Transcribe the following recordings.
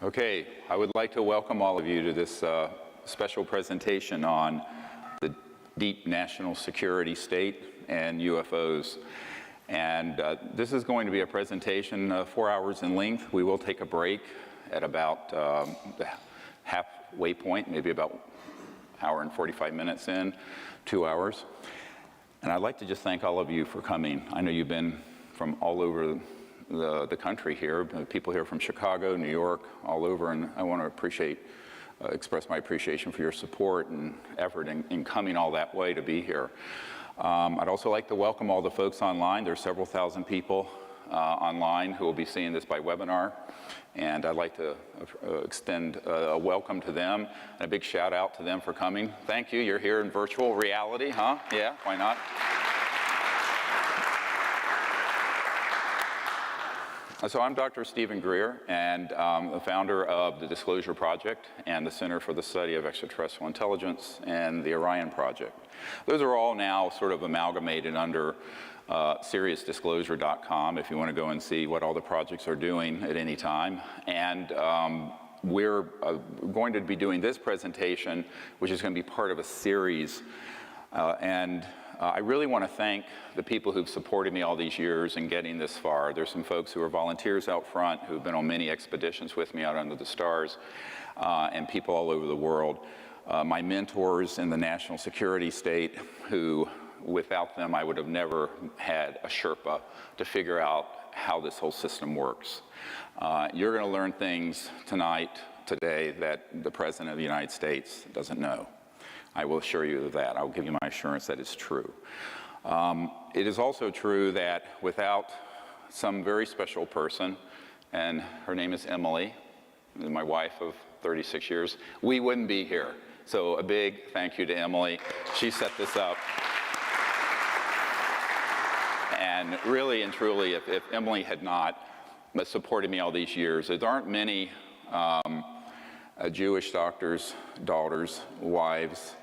Okay, I would like to welcome all of you to this special presentation on the deep national security state and UFOs. And this is going to be a presentation 4 hours in length. We will take a break at about the halfway point, maybe about an hour and 45 minutes in, 2 hours. And I'd like to just thank all of you for coming. I know you've been from all over the country here, people here from Chicago, New York, all over, and I want to express my appreciation for your support and effort in coming all that way to be here. I'd also like to welcome all the folks online. There's several thousand people online who will be seeing this by webinar, and I'd like to extend a welcome to them and a big shout out to them for coming. Thank you. You're here in virtual reality, huh? Yeah, why not? So I'm Dr. Stephen Greer, and the founder of the Disclosure Project and the Center for the Study of Extraterrestrial Intelligence and the Orion Project. Those are all now sort of amalgamated under SeriousDisclosure.com if you want to go and see what all the projects are doing at any time. And we're going to be doing this presentation, which is going to be part of a series. I really want to thank the people who've supported me all these years in getting this far. There's some folks who are volunteers out front who've been on many expeditions with me out under the stars, and people all over the world. My mentors in the national security state who, without them, I would have never had a Sherpa to figure out how this whole system works. You're going to learn things today, that the President of the United States doesn't know. I will assure you of that. I'll give you my assurance that it's true. It is also true that without some very special person, and her name is Emily, my wife of 36 years, we wouldn't be here. So a big thank you to Emily. She set this up. And really and truly, if Emily had not supported me all these years, there aren't many Jewish doctors, daughters, wives,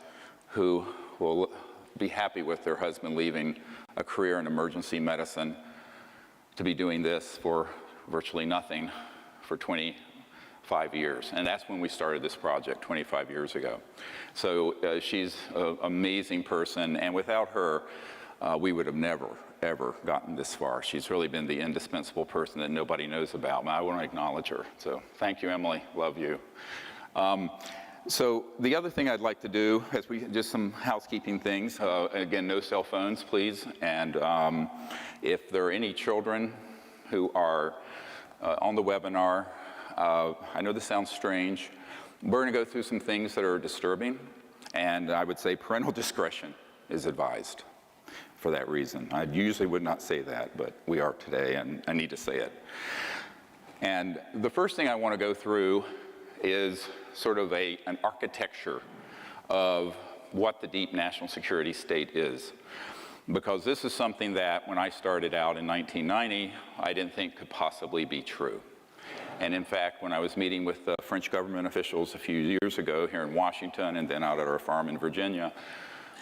who will be happy with their husband leaving a career in emergency medicine to be doing this for virtually nothing for 25 years. And that's when we started this project 25 years ago. So she's an amazing person, and without her, we would have never, ever gotten this far. She's really been the indispensable person that nobody knows about, and I want to acknowledge her. So thank you, Emily. Love you. So the other thing I'd like to do is just some housekeeping things. Again, no cell phones, please. And if there are any children who are on the webinar, I know this sounds strange. We're going to go through some things that are disturbing, and I would say parental discretion is advised for that reason. I usually would not say that, but we are today, and I need to say it. And the first thing I want to go through is sort of an architecture of what the deep national security state is. Because this is something that when I started out in 1990, I didn't think could possibly be true. And in fact, when I was meeting with French government officials a few years ago here in Washington and then out at our farm in Virginia,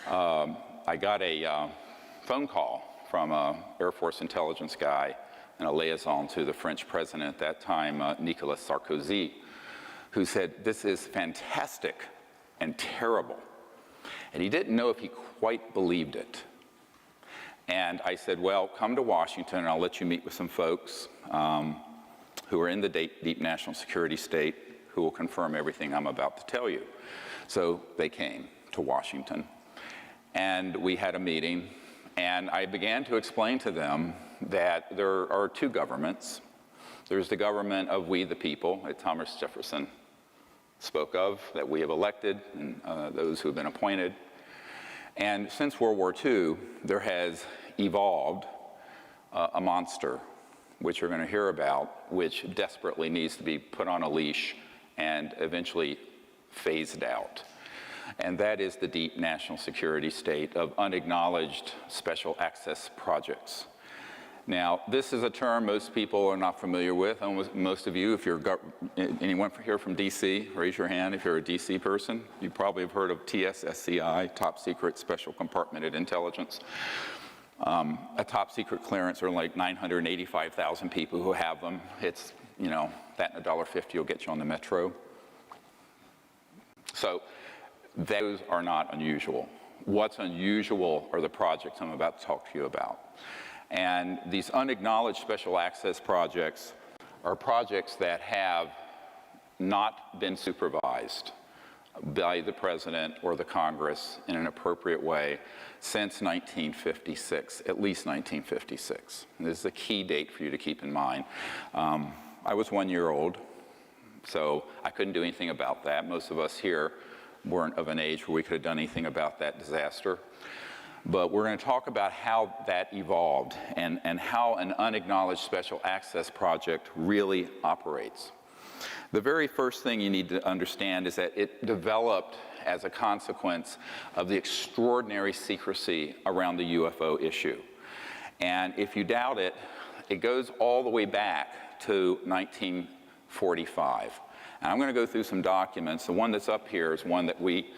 I got a phone call from an Air Force intelligence guy and a liaison to the French president at that time, Nicolas Sarkozy, who said, "This is fantastic and terrible." And he didn't know if he quite believed it. And I said, well, come to Washington and I'll let you meet with some folks who are in the deep national security state who will confirm everything I'm about to tell you. So they came to Washington and we had a meeting, and I began to explain to them that there are two governments. There's the government of we the people that Thomas Jefferson spoke of, that we have elected, and those who have been appointed. And since World War II, there has evolved a monster, which you're going to hear about, which desperately needs to be put on a leash and eventually phased out. And that is the deep national security state of unacknowledged special access projects. Now, this is a term most people are not familiar with. Most of you, if you're anyone here from DC, raise your hand if you're a DC person. You probably have heard of TSSCI, Top Secret Special Compartmented Intelligence. A top secret clearance are like 985,000 people who have them. It's you know, that and $1.50 will get you on the metro. So those are not unusual. What's unusual are the projects I'm about to talk to you about. And these unacknowledged special access projects are projects that have not been supervised by the President or the Congress in an appropriate way since 1956, at least 1956. And this is a key date for you to keep in mind. I was 1 year old, so I couldn't do anything about that. Most of us here weren't of an age where we could have done anything about that disaster. But we're going to talk about how that evolved and how an unacknowledged special access project really operates. The very first thing you need to understand is that it developed as a consequence of the extraordinary secrecy around the UFO issue. And if you doubt it, it goes all the way back to 1945. And I'm going to go through some documents. The one that's up here is one that we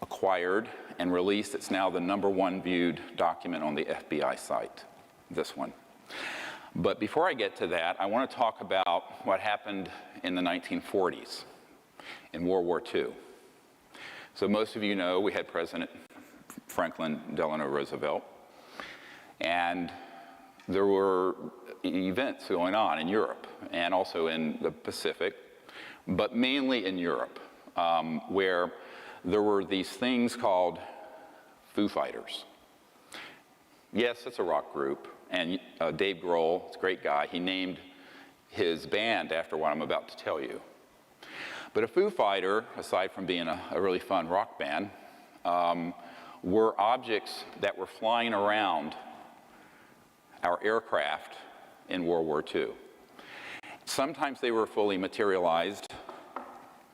acquired and released. It's now the #1 viewed document on the FBI site, this one. But before I get to that, I want to talk about what happened in the 1940s, in World War II. So most of you know we had President Franklin Delano Roosevelt, and there were events going on in Europe and also in the Pacific, but mainly in Europe, where there were these things called Foo Fighters. Yes, it's a rock group, and Dave Grohl, it's a great guy, he named his band after what I'm about to tell you. But a Foo Fighter, aside from being a really fun rock band, were objects that were flying around our aircraft in World War II. Sometimes they were fully materialized,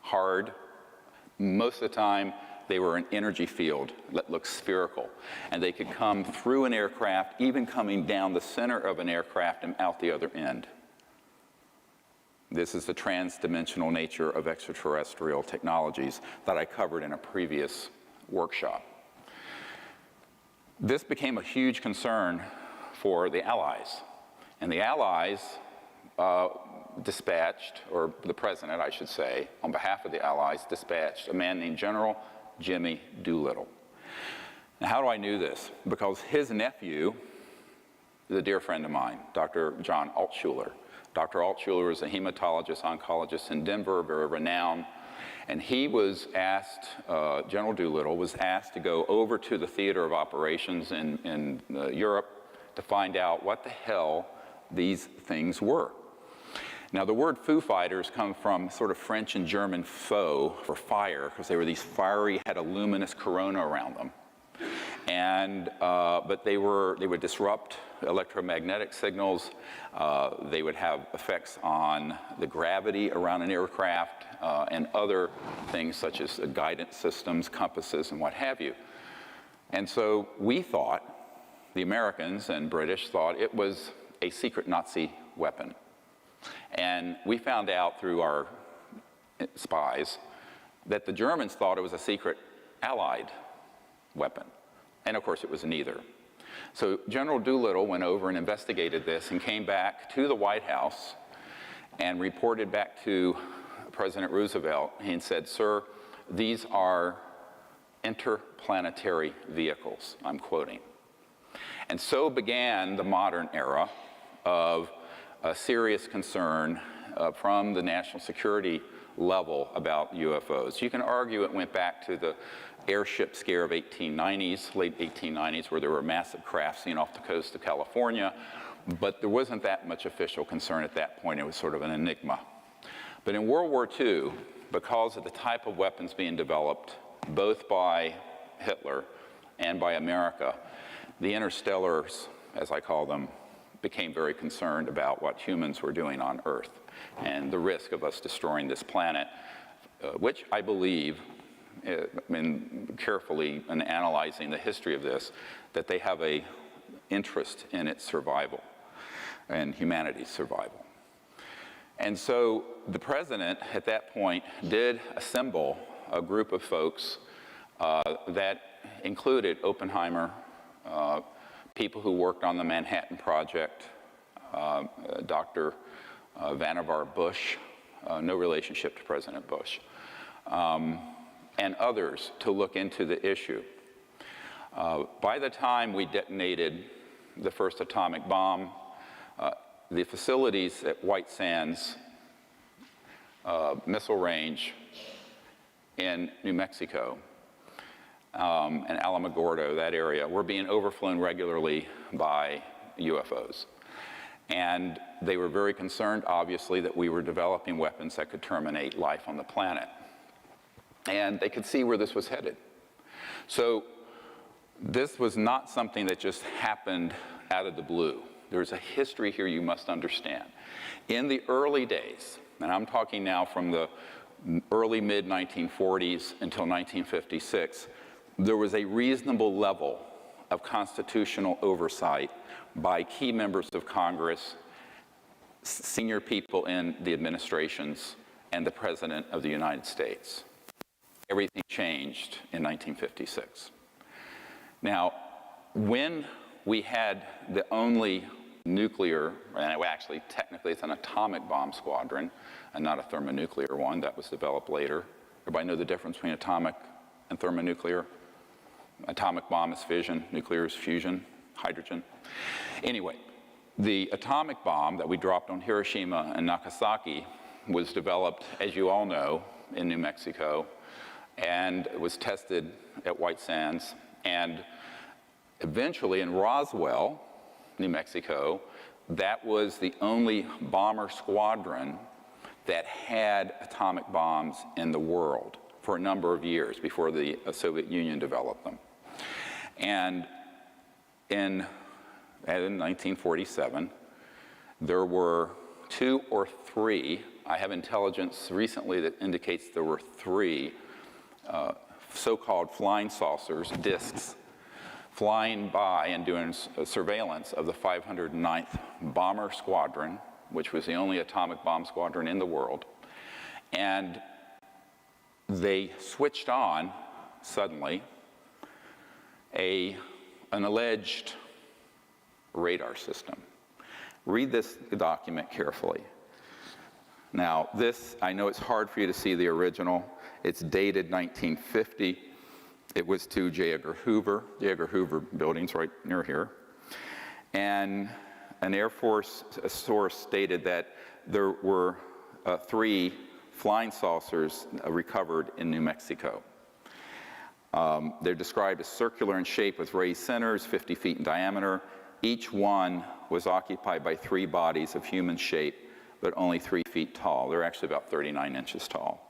hard. Most of the time, they were an energy field that looked spherical, and they could come through an aircraft, even coming down the center of an aircraft and out the other end. This is the trans-dimensional nature of extraterrestrial technologies that I covered in a previous workshop. This became a huge concern for the Allies, and the Allies dispatched, or the President, I should say, on behalf of the Allies, dispatched a man named General Jimmy Doolittle. Now, how do I know this? Because his nephew is a dear friend of mine, Dr. John Altshuler. Dr. Altshuler was a hematologist, oncologist in Denver, very renowned, and he was asked, General Doolittle was asked to go over to the theater of operations in Europe to find out what the hell these things were. Now, the word Foo Fighters come from sort of French and German faux, for fire, because they were these fiery, had a luminous corona around them. And, but they would disrupt electromagnetic signals. They would have effects on the gravity around an aircraft and other things such as guidance systems, compasses, and what have you. And so we thought, the Americans and British thought it was a secret Nazi weapon. And we found out through our spies that the Germans thought it was a secret Allied weapon. And of course it was neither. So General Doolittle went over and investigated this and came back to the White House and reported back to President Roosevelt and said, "Sir, these are interplanetary vehicles," I'm quoting. And so began the modern era of a serious concern from the national security level about UFOs. You can argue it went back to the airship scare of 1890s, late 1890s, where there were massive craft seen off the coast of California, but there wasn't that much official concern at that point. It was sort of an enigma. But in World War II, because of the type of weapons being developed, both by Hitler and by America, the interstellars, as I call them, became very concerned about what humans were doing on Earth and the risk of us destroying this planet, which I believe, carefully in analyzing the history of this, that they have an interest in its survival and humanity's survival. And so the President at that point did assemble a group of folks that included Oppenheimer, people who worked on the Manhattan Project, Dr. Vannevar Bush, no relationship to President Bush, and others to look into the issue. By the time we detonated the first atomic bomb, the facilities at White Sands missile range in New Mexico and Alamogordo, that area, were being overflown regularly by UFOs. And they were very concerned, obviously, that we were developing weapons that could terminate life on the planet. And they could see where this was headed. So this was not something that just happened out of the blue. There's a history here you must understand. In the early days, and I'm talking now from the early mid-1940s until 1956, there was a reasonable level of constitutional oversight by key members of Congress, senior people in the administrations, and the President of the United States. Everything changed in 1956. Now, when we had the only nuclear, and actually technically it's an atomic bomb squadron and not a thermonuclear one, that was developed later. Everybody know the difference between atomic and thermonuclear? Atomic bomb is fission, nuclear is fusion, hydrogen. Anyway, the atomic bomb that we dropped on Hiroshima and Nagasaki was developed, as you all know, in New Mexico, and it was tested at White Sands, and eventually in Roswell, New Mexico, that was the only bomber squadron that had atomic bombs in the world for a number of years before the Soviet Union developed them. And in 1947, there were 2 or 3, I have intelligence recently that indicates there were 3 so-called flying saucers, discs, flying by and doing surveillance of the 509th Bomber Squadron, which was the only atomic bomb squadron in the world. And they switched on, suddenly, an alleged radar system. Read this document carefully. Now, this, I know it's hard for you to see the original. It's dated 1950. It was to J. Edgar Hoover. J. Edgar Hoover building's right near here. And an Air Force source stated that there were 3 flying saucers recovered in New Mexico. They're described as circular in shape with raised centers, 50 feet in diameter. Each one was occupied by 3 bodies of human shape, but only 3 feet tall. They're actually about 39 inches tall.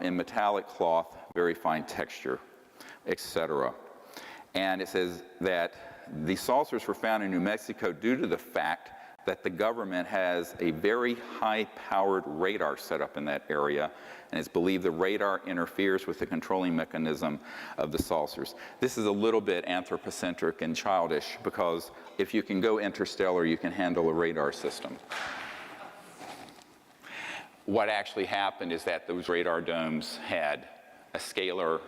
In metallic cloth, very fine texture, etc. And it says that the saucers were found in New Mexico due to the fact that the government has a very high-powered radar set up in that area, and it's believed the radar interferes with the controlling mechanism of the saucers. This is a little bit anthropocentric and childish, because if you can go interstellar, you can handle a radar system. What actually happened is that those radar domes had a scalar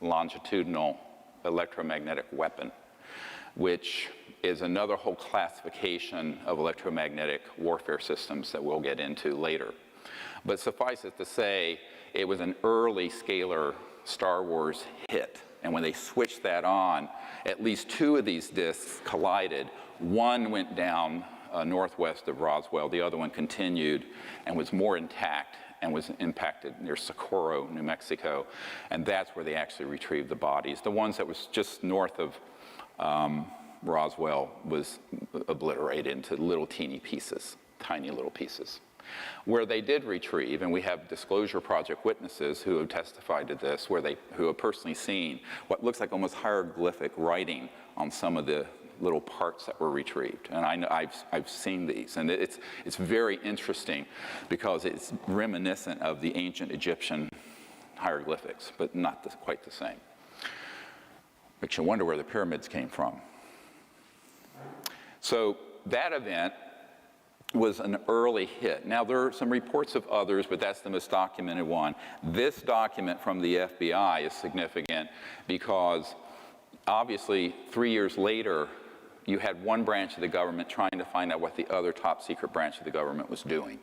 longitudinal electromagnetic weapon, which is another whole classification of electromagnetic warfare systems that we'll get into later. But suffice it to say, it was an early scalar Star Wars hit. And when they switched that on, at least 2 of these disks collided. One went down northwest of Roswell. The other one continued and was more intact and was impacted near Socorro, New Mexico. And that's where they actually retrieved the bodies. The ones that was just north of Roswell was obliterated into little teeny pieces, tiny little pieces. Where they did retrieve, and we have Disclosure Project witnesses who have testified to this, who have personally seen what looks like almost hieroglyphic writing on some of the little parts that were retrieved. And I know I've seen these, and it's very interesting because it's reminiscent of the ancient Egyptian hieroglyphics, but not quite the same. Makes you wonder where the pyramids came from. So that event was an early hit. Now, there are some reports of others, but that's the most documented one. This document from the FBI is significant because, obviously, 3 years later, you had one branch of the government trying to find out what the other top secret branch of the government was doing.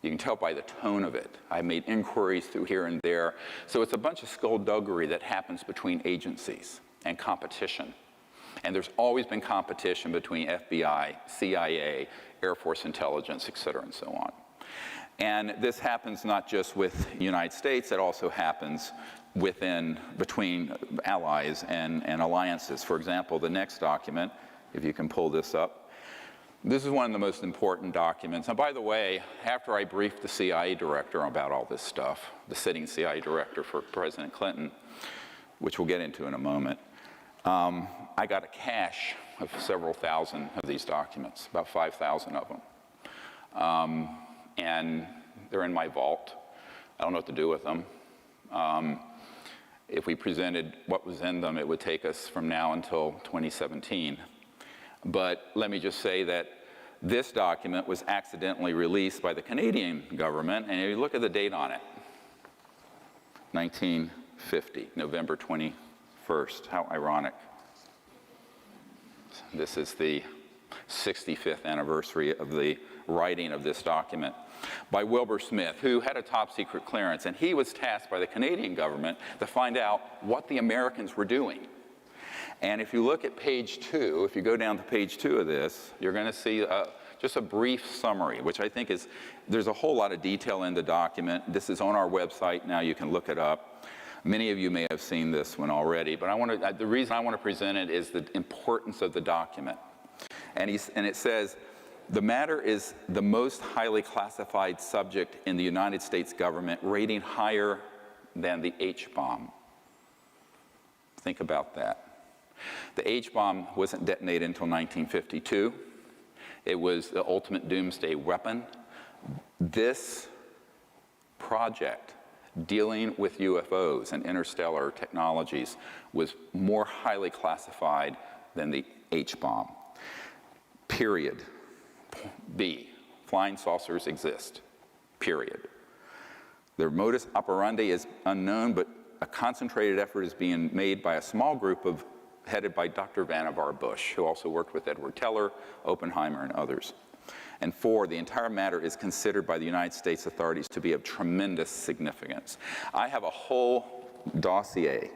You can tell by the tone of it. I made inquiries through here and there. So it's a bunch of skullduggery that happens between agencies and competition. And there's always been competition between FBI, CIA, Air Force intelligence, et cetera, and so on. And this happens not just with the United States, it also happens between allies and alliances. For example, the next document, if you can pull this up, this is one of the most important documents. And by the way, after I briefed the CIA director about all this stuff, the sitting CIA director for President Clinton, which we'll get into in a moment, I got a cache of several thousand of these documents, about 5,000 of them. And they're in my vault. I don't know what to do with them. If we presented what was in them, it would take us from now until 2017. But let me just say that this document was accidentally released by the Canadian government, and if you look at the date on it, 1950, November 21st. How ironic. This is the 65th anniversary of the writing of this document by Wilbur Smith, who had a top secret clearance, and he was tasked by the Canadian government to find out what the Americans were doing. And if you look at page 2, if you go down to page 2 of this, you're going to see just a brief summary, which I think is, there's a whole lot of detail in the document. This is on our website now, you can look it up. Many of you may have seen this one already, but the reason I want to present it is the importance of the document. And it says, the matter is the most highly classified subject in the United States government, rating higher than the H-bomb. Think about that. The H-bomb wasn't detonated until 1952. It was the ultimate doomsday weapon. This project, dealing with UFOs and interstellar technologies, was more highly classified than the H-bomb. Period. B, flying saucers exist. Period. Their modus operandi is unknown, but a concentrated effort is being made by a small group headed by Dr. Vannevar Bush, who also worked with Edward Teller, Oppenheimer, and others. And 4, the entire matter is considered by the United States authorities to be of tremendous significance. I have a whole dossier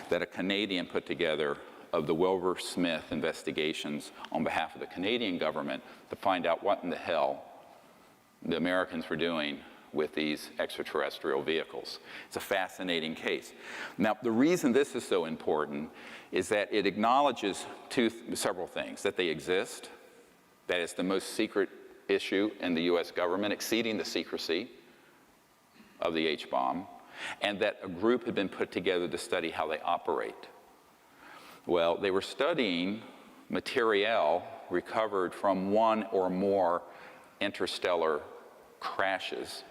that a Canadian put together of the Wilbur Smith investigations on behalf of the Canadian government to find out what in the hell the Americans were doing with these extraterrestrial vehicles. It's a fascinating case. Now, the reason this is so important is that it acknowledges several things: that they exist, that it's the most secret issue in the US government, exceeding the secrecy of the H-bomb, and that a group had been put together to study how they operate. Well, they were studying material recovered from one or more interstellar crashes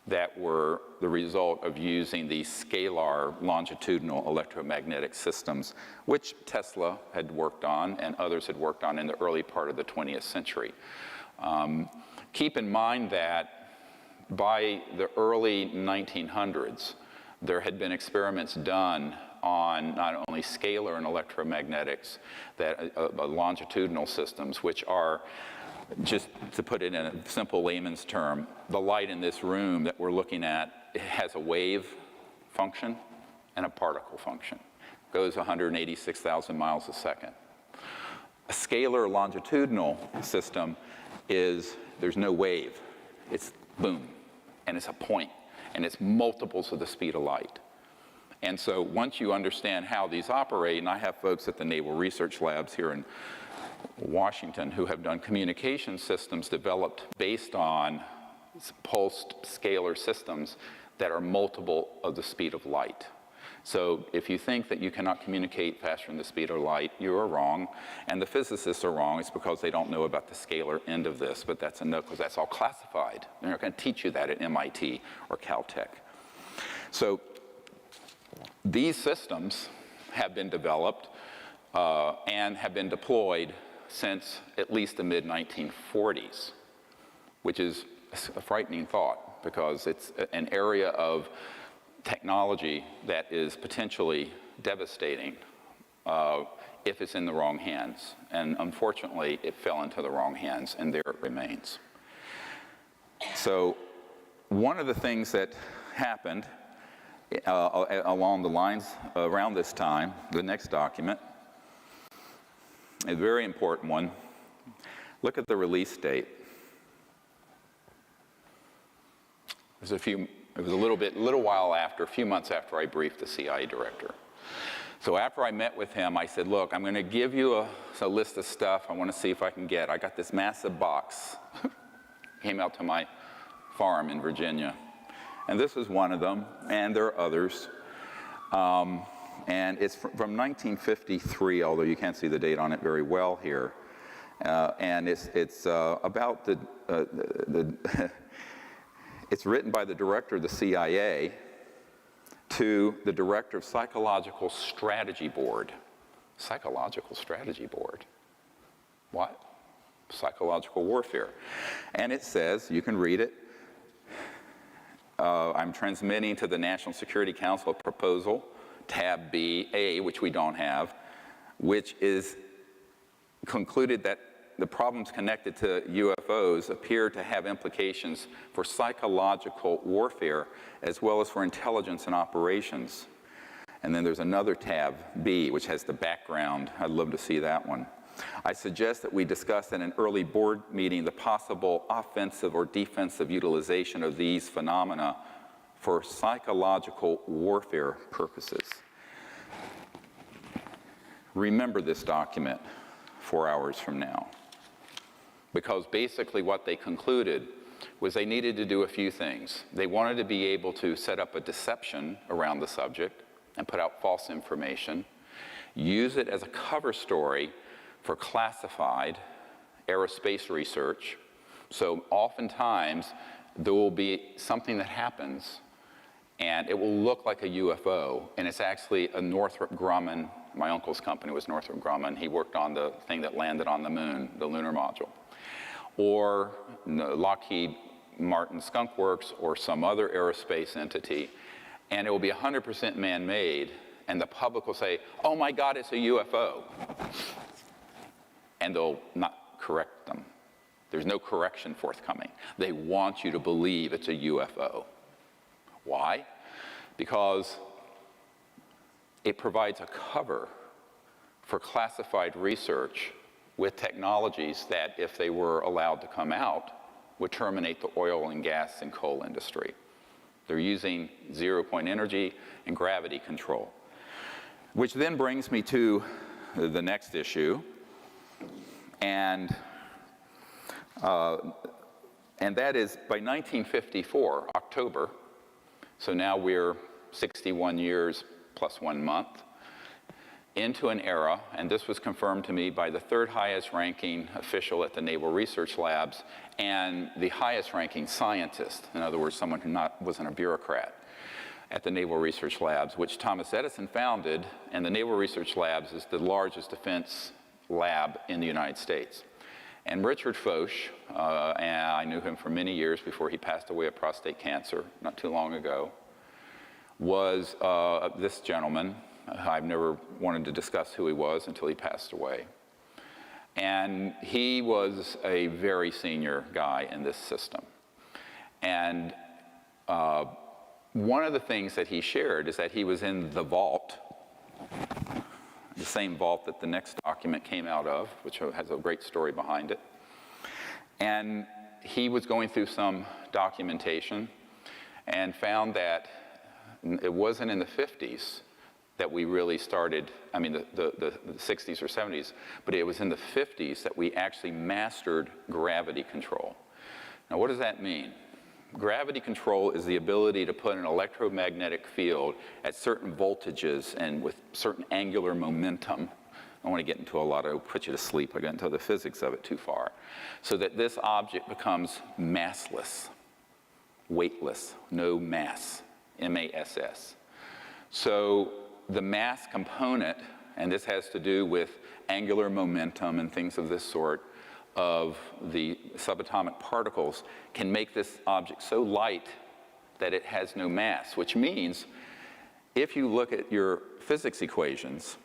that were the result of using these scalar longitudinal electromagnetic systems, which Tesla had worked on and others had worked on in the early part of the 20th century. Keep in mind that by the early 1900s, there had been experiments done on not only scalar and electromagnetics, longitudinal systems, which are, just to put it in a simple layman's term, the light in this room that we're looking at, it has a wave function and a particle function. It goes 186,000 miles a second. A scalar longitudinal system there's no wave. It's boom, and it's a point, and it's multiples of the speed of light. And so once you understand how these operate, and I have folks at the Naval Research Labs here in Washington who have done communication systems developed based on pulsed scalar systems that are multiple of the speed of light. So if you think that you cannot communicate faster than the speed of light, you are wrong, and the physicists are wrong. It's because they don't know about the scalar end of this, but that's a no, because that's all classified. They're not going to teach you that at MIT or Caltech. So these systems have been developed and have been deployed since at least the mid-1940s, which is a frightening thought because it's an area of technology that is potentially devastating if it's in the wrong hands. And unfortunately, it fell into the wrong hands, and there it remains. So one of the things that happened along the lines around this time, the next document, a very important one. Look at the release date. It was a little while after, a few months after I briefed the CIA director. So after I met with him, I said, look, I'm going to give you a list of stuff I want to see if I can get. I got this massive box. Came out to my farm in Virginia. And this is one of them, and there are others. And it's from 1953, although you can't see the date on it very well here. And it's about it's written by the director of the CIA to the director of Psychological Strategy Board. Psychological Strategy Board. What? Psychological warfare. And it says, you can read it, I'm transmitting to the National Security Council a proposal, tab B-A, which we don't have, which is concluded that the problems connected to UFOs appear to have implications for psychological warfare as well as for intelligence and operations. And then there's another tab, B, which has the background. I'd love to see that one. I suggest that we discuss in an early board meeting the possible offensive or defensive utilization of these phenomena for psychological warfare purposes. Remember this document 4 hours from now, because basically what they concluded was they needed to do a few things. They wanted to be able to set up a deception around the subject and put out false information, use it as a cover story for classified aerospace research. So oftentimes there will be something that happens and it will look like a UFO, and it's actually a Northrop Grumman. My uncle's company was Northrop Grumman. He worked on the thing that landed on the moon, the lunar module. Or Lockheed Martin Skunk Works or some other aerospace entity, and it will be 100% man-made, and the public will say, oh my God, it's a UFO. And they'll not correct them. There's no correction forthcoming. They want you to believe it's a UFO. Why? Because it provides a cover for classified research with technologies that, if they were allowed to come out, would terminate the oil and gas and coal industry. They're using zero-point energy and gravity control. Which then brings me to the next issue, and that is by 1954, October, so now we're 61 years plus 1 month, into an era, and this was confirmed to me by the third highest ranking official at the Naval Research Labs and the highest ranking scientist, in other words, someone who wasn't a bureaucrat, at the Naval Research Labs, which Thomas Edison founded, and the Naval Research Labs is the largest defense lab in the United States. And Richard Foch, and I knew him for many years before he passed away of prostate cancer not too long ago, was this gentleman. I've never wanted to discuss who he was until he passed away. And he was a very senior guy in this system. And one of the things that he shared is that he was in the vault, the same vault that the next document came out of, which has a great story behind it. And he was going through some documentation and found that it wasn't in the 50s that we really started, I mean the 60s or 70s, but it was in the 50s that we actually mastered gravity control. Now what does that mean? Gravity control is the ability to put an electromagnetic field at certain voltages and with certain angular momentum. I don't want to get into a lot of, put you to sleep, I got into the physics of it too far. So that this object becomes massless, weightless, no mass, M-A-S-S. So the mass component, and this has to do with angular momentum and things of this sort, of the subatomic particles, can make this object so light that it has no mass, which means if you look at your physics equations,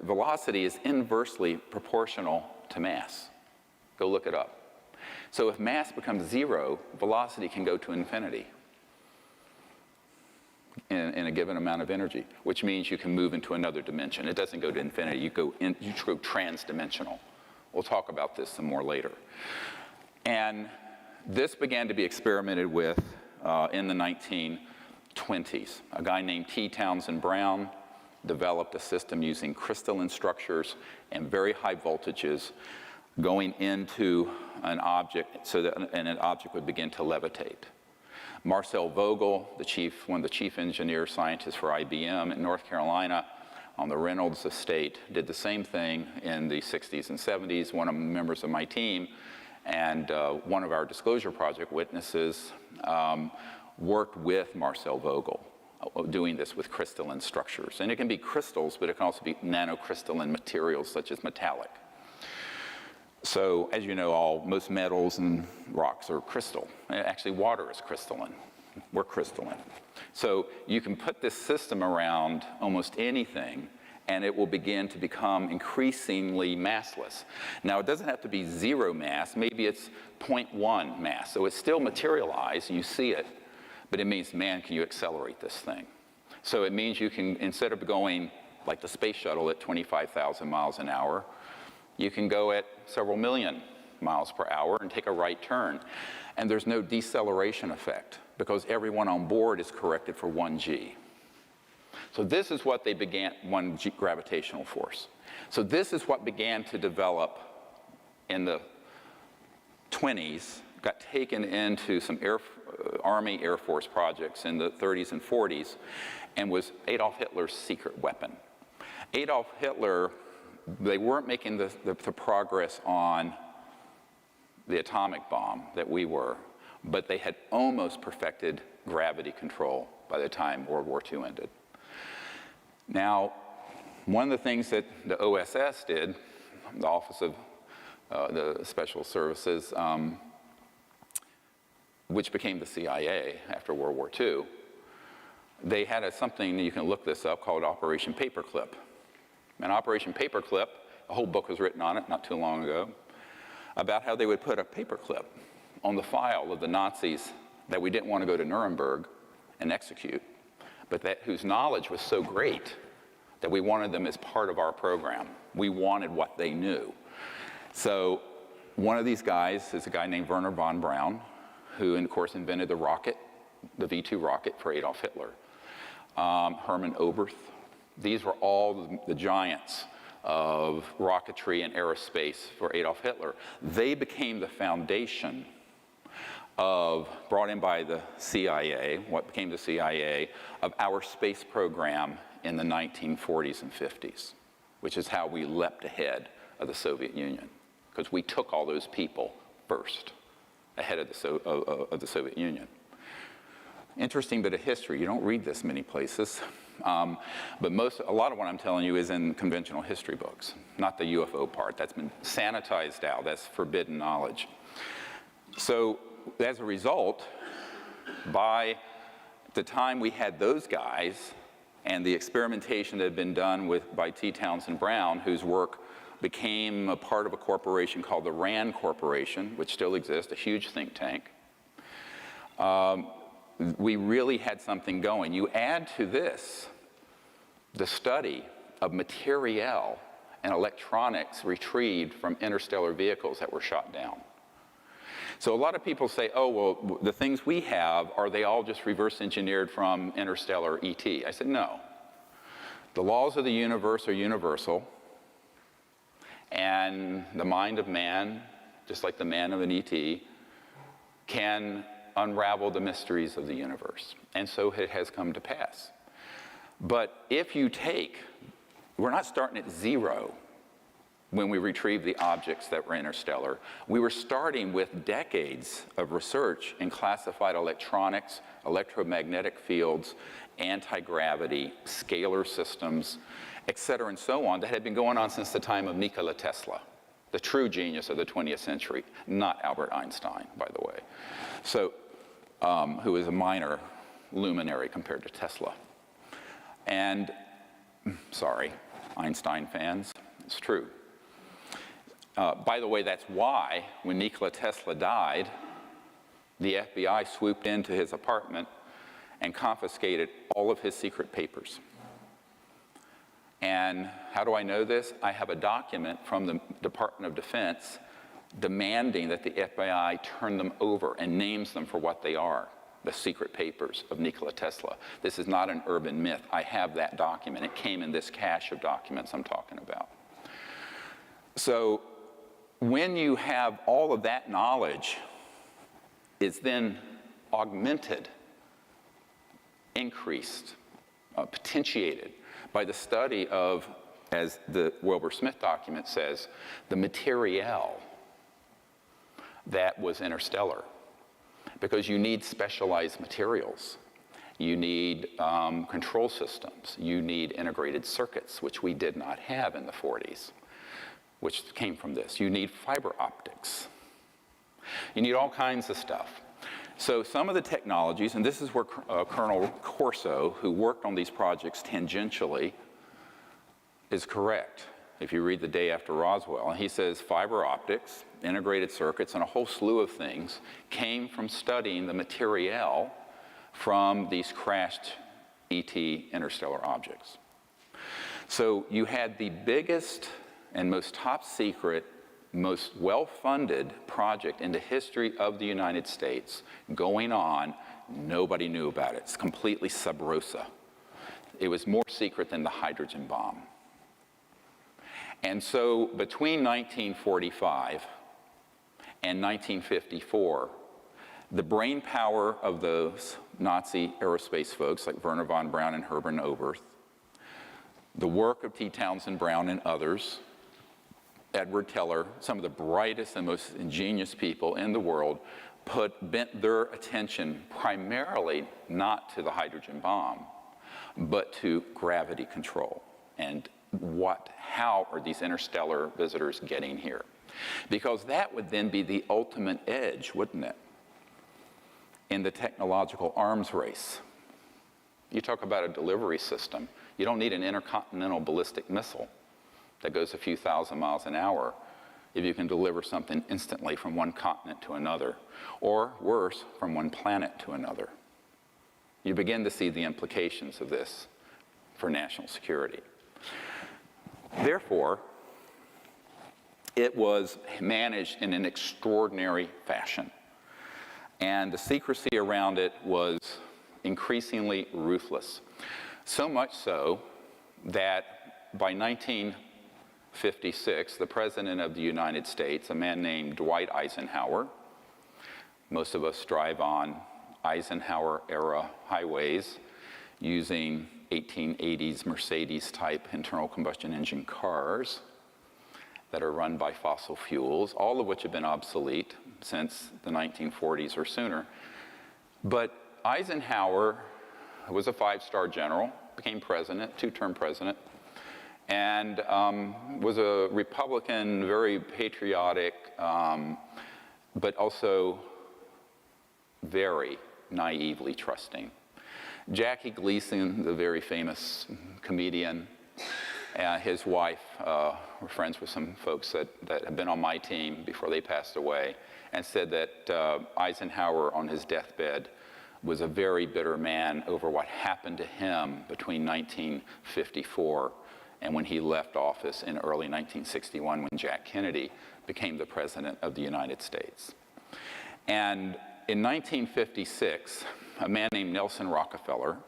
velocity is inversely proportional to mass. Go look it up. So if mass becomes 0, velocity can go to infinity in a given amount of energy, which means you can move into another dimension. It doesn't go to infinity, you go trans-dimensional. We'll talk about this some more later. And this began to be experimented with in the 1920s. A guy named T. Townsend Brown developed a system using crystalline structures and very high voltages going into an object so that an object would begin to levitate. Marcel Vogel, one of the chief engineer scientists for IBM in North Carolina on the Reynolds estate, did the same thing in the 60s and 70s. One of the members of my team and one of our disclosure project witnesses worked with Marcel Vogel, doing this with crystalline structures. And it can be crystals, but it can also be nanocrystalline materials such as metallic. So, as you know, most metals and rocks are crystal. Actually, water is crystalline. We're crystalline. So you can put this system around almost anything, and it will begin to become increasingly massless. Now, it doesn't have to be 0 mass. Maybe it's 0.1 mass. So it's still materialized, you see it, but it means, man, can you accelerate this thing? So it means you can, instead of going like the space shuttle at 25,000 miles an hour, you can go at several million miles per hour and take a right turn. And there's no deceleration effect because everyone on board is corrected for 1g. So this is what they began, 1g gravitational force. So this is what began to develop in the 20s, got taken into some Army Air Force projects in the 30s and 40s, and was Adolf Hitler's secret weapon. Adolf Hitler, they weren't making the progress on the atomic bomb that we were, but they had almost perfected gravity control by the time World War II ended. Now, one of the things that the OSS did, the Office of the Special Services, which became the CIA after World War II, they had something, you can look this up, called Operation Paperclip. And Operation Paperclip, a whole book was written on it not too long ago, about how they would put a paperclip on the file of the Nazis that we didn't want to go to Nuremberg and execute, but whose knowledge was so great that we wanted them as part of our program. We wanted what they knew. So one of these guys is a guy named Wernher von Braun, who, of course, invented the rocket, the V-2 rocket for Adolf Hitler. Hermann Oberth. These were all the giants of rocketry and aerospace for Adolf Hitler. They became the foundation brought in by the CIA, what became the CIA, of our space program in the 1940s and 50s, which is how we leapt ahead of the Soviet Union, because we took all those people first, ahead of the Soviet Union. Interesting bit of history. You don't read this many places. But a lot of what I'm telling you is in conventional history books, not the UFO part. That's been sanitized out. That's forbidden knowledge. So as a result, by the time we had those guys and the experimentation that had been done by T. Townsend Brown, whose work became a part of a corporation called the RAND Corporation, which still exists, a huge think tank, we really had something going. You add to this the study of materiel and electronics retrieved from interstellar vehicles that were shot down. So a lot of people say, oh, well, the things we have, are they all just reverse engineered from interstellar ET? I said, no. The laws of the universe are universal, and the mind of man, just like the man of an ET, can unravel the mysteries of the universe. And so it has come to pass. But if you we're not starting at 0 when we retrieve the objects that were interstellar. We were starting with decades of research in classified electronics, electromagnetic fields, anti-gravity, scalar systems, et cetera, and so on, that had been going on since the time of Nikola Tesla, the true genius of the 20th century, not Albert Einstein, by the way. So, who is a minor luminary compared to Tesla. And Sorry, Einstein fans, it's true. By the way, that's why when Nikola Tesla died, the FBI swooped into his apartment and confiscated all of his secret papers. And how do I know this? I have a document from the Department of Defense demanding that the FBI turn them over and names them for what they are, the secret papers of Nikola Tesla. This is not an urban myth. I have that document. It came in this cache of documents I'm talking about. So when you have all of that knowledge is then augmented, increased, potentiated by the study of, as the Wilbur-Smith document says, the material that was interstellar. Because you need specialized materials. You need control systems. You need integrated circuits, which we did not have in the 40s, which came from this. You need fiber optics. You need all kinds of stuff. So some of the technologies, and this is where Colonel Corso, who worked on these projects tangentially, is correct. If you read The Day After Roswell, he says fiber optics, integrated circuits, and a whole slew of things came from studying the material from these crashed ET interstellar objects. So you had the biggest and most top secret, most well-funded project in the history of the United States going on. Nobody knew about it. It's completely sub rosa. It was more secret than the hydrogen bomb. And so between 1945 and 1954, the brain power of those Nazi aerospace folks like Werner von Braun and Hermann Oberth, the work of T. Townsend Brown and others, Edward Teller, some of the brightest and most ingenious people in the world, bent their attention primarily not to the hydrogen bomb, but to gravity control and how are these interstellar visitors getting here? Because that would then be the ultimate edge, wouldn't it, in the technological arms race. You talk about a delivery system. You don't need an intercontinental ballistic missile that goes a few thousand miles an hour if you can deliver something instantly from one continent to another, or worse, from one planet to another. You begin to see the implications of this for national security. Therefore, it was managed in an extraordinary fashion. And the secrecy around it was increasingly ruthless. So much so that by 1956, the President of the United States, a man named Dwight Eisenhower, most of us drive on Eisenhower-era highways using 1880s Mercedes-type internal combustion engine cars that are run by fossil fuels, all of which have been obsolete since the 1940s or sooner. But Eisenhower was a five-star general, became president, two-term president, and was a Republican, very patriotic, but also very naively trusting. Jackie Gleason, the very famous comedian, his wife were friends with some folks that had been on my team before they passed away, and said that Eisenhower on his deathbed was a very bitter man over what happened to him between 1954 and when he left office in early 1961 when Jack Kennedy became the President of the United States. And in 1956, a man named Nelson Rockefeller,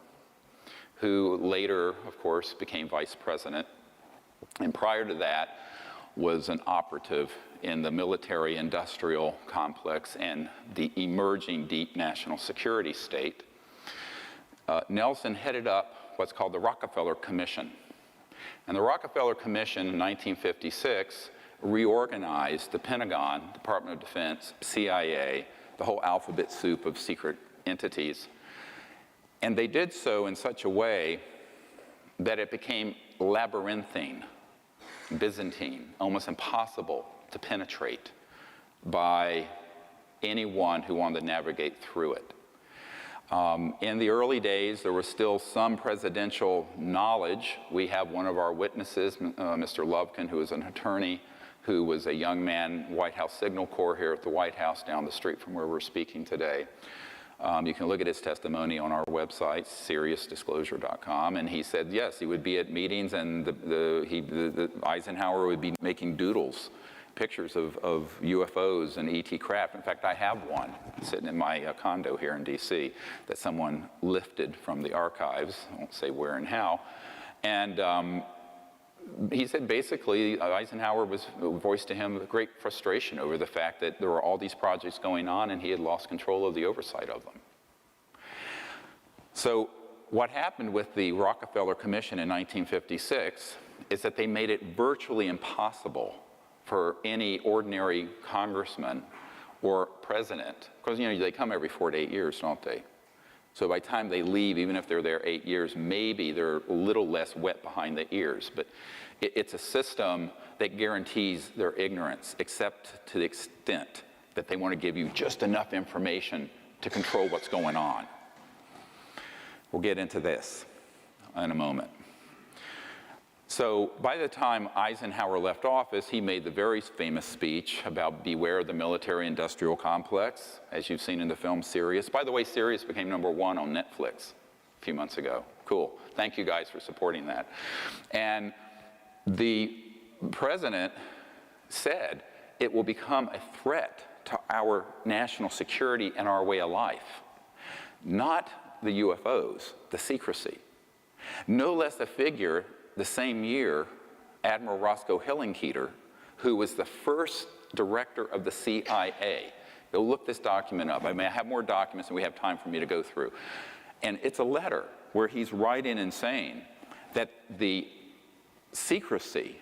who later, of course, became vice president, and prior to that was an operative in the military-industrial complex and the emerging deep national security state, Nelson headed up what's called the Rockefeller Commission. And the Rockefeller Commission in 1956 reorganized the Pentagon, Department of Defense, CIA, the whole alphabet soup of secret entities. And they did so in such a way that it became labyrinthine, Byzantine, almost impossible to penetrate by anyone who wanted to navigate through it. In the early days, there was still some presidential knowledge. We have one of our witnesses, Mr. Lovkin, who is an attorney, who was a young man, White House Signal Corps here at the White House down the street from where we're speaking today. You can look at his testimony on our website, SeriousDisclosure.com, and he said, yes, he would be at meetings and Eisenhower would be making doodles, pictures of UFOs and ET craft. In fact, I have one sitting in my condo here in DC that someone lifted from the archives. I won't say where and how. And he said basically Eisenhower voiced to him great frustration over the fact that there were all these projects going on and he had lost control of the oversight of them. So what happened with the Rockefeller Commission in 1956 is that they made it virtually impossible for any ordinary congressman or president, because they come every 4 to 8 years, don't they? So by the time they leave, even if they're there 8 years, maybe they're a little less wet behind the ears. But it's a system that guarantees their ignorance, except to the extent that they want to give you just enough information to control what's going on. We'll get into this in a moment. So by the time Eisenhower left office, he made the very famous speech about beware the military-industrial complex, as you've seen in the film Sirius. By the way, Sirius became #1 on Netflix a few months ago. Cool. Thank you guys for supporting that. And the president said it will become a threat to our national security and our way of life. Not the UFOs, the secrecy. No less a figure the same year, Admiral Roscoe Hillenkoetter, who was the first director of the CIA. Go look this document up. I have more documents than we have time for me to go through. And it's a letter where he's writing and saying that the secrecy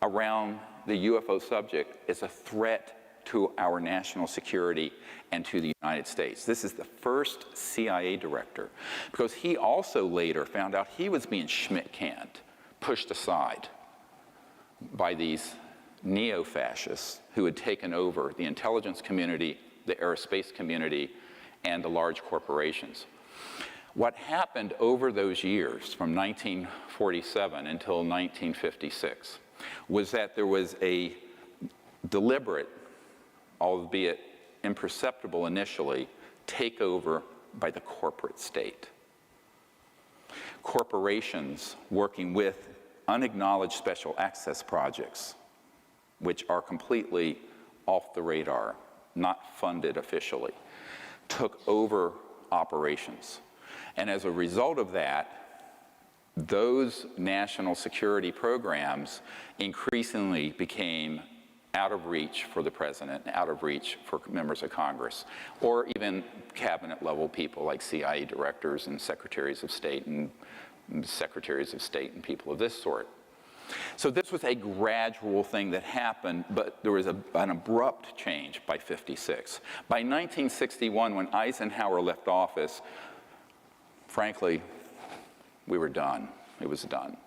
around the UFO subject is a threat to our national security and to the United States. This is the first CIA director, because he also later found out he was being Schmidt-canned, pushed aside by these neo-fascists who had taken over the intelligence community, the aerospace community, and the large corporations. What happened over those years, from 1947 until 1956, was that there was a deliberate, albeit imperceptible initially, takeover by the corporate state. Corporations working with unacknowledged special access projects, which are completely off the radar, not funded officially, took over operations. And as a result of that, those national security programs increasingly became out of reach for the president, out of reach for members of Congress, or even cabinet level people like CIA directors and secretaries of state and people of this sort. So this was a gradual thing that happened, but there was an abrupt change by 56. By 1961, when Eisenhower left office, frankly, we were done. It was done.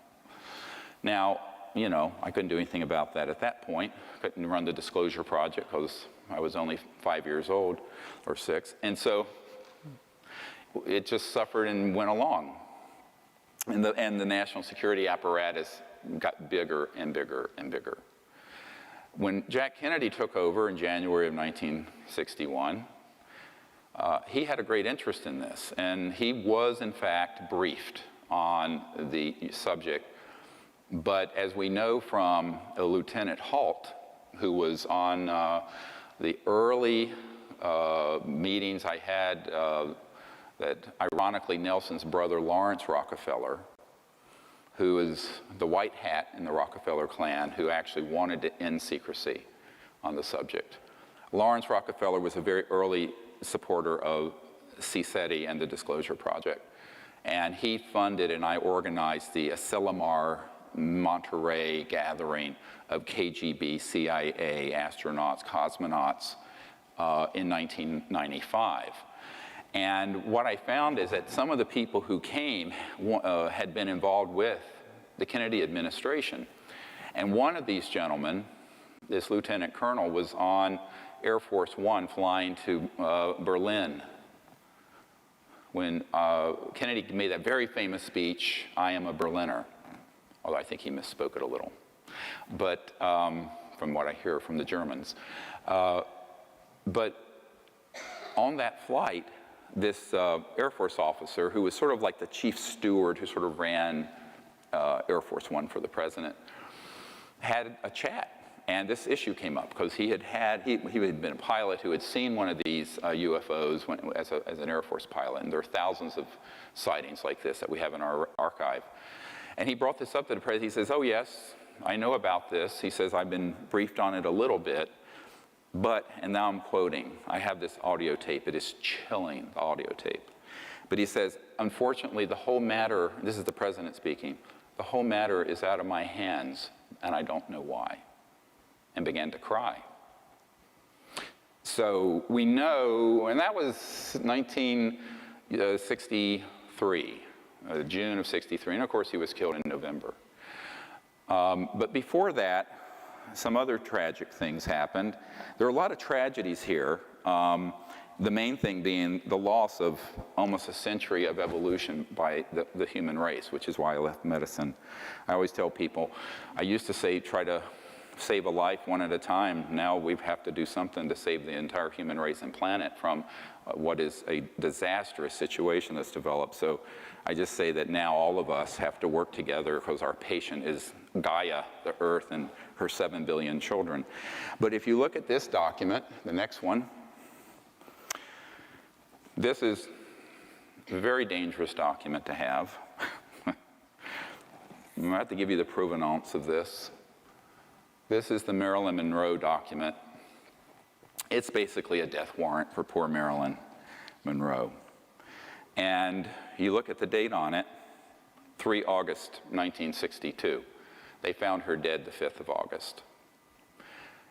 Now, I couldn't do anything about that at that point. Couldn't run the disclosure project because I was only 5 years old, or 6. And so it just suffered and went along. And the national security apparatus got bigger and bigger and bigger. When Jack Kennedy took over in January of 1961, he had a great interest in this. And he was, in fact, briefed on the subject. But as we know from Lieutenant Halt, who was on the early meetings I had that ironically Nelson's brother Lawrence Rockefeller, who is the white hat in the Rockefeller clan, who actually wanted to end secrecy on the subject. Lawrence Rockefeller was a very early supporter of CSETI and the Disclosure Project. And he funded and I organized the Asilomar Monterey gathering of KGB, CIA, astronauts, cosmonauts in 1995. And what I found is that some of the people who came had been involved with the Kennedy administration. And one of these gentlemen, this lieutenant colonel, was on Air Force One flying to Berlin when Kennedy made that very famous speech, "I am a Berliner," although I think he misspoke it a little, but from what I hear from the Germans. But on that flight, this Air Force officer, who was sort of like the chief steward who sort of ran Air Force One for the president, had a chat. And this issue came up because he had been a pilot who had seen one of these UFOs as an Air Force pilot. And there are thousands of sightings like this that we have in our archive. And he brought this up to the president. He says, "Oh, yes, I know about this." He says, "I've been briefed on it a little bit. But," and now I'm quoting, I have this audio tape. It is chilling, the audio tape. But he says, "Unfortunately, the whole matter," this is the president speaking, "the whole matter is out of my hands, and I don't know why," and began to cry. So we know, and that was 1963, June of 63, and of course he was killed in November. But before that, some other tragic things happened. There are a lot of tragedies here. The main thing being the loss of almost a century of evolution by the human race, which is why I left medicine. I always tell people, I used to say, try to save a life one at a time. Now we have to do something to save the entire human race and planet from what is a disastrous situation that's developed. So I just say that now all of us have to work together because our patient is Gaia, the Earth, and her 7 billion children. But if you look at this document, the next one, this is a very dangerous document to have. I'm going to have to give you the provenance of this. This is the Marilyn Monroe document. It's basically a death warrant for poor Marilyn Monroe. And you look at the date on it, 3 August 1962. They found her dead the 5th of August.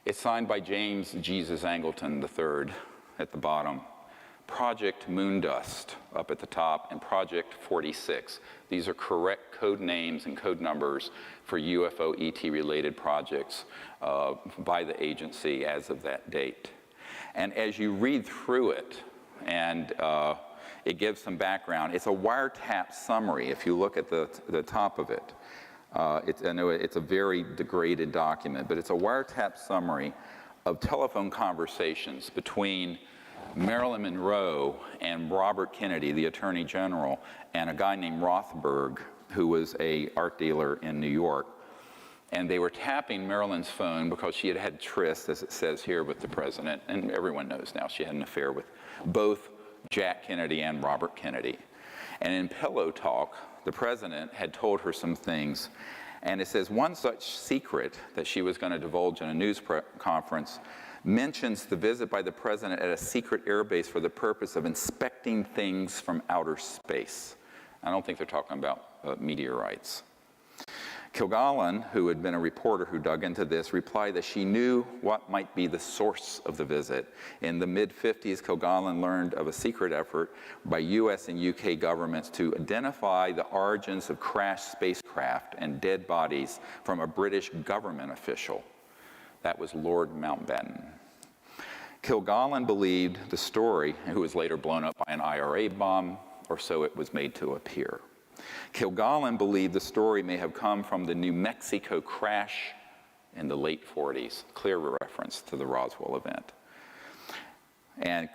It's signed by James Jesus Angleton III at the bottom. Project Moondust up at the top, and Project 46. These are correct code names and code numbers for UFO ET-related projects by the agency as of that date. And as you read through it, and it gives some background, it's a wiretap summary if you look at the top of it. I know it's a very degraded document, but it's a wiretap summary of telephone conversations between Marilyn Monroe and Robert Kennedy, the Attorney General, and a guy named Rothberg, who was an art dealer in New York. And they were tapping Marilyn's phone because she had had tryst, as it says here, with the president. And everyone knows now she had an affair with both Jack Kennedy and Robert Kennedy. And in pillow talk, the president had told her some things. And it says one such secret that she was going to divulge in a news conference mentions the visit by the president at a secret airbase for the purpose of inspecting things from outer space. I don't think they're talking about meteorites. Kilgallen, who had been a reporter who dug into this, replied that she knew what might be the source of the visit. In the mid-50s, Kilgallen learned of a secret effort by US and UK governments to identify the origins of crashed spacecraft and dead bodies from a British government official. That was Lord Mountbatten. Kilgallen believed the story, who was later blown up by an IRA bomb, or so it was made to appear. Kilgallen believed the story may have come from the New Mexico crash in the late 40s, clear reference to the Roswell event. And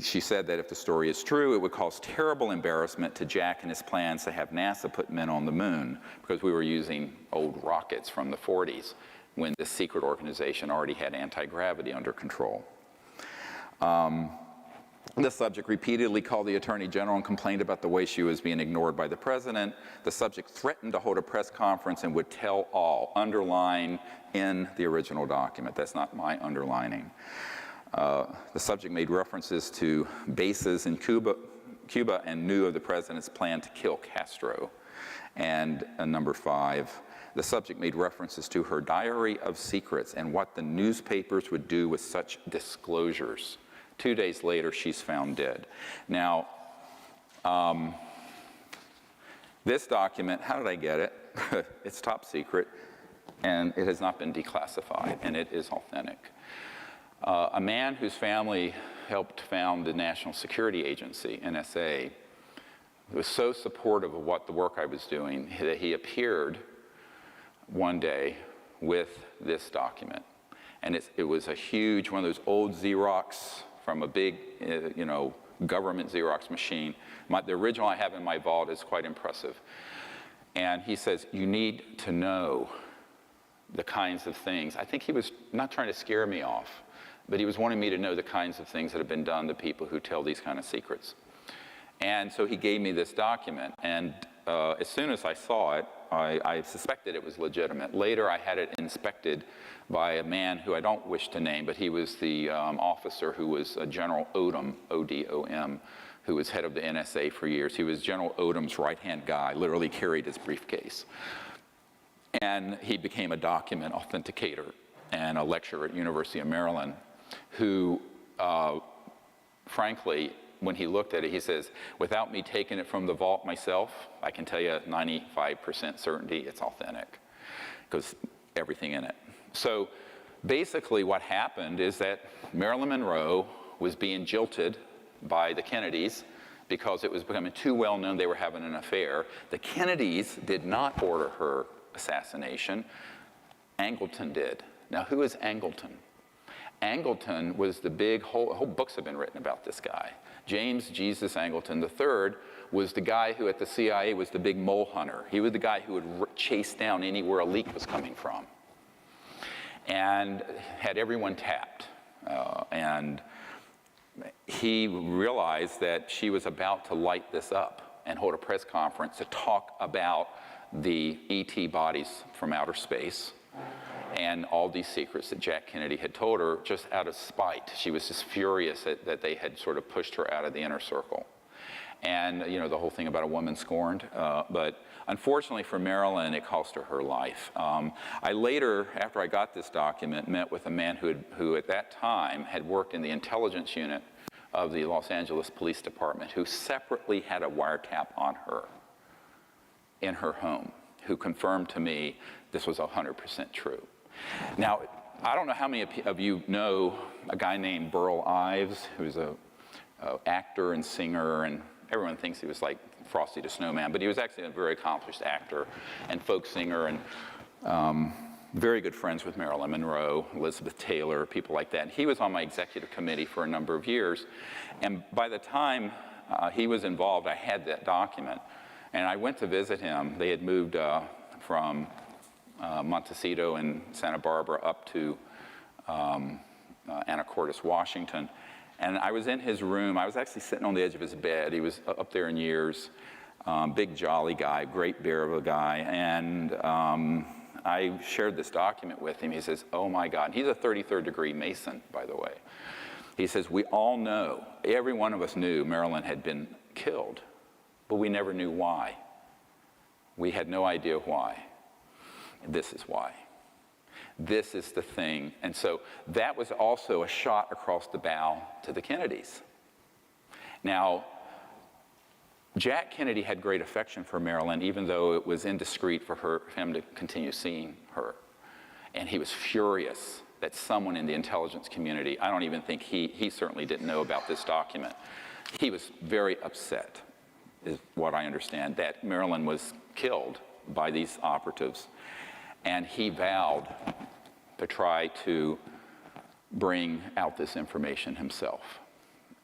she said that if the story is true, it would cause terrible embarrassment to Jack and his plans to have NASA put men on the moon, because we were using old rockets from the 40s when this secret organization already had anti-gravity under control. The subject repeatedly called the Attorney General and complained about the way she was being ignored by the president. The subject threatened to hold a press conference and would tell all, underline in the original document. That's not my underlining. The subject made references to bases in Cuba and knew of the president's plan to kill Castro. And number 5, the subject made references to her diary of secrets and what the newspapers would do with such disclosures. 2 days later, she's found dead. Now, this document, how did I get it? It's top secret, and it has not been declassified, and it is authentic. A man whose family helped found the National Security Agency, NSA, was so supportive of what the work I was doing that he appeared one day with this document. And it was a huge, one of those old Xerox from a big, government Xerox machine. The original I have in my vault is quite impressive. And he says, you need to know the kinds of things. I think he was not trying to scare me off, but he was wanting me to know the kinds of things that have been done to people who tell these kind of secrets. And so he gave me this document, and as soon as I saw it, I suspected it was legitimate. Later, I had it inspected by a man who I don't wish to name, but he was the officer who was General Odom, O-D-O-M, who was head of the NSA for years. He was General Odom's right-hand guy, literally carried his briefcase. And he became a document authenticator and a lecturer at University of Maryland who, frankly, when he looked at it, he says, without me taking it from the vault myself, I can tell you 95% certainty it's authentic, because everything in it. So basically what happened is that Marilyn Monroe was being jilted by the Kennedys because it was becoming too well known they were having an affair. The Kennedys did not order her assassination. Angleton did. Now, who is Angleton? Angleton was the big, whole books have been written about this guy. James Jesus Angleton III was the guy who at the CIA was the big mole hunter. He was the guy who would chase down anywhere a leak was coming from and had everyone tapped. And he realized that she was about to light this up and hold a press conference to talk about the ET bodies from outer space and all these secrets that Jack Kennedy had told her just out of spite. She was just furious that they had sort of pushed her out of the inner circle. And, the whole thing about a woman scorned. But unfortunately for Marilyn, it cost her life. I later, after I got this document, met with a man who at that time had worked in the intelligence unit of the Los Angeles Police Department, who separately had a wiretap on her in her home, who confirmed to me this was 100% true. Now, I don't know how many of you know a guy named Burl Ives, who's an actor and singer, and everyone thinks he was like Frosty the Snowman, but he was actually a very accomplished actor and folk singer, and very good friends with Marilyn Monroe, Elizabeth Taylor, people like that. And he was on my executive committee for a number of years, and by the time he was involved, I had that document, and I went to visit him. They had moved from Montecito and Santa Barbara up to Anacortes, Washington. And I was in his room. I was actually sitting on the edge of his bed. He was up there in years, big jolly guy, great bear of a guy. And I shared this document with him. He says, oh my God. And he's a 33rd degree Mason, by the way. He says, we all know, every one of us knew Marilyn had been killed, but we never knew why. We had no idea why. This is why. This is the thing. And so that was also a shot across the bow to the Kennedys. Now, Jack Kennedy had great affection for Marilyn, even though it was indiscreet for him to continue seeing her. And he was furious that someone in the intelligence community, I don't even think he certainly didn't know about this document. He was very upset, is what I understand, that Marilyn was killed by these operatives. And he vowed to try to bring out this information himself.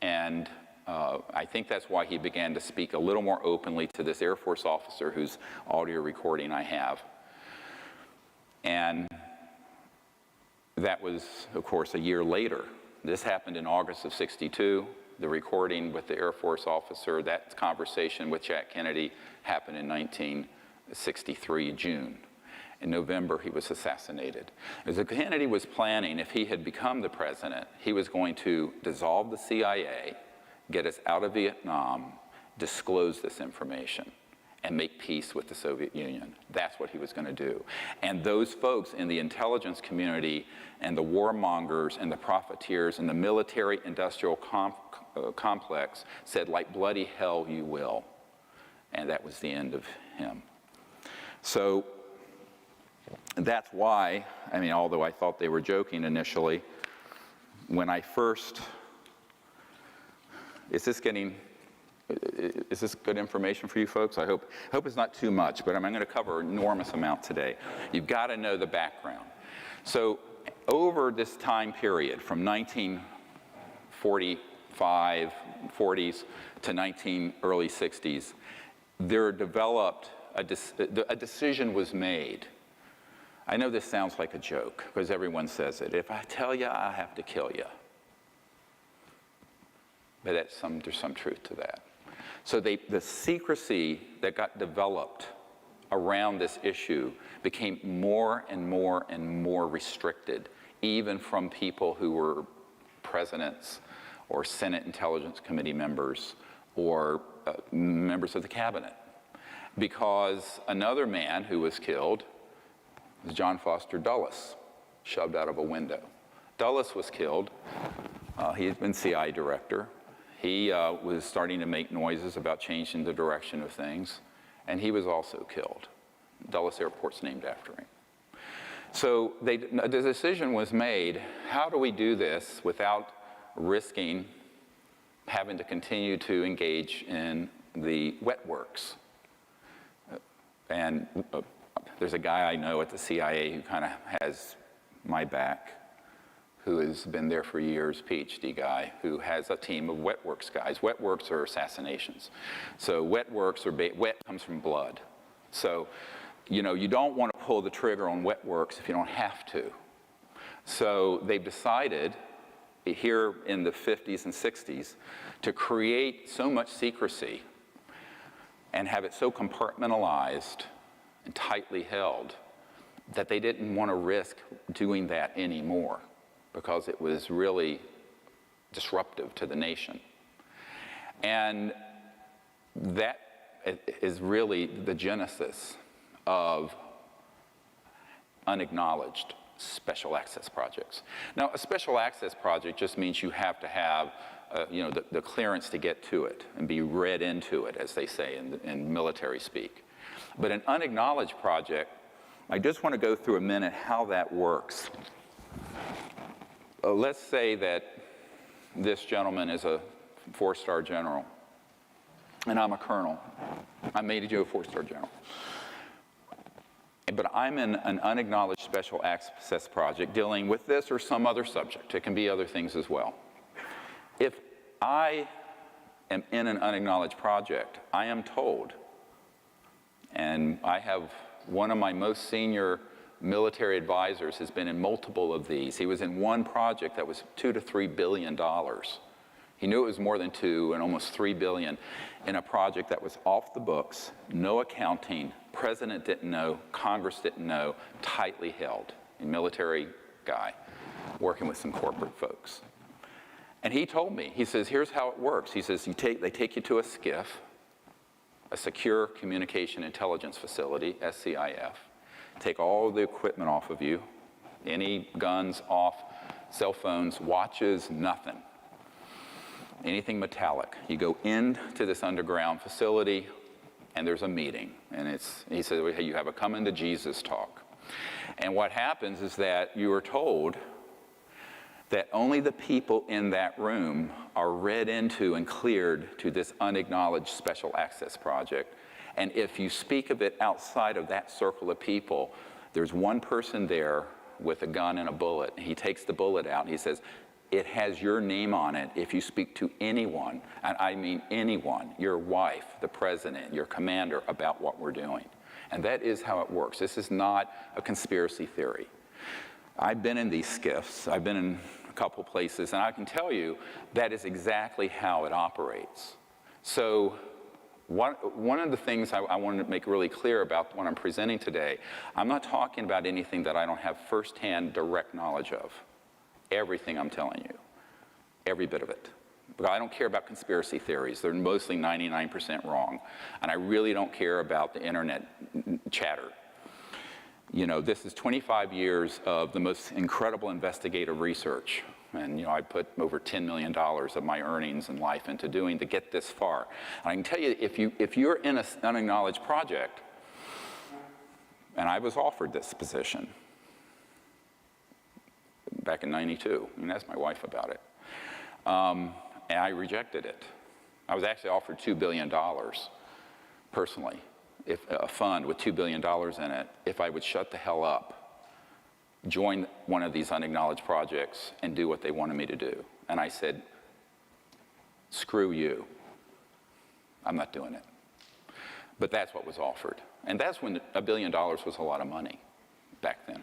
And I think that's why he began to speak a little more openly to this Air Force officer whose audio recording I have. And that was, of course, a year later. This happened in August of '62. The recording with the Air Force officer, that conversation with Jack Kennedy happened in 1963, June. In November, he was assassinated. As Kennedy was planning, if he had become the president, he was going to dissolve the CIA, get us out of Vietnam, disclose this information, and make peace with the Soviet Union. That's what he was going to do. And those folks in the intelligence community and the warmongers and the profiteers and the military-industrial complex said, like bloody hell you will. And that was the end of him. So that's why, I mean, although I thought they were joking initially, when I first, is this getting Is this good information for you folks? I hope it's not too much, but I'm going to cover an enormous amount today. You've got to know the background. So over this time period, from 1945, 40s to early 60s, there developed a decision was made. I know this sounds like a joke, because everyone says it. If I tell you, I have to kill you. But there's some truth to that. So the secrecy that got developed around this issue became more and more and more restricted, even from people who were presidents or Senate Intelligence Committee members or members of the cabinet. Because another man who was killed was John Foster Dulles, shoved out of a window. Dulles was killed. He had been CIA director. He was starting to make noises about changing the direction of things, and he was also killed. Dulles Airport's named after him. So the decision was made, how do we do this without risking having to continue to engage in the wet works? And there's a guy I know at the CIA who kind of has my back, who has been there for years, PhD guy, who has a team of wet works guys. Wet works are assassinations. So wet works are, wet comes from blood. So, you know, you don't want to pull the trigger on wet works if you don't have to. So they've decided here in the 50s and 60s to create so much secrecy and have it so compartmentalized and tightly held that they didn't want to risk doing that anymore, because it was really disruptive to the nation. And that is really the genesis of unacknowledged special access projects. Now, a special access project just means you have to have the clearance to get to it and be read into it, as they say in military speak. But an unacknowledged project, I just want to go through a minute how that works. Let's say that this gentleman is a 4-star general, and I'm a colonel. I made you a 4-star general. But I'm in an unacknowledged special access project dealing with this or some other subject. It can be other things as well. If I am in an unacknowledged project, I am told, and I have one of my most senior military advisors has been in multiple of these. He was in one project that was $2 to $3 billion. He knew it was more than 2 and almost 3 billion in a project that was off the books, no accounting, president didn't know, Congress didn't know, tightly held. A military guy working with some corporate folks. And he told me, he says, here's how it works. He says, they take you to a SCIF, a Secure Communication Intelligence Facility, SCIF, take all the equipment off of you, any guns off, cell phones, watches, nothing. Anything metallic. You go into this underground facility, and there's a meeting. And he said, hey, you have a come into Jesus talk. And what happens is that you are told that only the people in that room are read into and cleared to this unacknowledged special access project. And if you speak of it outside of that circle of people, there's one person there with a gun and a bullet. He takes the bullet out and he says, it has your name on it if you speak to anyone, and I mean anyone, your wife, the president, your commander, about what we're doing. And that is how it works. This is not a conspiracy theory. I've been in these SCIFs. I've been in a couple places, and I can tell you that is exactly how it operates. So one of the things I wanted to make really clear about what I'm presenting today, I'm not talking about anything that I don't have firsthand direct knowledge of. Everything I'm telling you, every bit of it. But I don't care about conspiracy theories. They're mostly 99% wrong. And I really don't care about the internet chatter. You know, this is 25 years of the most incredible investigative research. And, you know, I put over $10 million of my earnings and life into doing to get this far. And I can tell you, if you're in an unacknowledged project, and I was offered this position back in '92, and asked my wife about it, and I rejected it I was actually offered $2 billion personally, if a fund with $2 billion in it, if I would shut the hell up, join one of these unacknowledged projects and do what they wanted me to do. And I said, screw you. I'm not doing it. But that's what was offered. And that's when $1 billion was a lot of money back then.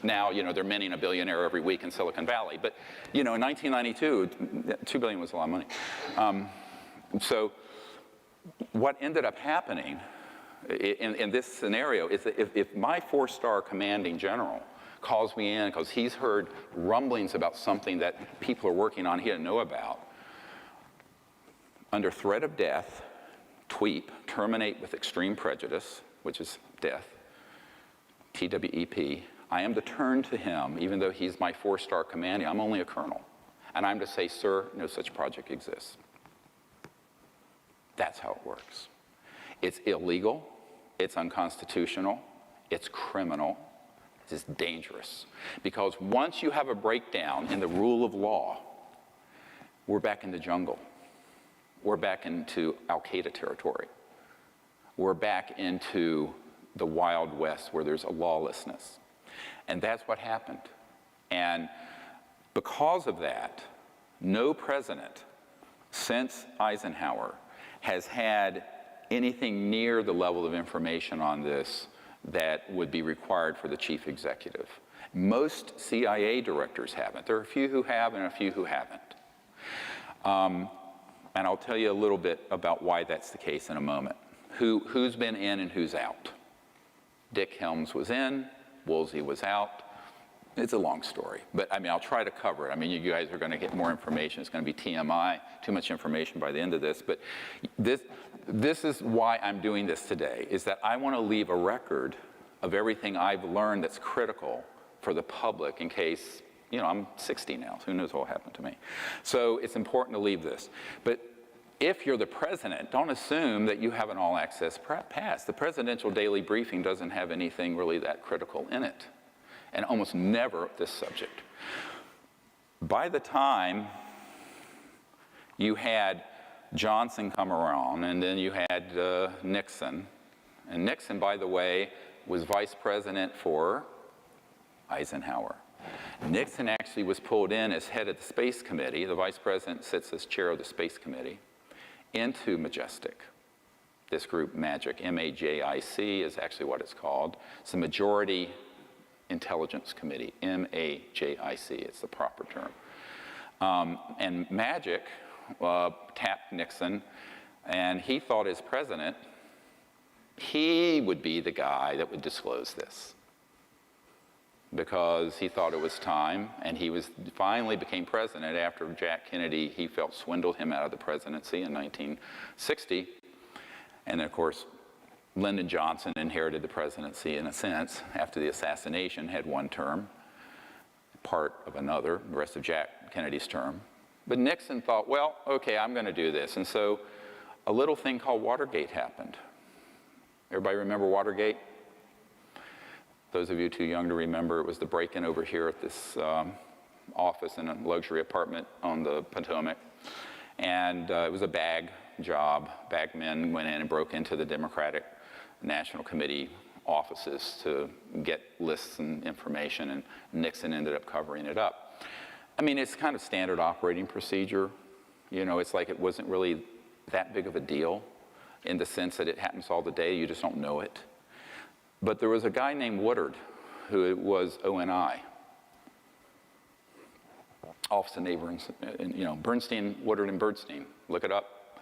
Now, they're minting a billionaire every week in Silicon Valley. But, in 1992, $2 billion was a lot of money. So what ended up happening in this scenario is that if my 4-star commanding general calls me in because he's heard rumblings about something that people are working on he didn't know about, under threat of death, TWEEP, terminate with extreme prejudice, which is death, TWEP, I am to turn to him, even though he's my 4-star commanding, I'm only a colonel, and I'm to say, sir, no such project exists. That's how it works. It's illegal, it's unconstitutional, it's criminal, it's dangerous. Because once you have a breakdown in the rule of law, we're back in the jungle. We're back into Al-Qaeda territory. We're back into the Wild West where there's a lawlessness. And that's what happened. And because of that, no president since Eisenhower has had anything near the level of information on this that would be required for the chief executive. Most CIA directors haven't. There are a few who have and a few who haven't. And I'll tell you a little bit about why that's the case in a moment. Who's been in and who's out? Dick Helms was in, Woolsey was out. It's a long story, but I'll try to cover it. You guys are going to get more information. It's going to be TMI, too much information by the end of this. But this is why I'm doing this today, is that I want to leave a record of everything I've learned that's critical for the public in case, I'm 60 now, so who knows what will happen to me. So it's important to leave this. But if you're the president, don't assume that you have an all-access pass. The presidential daily briefing doesn't have anything really that critical in it, and almost never this subject. By the time you had Johnson come around, and then you had Nixon, and Nixon, by the way, was vice president for Eisenhower. Nixon actually was pulled in as head of the Space Committee. The vice president sits as chair of the Space Committee into Majestic. This group, MAGIC, M-A-J-I-C is actually what it's called. It's the Majority Intelligence Committee, M-A-J-I-C, it's the proper term. And MAGIC tapped Nixon, and he thought as president, he would be the guy that would disclose this, because he thought it was time, and he finally became president after Jack Kennedy, he felt, swindled him out of the presidency in 1960. And then, of course, Lyndon Johnson inherited the presidency in a sense after the assassination, had one term, part of another, the rest of Jack Kennedy's term. But Nixon thought, well, okay, I'm going to do this. And so a little thing called Watergate happened. Everybody remember Watergate? Those of you too young to remember, it was the break-in over here at this office in a luxury apartment on the Potomac. And it was a bag job. Bag men went in and broke into the Democratic National Committee offices to get lists and information, and Nixon ended up covering it up. It's kind of standard operating procedure. It's like it wasn't really that big of a deal in the sense that it happens all the day, you just don't know it. But there was a guy named Woodard who was ONI, Office of Naval, Bernstein, Woodard and Bernstein, look it up.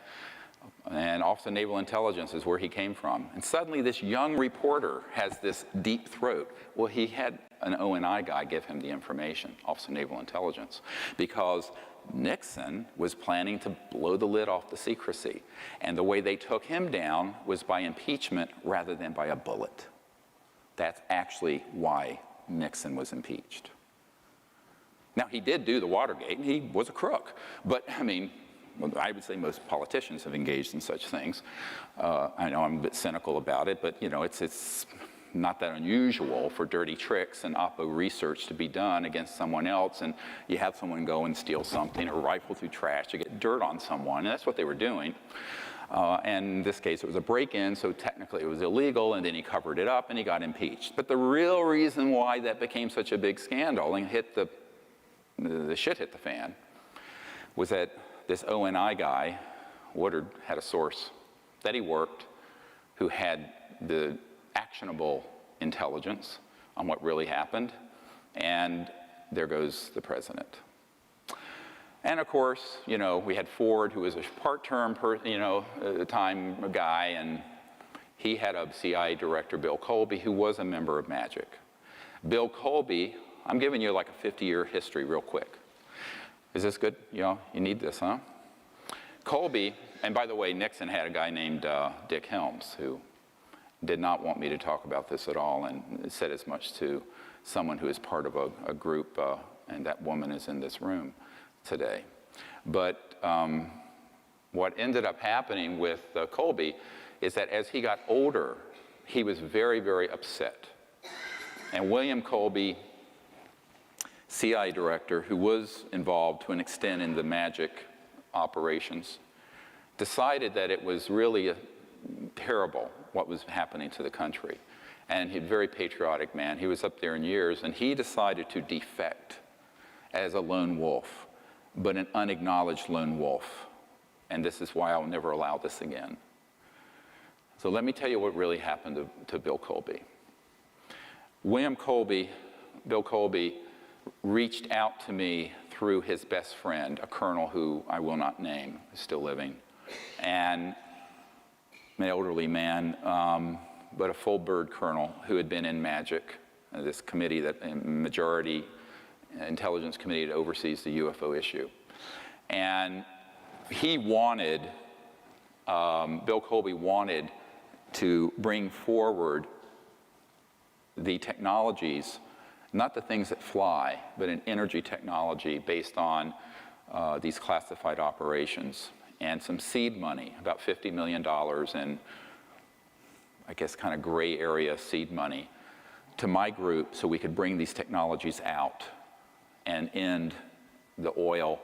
And Office of Naval Intelligence is where he came from. And suddenly this young reporter has this deep throat. Well, he had an ONI guy give him the information, Office of Naval Intelligence, because Nixon was planning to blow the lid off the secrecy. And the way they took him down was by impeachment rather than by a bullet. That's actually why Nixon was impeached. Now, he did do the Watergate, and he was a crook. But, I would say most politicians have engaged in such things. I know I'm a bit cynical about it, but, it's not that unusual for dirty tricks and oppo research to be done against someone else, and you have someone go and steal something or rifle through trash to get dirt on someone, and that's what they were doing. And in this case, it was a break-in, so technically it was illegal, and then he covered it up and he got impeached. But the real reason why that became such a big scandal and the shit hit the fan was that this ONI guy, Woodard, had a source that he worked who had the actionable intelligence on what really happened, and there goes the president. And of course, you know, we had Ford, who was a part-term, time guy, and he had a CIA director, Bill Colby, who was a member of MAGIC. Bill Colby, I'm giving you like a 50-year history real quick. Is this good? You know, you need this, huh? Colby, and by the way, Nixon had a guy named Dick Helms, who did not want me to talk about this at all, and said as much to someone who is part of a group, and that woman is in this room today. But what ended up happening with Colby is that as he got older, he was very, very upset. And William Colby, CIA director, who was involved to an extent in the MAGIC operations, decided that it was really terrible what was happening to the country. And he's a very patriotic man. He was up there in years, and he decided to defect as a lone wolf, but an unacknowledged lone wolf. And this is why I'll never allow this again. So let me tell you what really happened to Bill Colby. Bill Colby, reached out to me through his best friend, a colonel who I will not name, is still living, and an elderly man, but a full-bird colonel who had been in MAGIC, this committee, that majority intelligence committee that oversees the UFO issue. And he wanted, Bill Colby wanted to bring forward the technologies, not the things that fly, but an energy technology based on these classified operations, and some seed money, about $50 million in, I guess, kind of gray area seed money, to my group so we could bring these technologies out and end the oil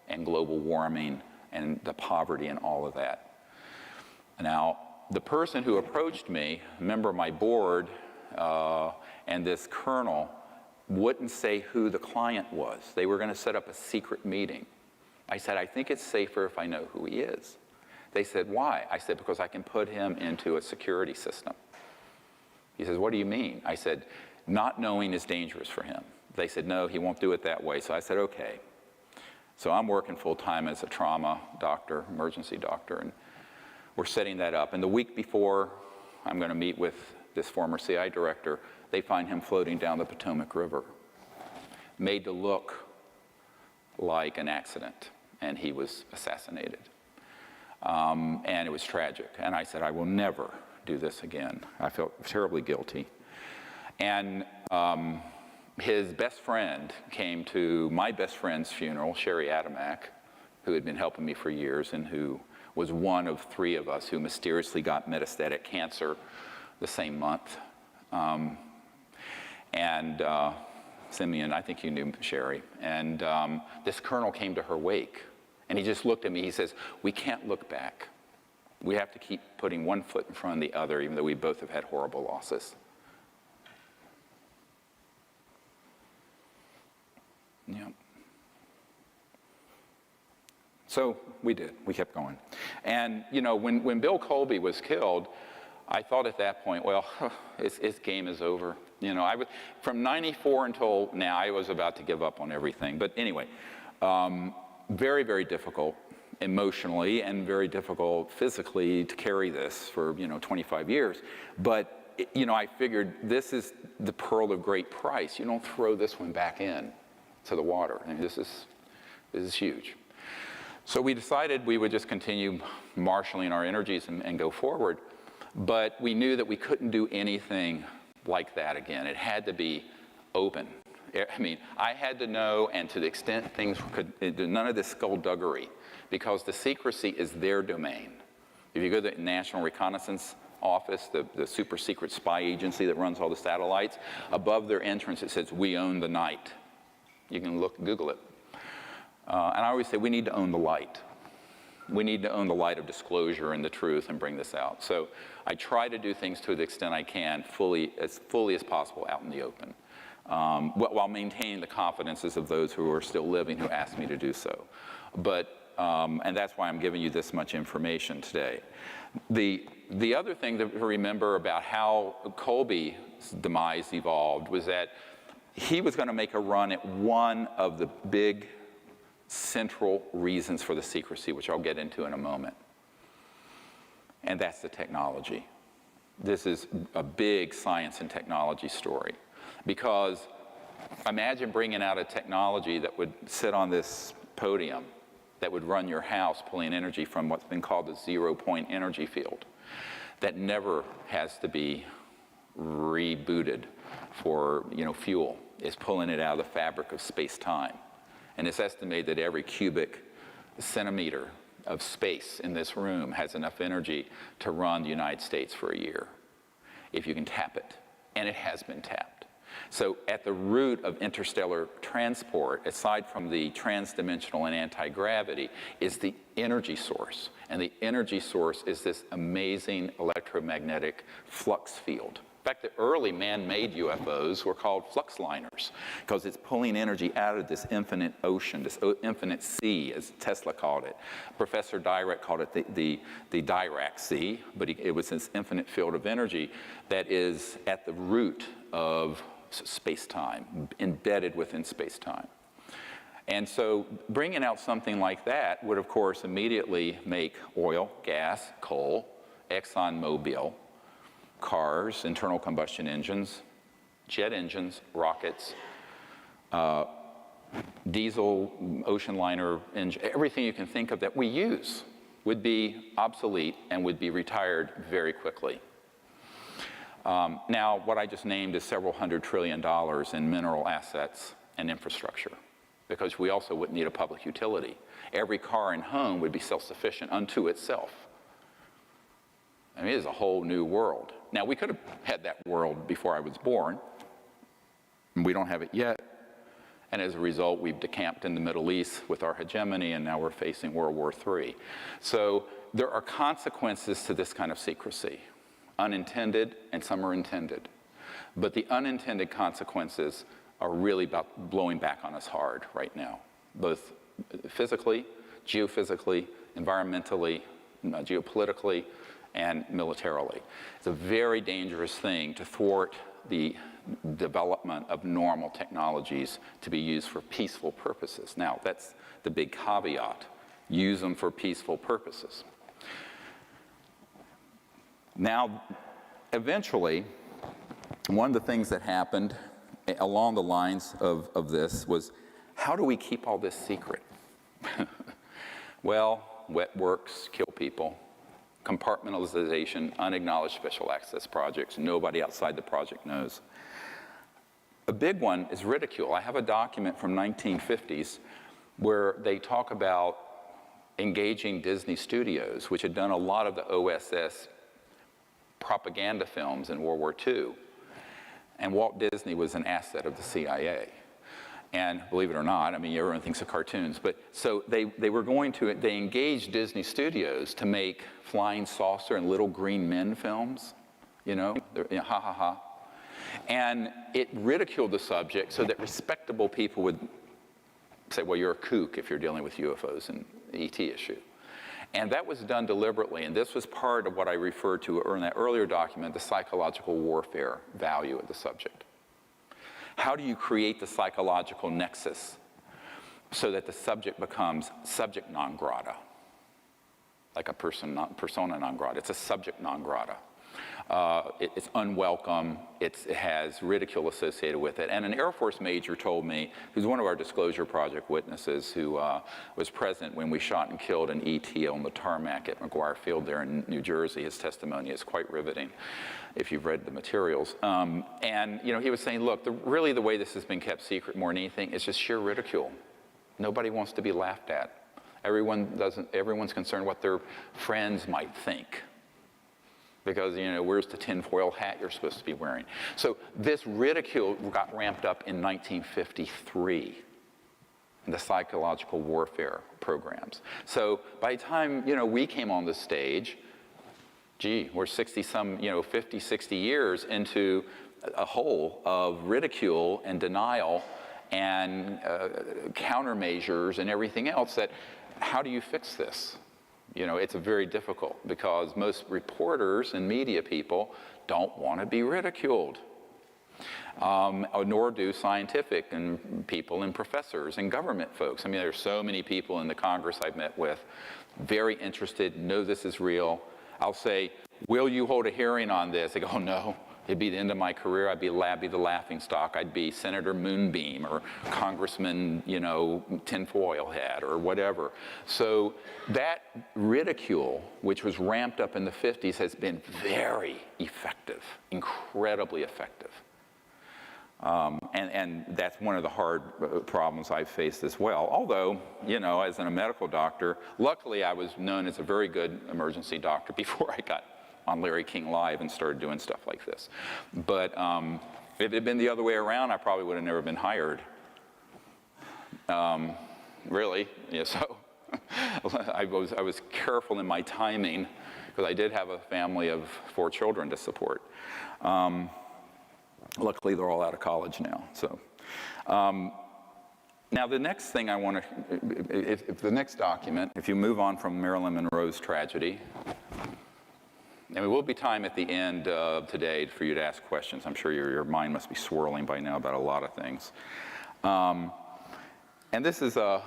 and global warming and the poverty and all of that. Now, the person who approached me, a member of my board, and this colonel, wouldn't say who the client was. They were going to set up a secret meeting. I said, I think it's safer if I know who he is. They said, why? I said, because I can put him into a security system. He says, what do you mean? I said, not knowing is dangerous for him. They said, no, he won't do it that way. So I said, okay. So I'm working full-time as a trauma doctor, emergency doctor, and we're setting that up. And the week before I'm going to meet with this former CI director, they find him floating down the Potomac River, made to look like an accident, and he was assassinated. And it was tragic. And I said, I will never do this again. I felt terribly guilty. And his best friend came to my best friend's funeral, Sherry Adamak, who had been helping me for years and who was one of 3 of us who mysteriously got metastatic cancer the same month. Simeon, I think you knew Sherry. And this colonel came to her wake, and he just looked at me. He says, we can't look back. We have to keep putting one foot in front of the other, even though we both have had horrible losses. Yeah. So we did. We kept going. And, you know, when Bill Colby was killed, I thought at that point, well, his game is over. You know, from 94 until now, I was about to give up on everything. But anyway, very, very difficult emotionally and very difficult physically to carry this for, 25 years. But, I figured this is the pearl of great price. You don't throw this one back in to the water. I mean, this is huge. So we decided we would just continue marshaling our energies and go forward. But we knew that we couldn't do anything like that again. It had to be open. I mean, I had to know, and to the extent things none of this skullduggery, because the secrecy is their domain. If you go to the National Reconnaissance office, the super secret spy agency that runs all the satellites. Above their entrance, it says, "We own the night." You can Google it. And I always say, we need to own the light. We need to own the light of disclosure and the truth and bring this out. So I try to do things to the extent I can, as fully as possible out in the open, while maintaining the confidences of those who are still living who asked me to do so. And that's why I'm giving you this much information today. The other thing to remember about how Colby's demise evolved was that he was going to make a run at one of the big central reasons for the secrecy, which I'll get into in a moment. And that's the technology. This is a big science and technology story. Because imagine bringing out a technology that would sit on this podium, that would run your house, pulling energy from what's been called the zero-point energy field, that never has to be rebooted for fuel. It's pulling it out of the fabric of space-time. And it's estimated that every cubic centimeter of space in this room has enough energy to run the United States for a year, if you can tap it. And it has been tapped. So at the root of interstellar transport, aside from the transdimensional and anti-gravity, is the energy source. And the energy source is this amazing electromagnetic flux field. In fact, the early man-made UFOs were called flux liners because it's pulling energy out of this infinite ocean, this infinite sea, as Tesla called it. Professor Dirac called it the Dirac Sea, but it was this infinite field of energy that is at the root of space-time, embedded within space-time. And so bringing out something like that would, of course, immediately make oil, gas, coal, ExxonMobil, cars, internal combustion engines, jet engines, rockets, diesel, ocean liner engine, everything you can think of that we use would be obsolete and would be retired very quickly. Now, what I just named is several $100 trillion in mineral assets and infrastructure, because we also wouldn't need a public utility. Every car and home would be self-sufficient unto itself. I mean, it is a whole new world. Now, we could have had that world before I was born. We don't have it yet. And as a result, we've decamped in the Middle East with our hegemony, and now we're facing World War III. So there are consequences to this kind of secrecy, unintended, and some are intended. But the unintended consequences are really about blowing back on us hard right now, both physically, geophysically, environmentally, geopolitically, and militarily. It's a very dangerous thing to thwart the development of normal technologies to be used for peaceful purposes. Now, that's the big caveat. Use them for peaceful purposes. Now, eventually, one of the things that happened along the lines of this was, how do we keep all this secret? Well, wet works kill people. Compartmentalization, unacknowledged special access projects. Nobody outside the project knows. A big one is ridicule. I have a document from 1950s where they talk about engaging Disney Studios, which had done a lot of the OSS propaganda films in World War II. And Walt Disney was an asset of the CIA. And believe it or not, I mean, everyone thinks of cartoons, but so they engaged Disney Studios to make Flying Saucer and Little Green Men films, ha ha ha. And it ridiculed the subject so that respectable people would say, well, you're a kook if you're dealing with UFOs and the ET issue. And that was done deliberately, and this was part of what I referred to in that earlier document, the psychological warfare value of the subject. How do you create the psychological nexus so that the subject becomes subject non grata? Like a persona non grata. It's a subject non grata. It's unwelcome. It has ridicule associated with it. And an Air Force major told me, who's one of our Disclosure Project witnesses, who was present when we shot and killed an ET on the tarmac at McGuire Field there in New Jersey. His testimony is quite riveting, if you've read the materials. And he was saying, look, really the way this has been kept secret more than anything is just sheer ridicule. Nobody wants to be laughed at. Everyone's concerned what their friends might think. because, where's the tinfoil hat you're supposed to be wearing? So this ridicule got ramped up in 1953 in the psychological warfare programs. So by the time, we came on the stage, we're 50, 60 years into a hole of ridicule and denial and countermeasures and everything else that, how do you fix this? It's very difficult because most reporters and media people don't want to be ridiculed, nor do scientific and people and professors and government folks. I mean, there's so many people in the Congress I've met with, very interested, know this is real. I'll say, will you hold a hearing on this? They go, oh, no. It'd be the end of my career. I'd be the laughing stock. I'd be Senator Moonbeam or Congressman, Tinfoil Hat or whatever. So that ridicule, which was ramped up in the 50s, has been very effective, incredibly effective. And that's one of the hard problems I've faced as well. Although, as a medical doctor, luckily I was known as a very good emergency doctor before I got on Larry King Live and started doing stuff like this. But if it had been the other way around, I probably would have never been hired. Really, so I was careful in my timing because I did have a family of 4 children to support. Luckily, they're all out of college now. So now the next thing I want to, if the next document, if you move on from Marilyn Monroe's tragedy, and there will be time at the end of today for you to ask questions. I'm sure your mind must be swirling by now about a lot of things. And this is the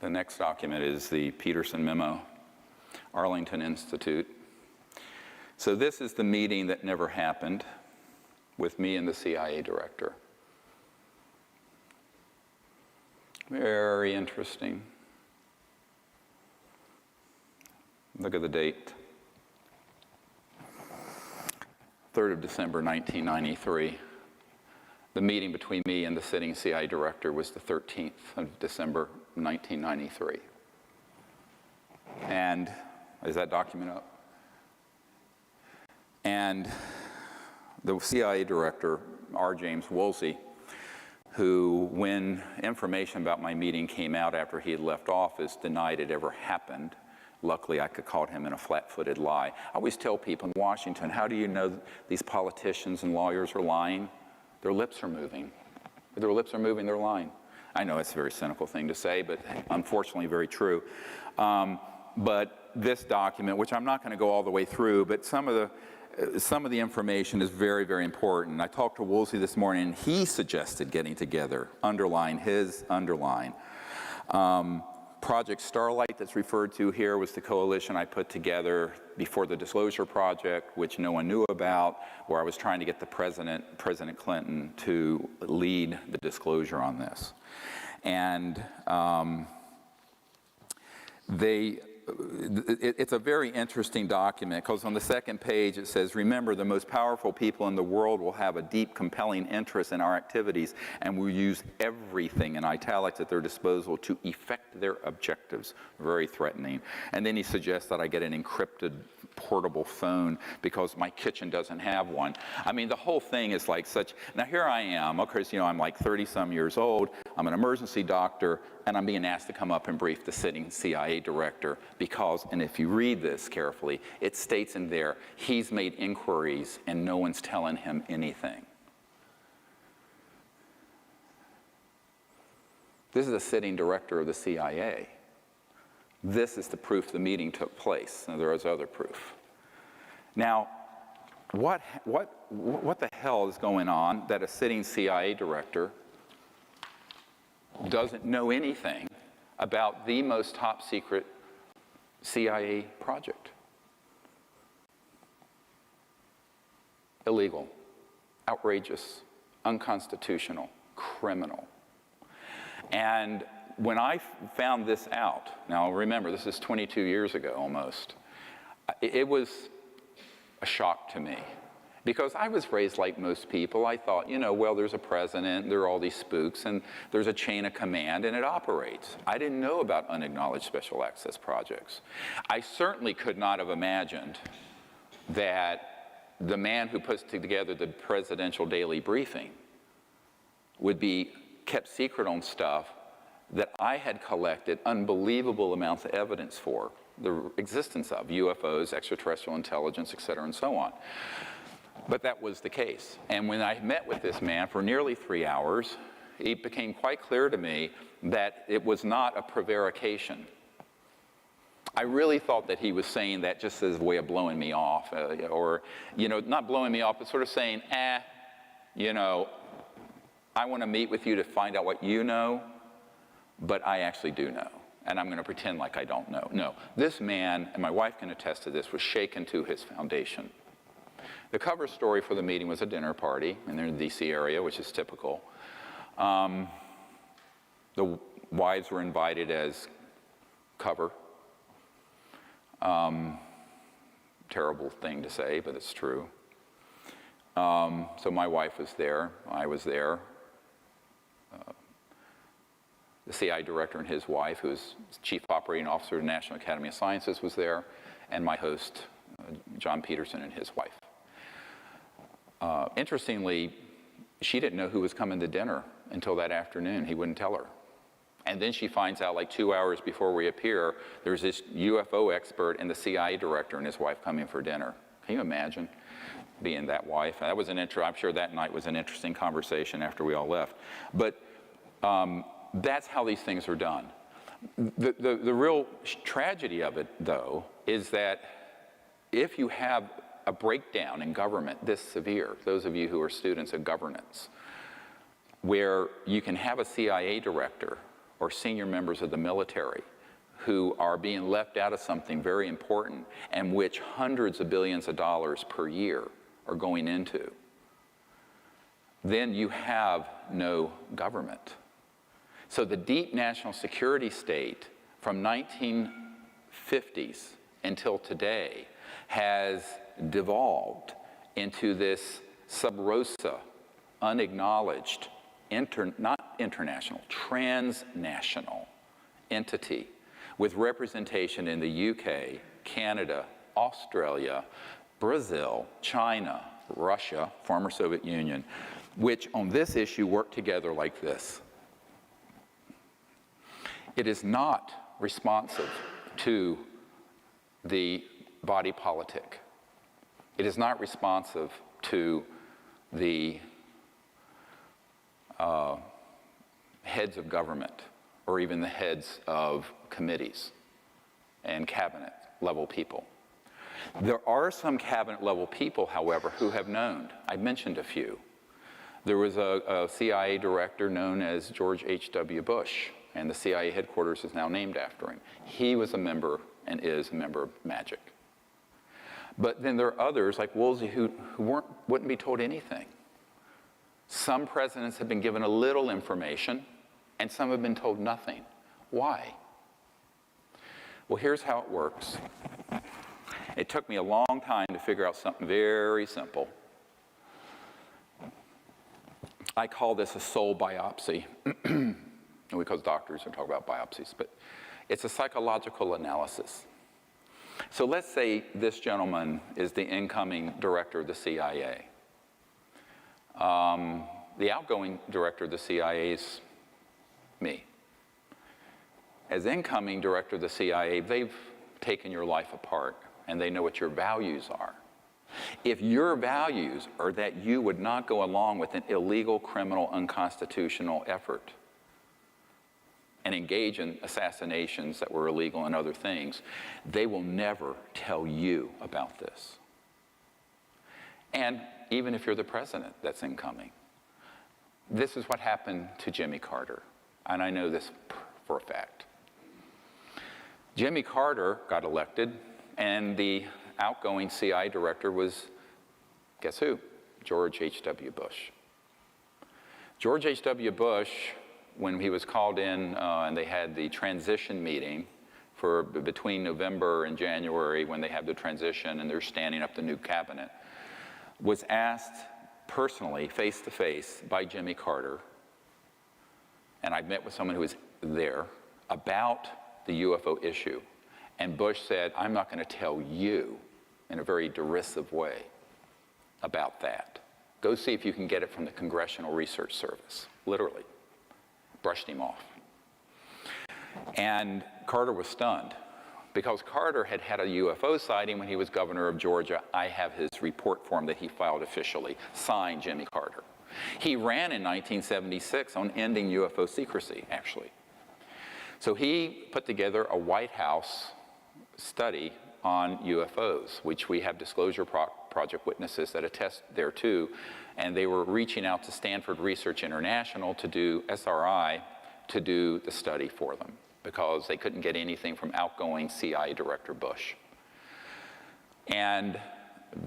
next document is the Peterson Memo, Arlington Institute. So this is the meeting that never happened with me and the CIA director. Very interesting. Look at the date. 3rd of December, 1993. The meeting between me and the sitting CIA director was the 13th of December, 1993. And is that document up? And the CIA director, R. James Woolsey, who, when information about my meeting came out after he had left office, denied it ever happened. Luckily, I could call him in a flat-footed lie. I always tell people in Washington, how do you know these politicians and lawyers are lying? Their lips are moving. If their lips are moving, they're lying. I know it's a very cynical thing to say, but unfortunately very true. But this document, which I'm not going to go all the way through, but some of the information is very, very important. I talked to Woolsey this morning, and he suggested getting together, underline. Project Starlight that's referred to here was the coalition I put together before the Disclosure Project, which no one knew about, where I was trying to get President Clinton to lead the disclosure on this. And it's a very interesting document because on the second page it says, remember, the most powerful people in the world will have a deep, compelling interest in our activities and will use everything in italics at their disposal to effect their objectives. Very threatening. And then he suggests that I get an encrypted portable phone because my kitchen doesn't have one. I mean, the whole thing is like such. Now here I am, of course, I'm like 30-some years old. I'm an emergency doctor, and I'm being asked to come up and brief the sitting CIA director because, and if you read this carefully, it states in there, he's made inquiries and no one's telling him anything. This is the sitting director of the CIA. This is the proof the meeting took place. Now, there is other proof. Now, what the hell is going on that a sitting CIA director doesn't know anything about the most top secret CIA project? Illegal, outrageous, unconstitutional, criminal. And when I found this out, now remember, this is 22 years ago almost, it was a shock to me. Because I was raised like most people. I thought, you know, well, there's a president, there are all these spooks, and there's a chain of command, and it operates. I didn't know about unacknowledged special access projects. I certainly could not have imagined that the man who puts together the presidential daily briefing would be kept secret on stuff that I had collected unbelievable amounts of evidence for the existence of UFOs, extraterrestrial intelligence, et cetera, and so on. But that was the case. And when I met with this man for nearly 3 hours, it became quite clear to me that it was not a prevarication. I really thought that he was saying that just as a way of blowing me off, or, you know, not blowing me off, but sort of saying, you know, I want to meet with you to find out what you know, but I actually do know, and I'm going to pretend like I don't know. No, this man, and my wife can attest to this, was shaken to his foundation. The cover story for the meeting was a dinner party, and they're in the D.C. area, which is typical. The wives were invited as cover. Terrible thing to say, but it's true. So my wife was there, I was there. The CIA director and his wife, who's chief operating officer of the National Academy of Sciences, was there, and my host, John Peterson, and his wife. Interestingly, she didn't know who was coming to dinner until that afternoon. He wouldn't tell her. And then she finds out like 2 hours before we appear, there's this UFO expert and the CIA director and his wife coming for dinner. Can you imagine being that wife? That was I'm sure that night was an interesting conversation after we all left. But that's how these things are done. The real tragedy of it, though, is that if you have a breakdown in government this severe, those of you who are students of governance, where you can have a CIA director or senior members of the military who are being left out of something very important and which hundreds of billions of dollars per year are going into, then you have no government. So the deep national security state from 1950s until today has devolved into this sub rosa, unacknowledged, not international, transnational entity with representation in the UK, Canada, Australia, Brazil, China, Russia, former Soviet Union, which on this issue work together like this. It is not responsive to the body politic. It is not responsive to the heads of government or even the heads of committees and cabinet level people. There are some cabinet level people, however, who have known. I mentioned a few. There was a CIA director known as George H.W. Bush, and the CIA headquarters is now named after him. He was a member and is a member of MAGIC. But then there are others like Woolsey who wouldn't be told anything. Some presidents have been given a little information, and some have been told nothing. Why? Well, here's how it works. It took me a long time to figure out something very simple. I call this a soul biopsy. Because doctors are talking about biopsies, but it's a psychological analysis. So let's say this gentleman is the incoming director of the CIA. The outgoing director of the CIA is me. As incoming director of the CIA, they've taken your life apart, and they know what your values are. If your values are that you would not go along with an illegal, criminal, unconstitutional effort and engage in assassinations that were illegal and other things, they will never tell you about this. And even if you're the president that's incoming, this is what happened to Jimmy Carter, and I know this for a fact. Jimmy Carter got elected, and the outgoing CIA director was, guess who? George H.W. Bush. George H.W. Bush, when he was called in and they had the transition meeting for between November and January when they have the transition and they're standing up the new cabinet, was asked personally, face-to-face, by Jimmy Carter, and I met with someone who was there, about the UFO issue. And Bush said, I'm not going to tell you, in a very derisive way, about that. Go see if you can get it from the Congressional Research Service. Literally. Brushed him off. And Carter was stunned, because Carter had had a UFO sighting when he was governor of Georgia. I have his report form that he filed officially, signed Jimmy Carter. He ran in 1976 on ending UFO secrecy, actually. So he put together a White House study on UFOs, which we have Disclosure Project witnesses that attest thereto, and they were reaching out to Stanford Research International to do SRI, to do the study for them, because they couldn't get anything from outgoing CIA Director Bush. And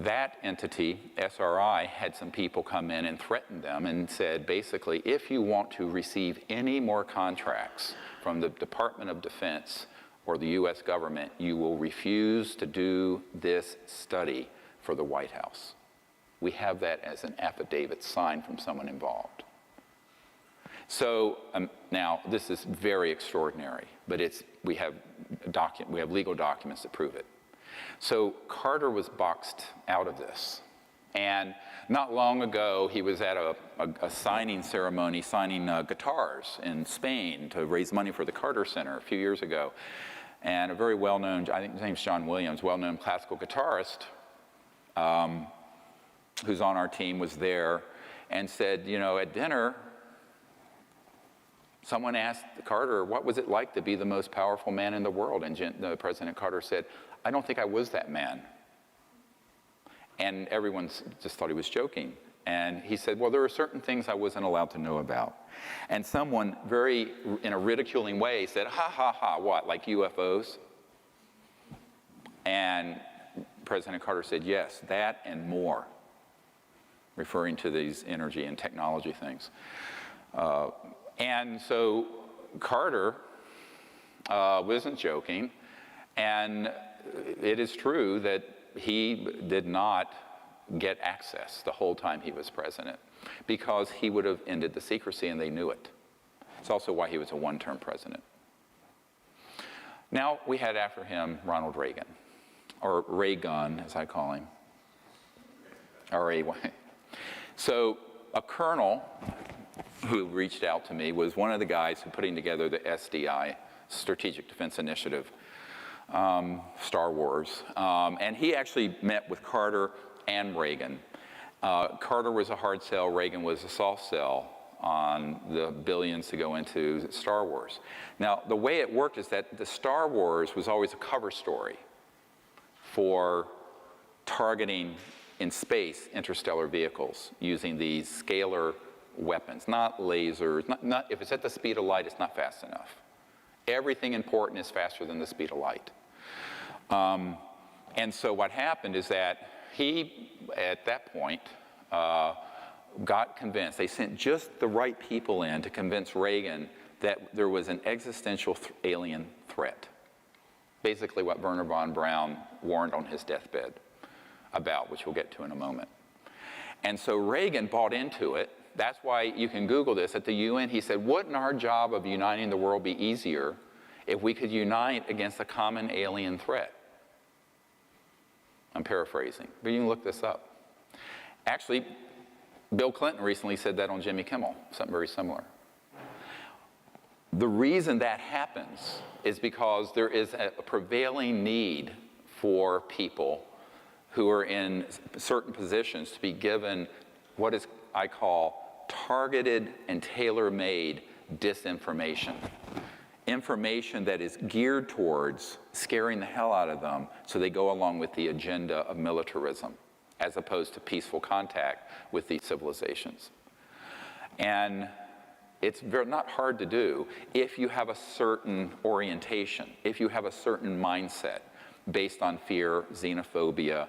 that entity, SRI, had some people come in and threaten them and said, basically, if you want to receive any more contracts from the Department of Defense or the US government, you will refuse to do this study for the White House. We have that as an affidavit signed from someone involved. So now, this is very extraordinary, but we have legal documents that prove it. So Carter was boxed out of this. And not long ago, he was at a signing ceremony, signing guitars in Spain to raise money for the Carter Center a few years ago. And a very well-known, I think his name's John Williams, well-known classical guitarist, who's on our team, was there and said, you know, at dinner, someone asked Carter, what was it like to be the most powerful man in the world? And President Carter said, I don't think I was that man. And everyone just thought he was joking. And he said, well, there are certain things I wasn't allowed to know about. And someone in a ridiculing way said, ha, ha, ha, what, like UFOs? And President Carter said, yes, that and more, referring to these energy and technology things. And so Carter wasn't joking, and it is true that he did not get access the whole time he was president, because he would have ended the secrecy, and they knew it. It's also why he was a one-term president. Now we had after him Ronald Reagan, or Ray-Gun, as I call him, R-A-Y. So a colonel who reached out to me was one of the guys who putting together the SDI, Strategic Defense Initiative, Star Wars. And he actually met with Carter and Reagan. Carter was a hard sell, Reagan was a soft sell on the billions to go into Star Wars. Now, the way it worked is that the Star Wars was always a cover story for targeting in space interstellar vehicles using these scalar weapons, not lasers, if it's at the speed of light, it's not fast enough. Everything important is faster than the speed of light. And so what happened is that he, at that point, got convinced. They sent just the right people in to convince Reagan that there was an existential alien threat. Basically what Wernher von Braun warned on his deathbed about, which we'll get to in a moment. And so Reagan bought into it. That's why you can Google this. At the UN, he said, wouldn't our job of uniting the world be easier if we could unite against a common alien threat? I'm paraphrasing, but you can look this up. Actually, Bill Clinton recently said that on Jimmy Kimmel, something very similar. The reason that happens is because there is a prevailing need for people who are in certain positions to be given what is, I call, targeted and tailor-made disinformation. Information that is geared towards scaring the hell out of them so they go along with the agenda of militarism as opposed to peaceful contact with these civilizations. And it's not hard to do if you have a certain orientation, if you have a certain mindset based on fear, xenophobia,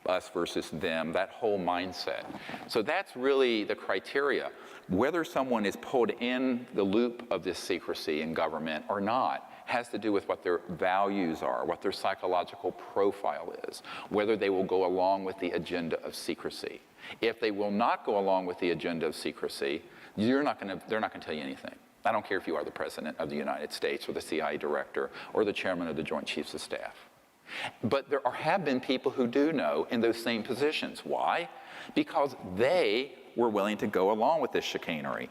us versus them, that whole mindset. So that's really the criteria. Whether someone is pulled in the loop of this secrecy in government or not has to do with what their values are, what their psychological profile is, whether they will go along with the agenda of secrecy. If they will not go along with the agenda of secrecy, they're not going to tell you anything. I don't care if you are the President of the United States or the CIA Director or the Chairman of the Joint Chiefs of Staff. But there have been people who do know in those same positions. Why? Because they were willing to go along with this chicanery.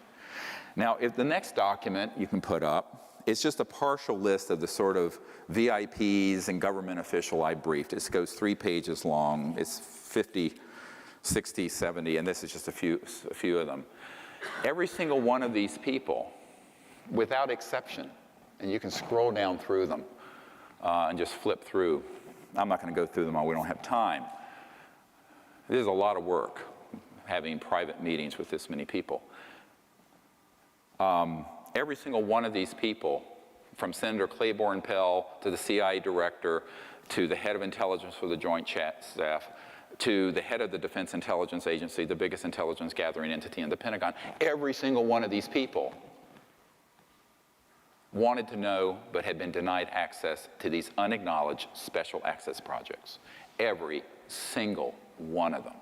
Now, if the next document you can put up, it's just a partial list of the sort of VIPs and government official I briefed. It goes 3 pages long. It's 50, 60, 70, and this is just a few of them. Every single one of these people, without exception, and you can scroll down through them and just flip through. I'm not going to go through them all. We don't have time. It is a lot of work having private meetings with this many people. Every single one of these people, from Senator Claiborne Pell to the CIA Director to the head of intelligence for the Joint Staff to the head of the Defense Intelligence Agency, the biggest intelligence gathering entity in the Pentagon, every single one of these people wanted to know but had been denied access to these unacknowledged special access projects. Every single one of them.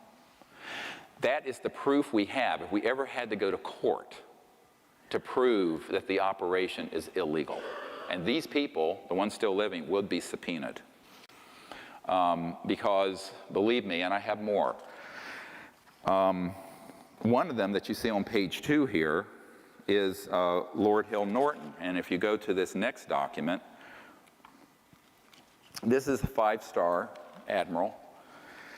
That is the proof we have. If we ever had to go to court to prove that the operation is illegal, and these people, the ones still living, would be subpoenaed. Because, believe me, and I have more, one of them that you see on page 2 here is Lord Hill Norton. And if you go to this next document, this is a 5-star admiral.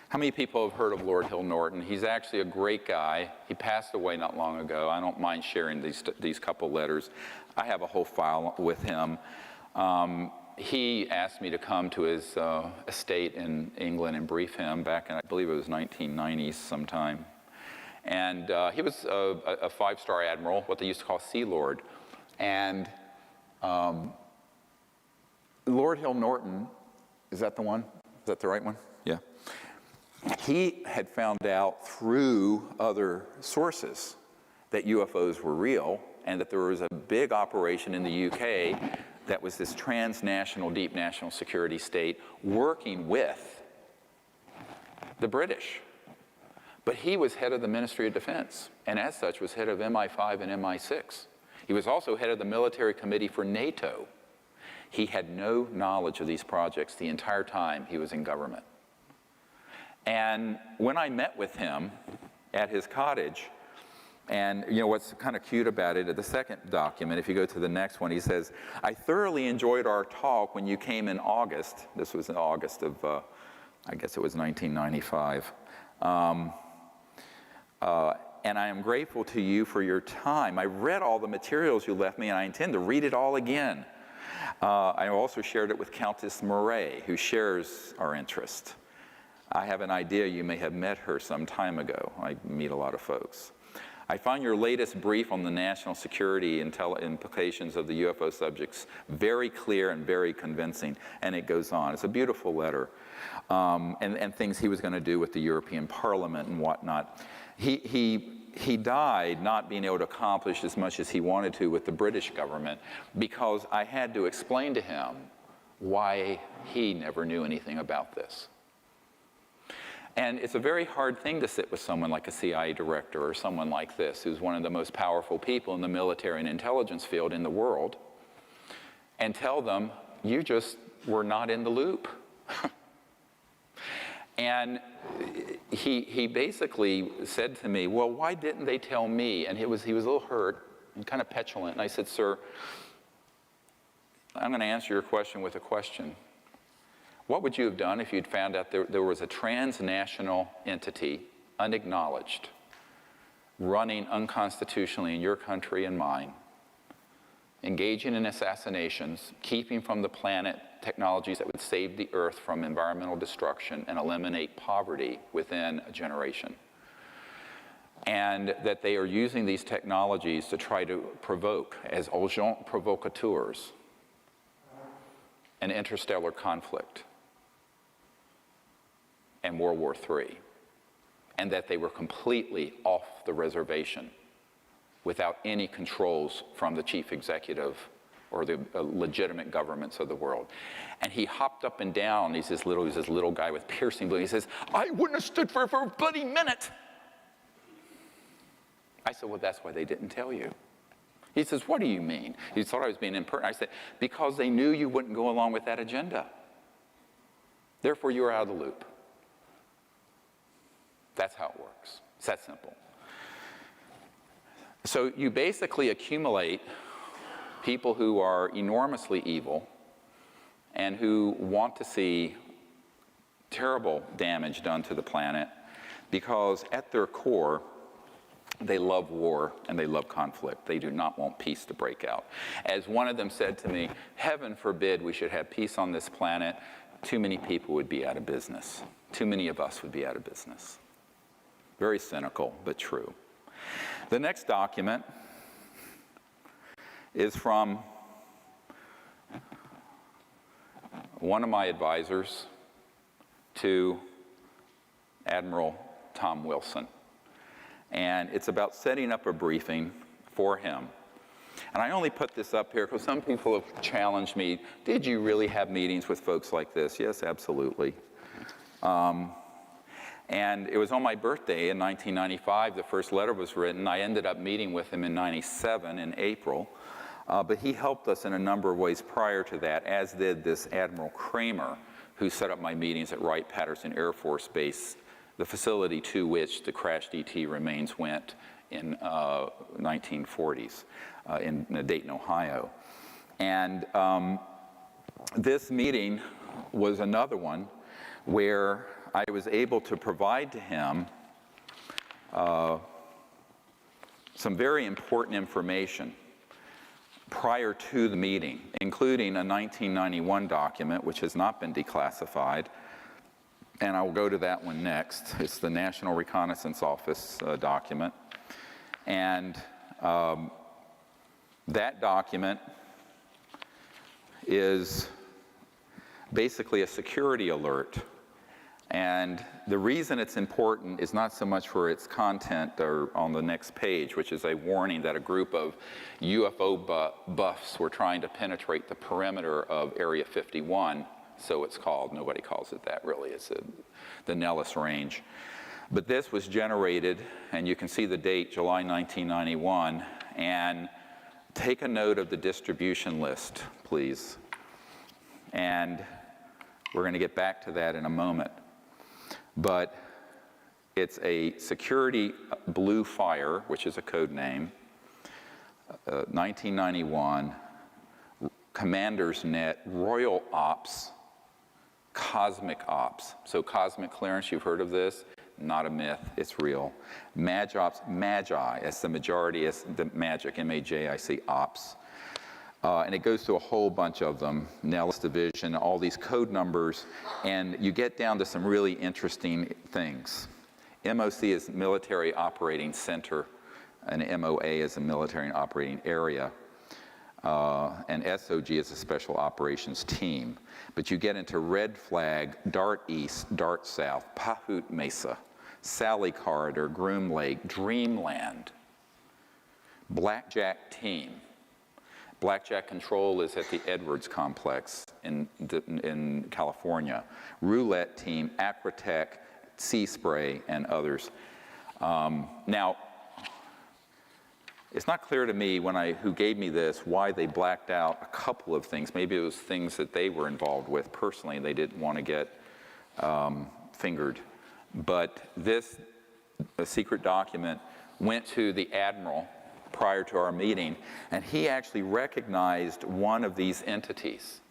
How many people have heard of Lord Hill Norton? He's actually a great guy. He passed away not long ago. I don't mind sharing these couple letters. I have a whole file with him. He asked me to come to his estate in England and brief him back in, I believe it was 1990s sometime. And he was a 5-star admiral, what they used to call Sea Lord. And Lord Hill Norton, is that the one? Is that the right one? Yeah. He had found out through other sources that UFOs were real and that there was a big operation in the UK that was this transnational, deep national security state working with the British. But he was head of the Ministry of Defense, and as such was head of MI5 and MI6. He was also head of the Military Committee for NATO. He had no knowledge of these projects the entire time he was in government. And when I met with him at his cottage, and you know what's kind of cute about it, at the second document, if you go to the next one, he says, I thoroughly enjoyed our talk when you came in August. This was in August of, I guess it was 1995. And I am grateful to you for your time. I read all the materials you left me, and I intend to read it all again. I also shared it with Countess Murray, who shares our interest. I have an idea you may have met her some time ago. I meet a lot of folks. I find your latest brief on the national security implications of the UFO subjects very clear and very convincing, and it goes on. It's a beautiful letter, and things he was going to do with the European Parliament and whatnot. He died not being able to accomplish as much as he wanted to with the British government because I had to explain to him why he never knew anything about this. And it's a very hard thing to sit with someone like a CIA director or someone like this, who's one of the most powerful people in the military and intelligence field in the world, and tell them, you just were not in the loop. And he basically said to me, well, why didn't they tell me? And he was a little hurt and kind of petulant. And I said, sir, I'm going to answer your question with a question. What would you have done if you'd found out there was a transnational entity, unacknowledged, running unconstitutionally in your country and mine, engaging in assassinations, keeping from the planet technologies that would save the earth from environmental destruction and eliminate poverty within a generation? And that they are using these technologies to try to provoke, as agents provocateurs, an interstellar conflict and World War III, and that they were completely off the reservation without any controls from the chief executive or the legitimate governments of the world. And he hopped up and down. He's this little guy with piercing blue. He says, I wouldn't have stood for it for a bloody minute. I said, well, that's why they didn't tell you. He says, what do you mean? He thought I was being impertinent. I said, because they knew you wouldn't go along with that agenda. Therefore, you were out of the loop. That's how it works. It's that simple. So you basically accumulate people who are enormously evil and who want to see terrible damage done to the planet because at their core, they love war and they love conflict. They do not want peace to break out. As one of them said to me, heaven forbid we should have peace on this planet. Too many people would be out of business. Too many of us would be out of business. Very cynical, but true. The next document is from one of my advisors to Admiral Tom Wilson. And it's about setting up a briefing for him. And I only put this up here because some people have challenged me, did you really have meetings with folks like this? Yes, absolutely. And it was on my birthday in 1995, the first letter was written. I ended up meeting with him in 97 in April. But he helped us in a number of ways prior to that, as did this Admiral Kramer, who set up my meetings at Wright-Patterson Air Force Base, the facility to which the crashed ET remains went in 1940s in Dayton, Ohio. And this meeting was another one where I was able to provide to him some very important information prior to the meeting, including a 1991 document, which has not been declassified, and I will go to that one next. It's the National Reconnaissance Office document. And that document is basically a security alert. And the reason it's important is not so much for its content or on the next page, which is a warning that a group of UFO buffs were trying to penetrate the perimeter of Area 51, so it's called. Nobody calls it that, really. It's the Nellis Range. But this was generated, and you can see the date, July 1991, and take a note of the distribution list, please. And we're going to get back to that in a moment. But it's a security blue fire, which is a code name, 1991, Commander's Net, Royal Ops, Cosmic Ops. So cosmic clearance, you've heard of this? Not a myth, it's real. Magi Ops, Magi, as the majority, as the magic, M-A-J-I-C, Ops. And it goes through a whole bunch of them, Nellis Division, all these code numbers, and you get down to some really interesting things. MOC is Military Operating Center, and MOA is a Military Operating Area, and SOG is a Special Operations Team. But you get into Red Flag, Dart East, Dart South, Pahut Mesa, Sally Corridor, Groom Lake, Dreamland, Blackjack Team. Blackjack Control is at the Edwards Complex in California. Roulette Team, Aquatech, Sea Spray, and others. Now, it's not clear to me who gave me this why they blacked out a couple of things. Maybe it was things that they were involved with personally and they didn't want to get fingered. But this secret document went to the Admiral prior to our meeting, and he actually recognized one of these entities.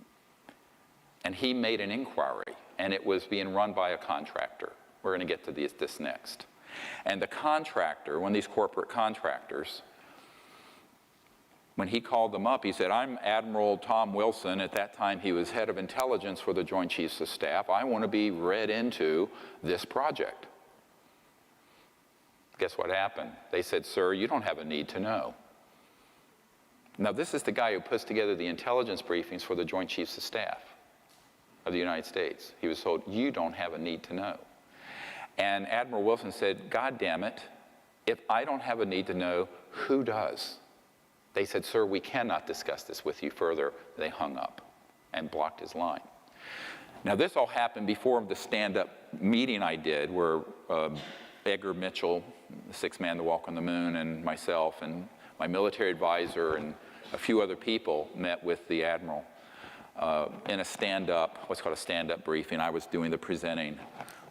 And he made an inquiry, and it was being run by a contractor. We're going to get to this next. And the contractor, one of these corporate contractors, when he called them up, he said, I'm Admiral Tom Wilson. At that time, he was head of intelligence for the Joint Chiefs of Staff. I want to be read into this project. Guess what happened? They said, sir, you don't have a need to know. Now, this is the guy who puts together the intelligence briefings for the Joint Chiefs of Staff of the United States. He was told, you don't have a need to know. And Admiral Wilson said, God damn it, if I don't have a need to know, who does? They said, "Sir, we cannot discuss this with you further." They hung up and blocked his line. Now, this all happened before the stand-up meeting I did where Edgar Mitchell, the sixth man to walk on the moon, and myself and my military advisor and a few other people met with the admiral in a stand-up, what's called a stand-up briefing. I was doing the presenting.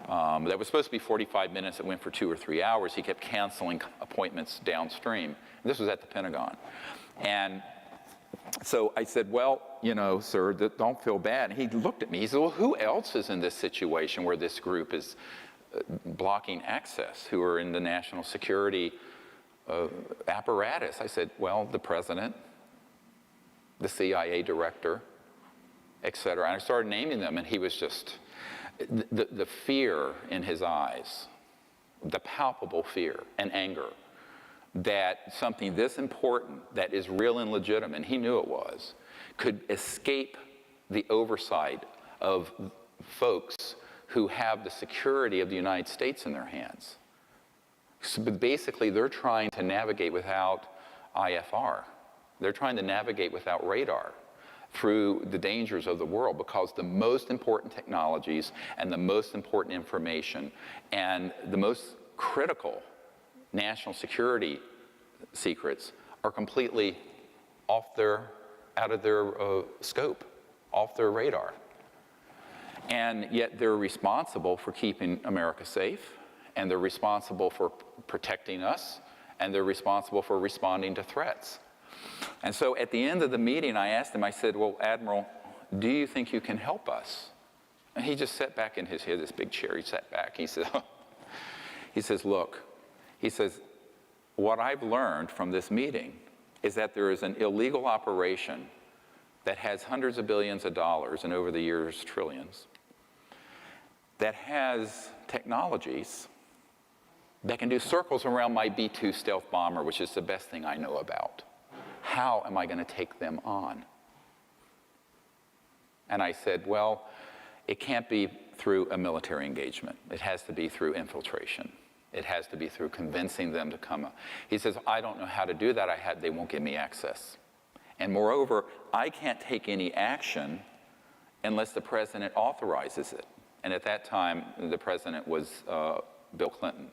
That was supposed to be 45 minutes. It went for 2 or 3 hours. He kept canceling appointments downstream. And this was at the Pentagon. And so I said, "Well, you know, sir, don't feel bad." And he looked at me. He said, "Well, who else is in this situation where this group is blocking access, who are in the national security apparatus?" I said, "Well, the president, the CIA director, et cetera." And I started naming them, and he was just, the fear in his eyes, the palpable fear and anger that something this important, that is real and legitimate, and he knew it was, could escape the oversight of folks who have the security of the United States in their hands. So basically, they're trying to navigate without IFR. They're trying to navigate without radar through the dangers of the world, because the most important technologies and the most important information and the most critical national security secrets are completely out of their scope, off their radar. And yet they're responsible for keeping America safe, and they're responsible for protecting us, and they're responsible for responding to threats. And so at the end of the meeting, I asked him, I said, "Well, Admiral, do you think you can help us?" And he just sat back in his head, this big chair. He sat back. He said, "Look," he says, "what I've learned from this meeting is that there is an illegal operation that has hundreds of billions of dollars, and over the years, trillions, that has technologies that can do circles around my B-2 stealth bomber, which is the best thing I know about. How am I going to take them on?" And I said, "Well, it can't be through a military engagement. It has to be through infiltration. It has to be through convincing them to come." He says, "I don't know how to do that. They won't give me access. And moreover, I can't take any action unless the president authorizes it." And at that time, the president was Bill Clinton.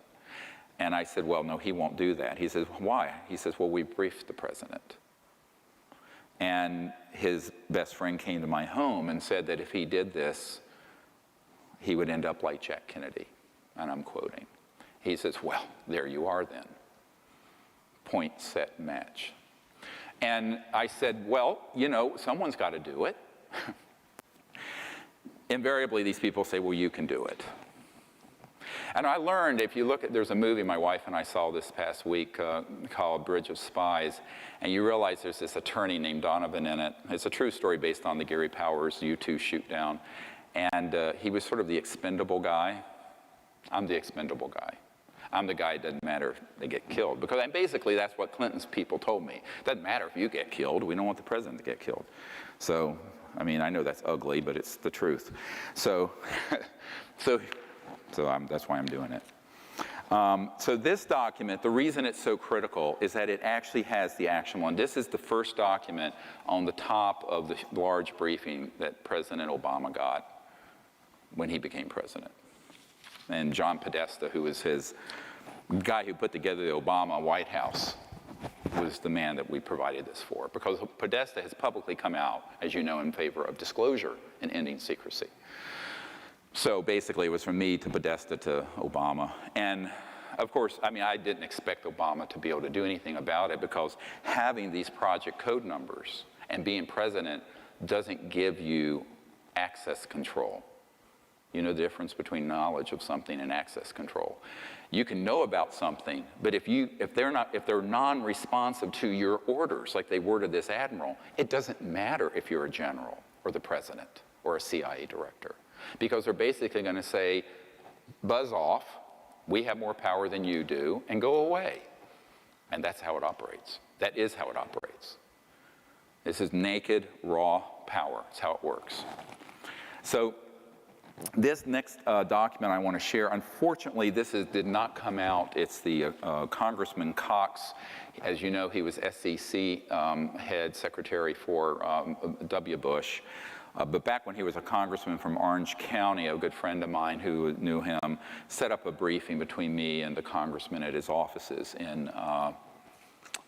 And I said, "Well, no, he won't do that." He says, "Why?" He says, "Well, we briefed the president. And his best friend came to my home and said that if he did this, he would end up like Jack Kennedy." And I'm quoting. He says, "Well, there you are then. Point, set, match." And I said, "Well, you know, someone's got to do it." Invariably, these people say, "Well, you can do it." And I learned, if you look at, there's a movie my wife and I saw this past week called Bridge of Spies, and you realize there's this attorney named Donovan in it. It's a true story based on the Gary Powers U-2 shoot down. And he was sort of the expendable guy. I'm the expendable guy. I'm the guy, it doesn't matter if they get killed. Because basically that's what Clinton's people told me. It doesn't matter if you get killed. We don't want the president to get killed. So, I mean, I know that's ugly, but it's the truth. So that's why I'm doing it. So this document, the reason it's so critical is that it actually has the actionable. And this is the first document on the top of the large briefing that President Obama got when he became president. And John Podesta, who was his guy who put together the Obama White House, was the man that we provided this for. Because Podesta has publicly come out, as you know, in favor of disclosure and ending secrecy. So basically, it was from me to Podesta to Obama. And of course, I mean, I didn't expect Obama to be able to do anything about it, because having these project code numbers and being president doesn't give you access control. You know the difference between knowledge of something and access control. You can know about something, but if they're non-responsive to your orders, like they were to this admiral, it doesn't matter if you're a general or the president or a CIA director, because they're basically going to say, "Buzz off, we have more power than you do," and go away. And that's how it operates. That is how it operates. This is naked, raw power. That's how it works. So This next document I want to share, unfortunately, did not come out. It's the Congressman Cox. As you know, he was SEC head secretary for W. Bush. But back when he was a congressman from Orange County, a good friend of mine who knew him set up a briefing between me and the congressman at his offices in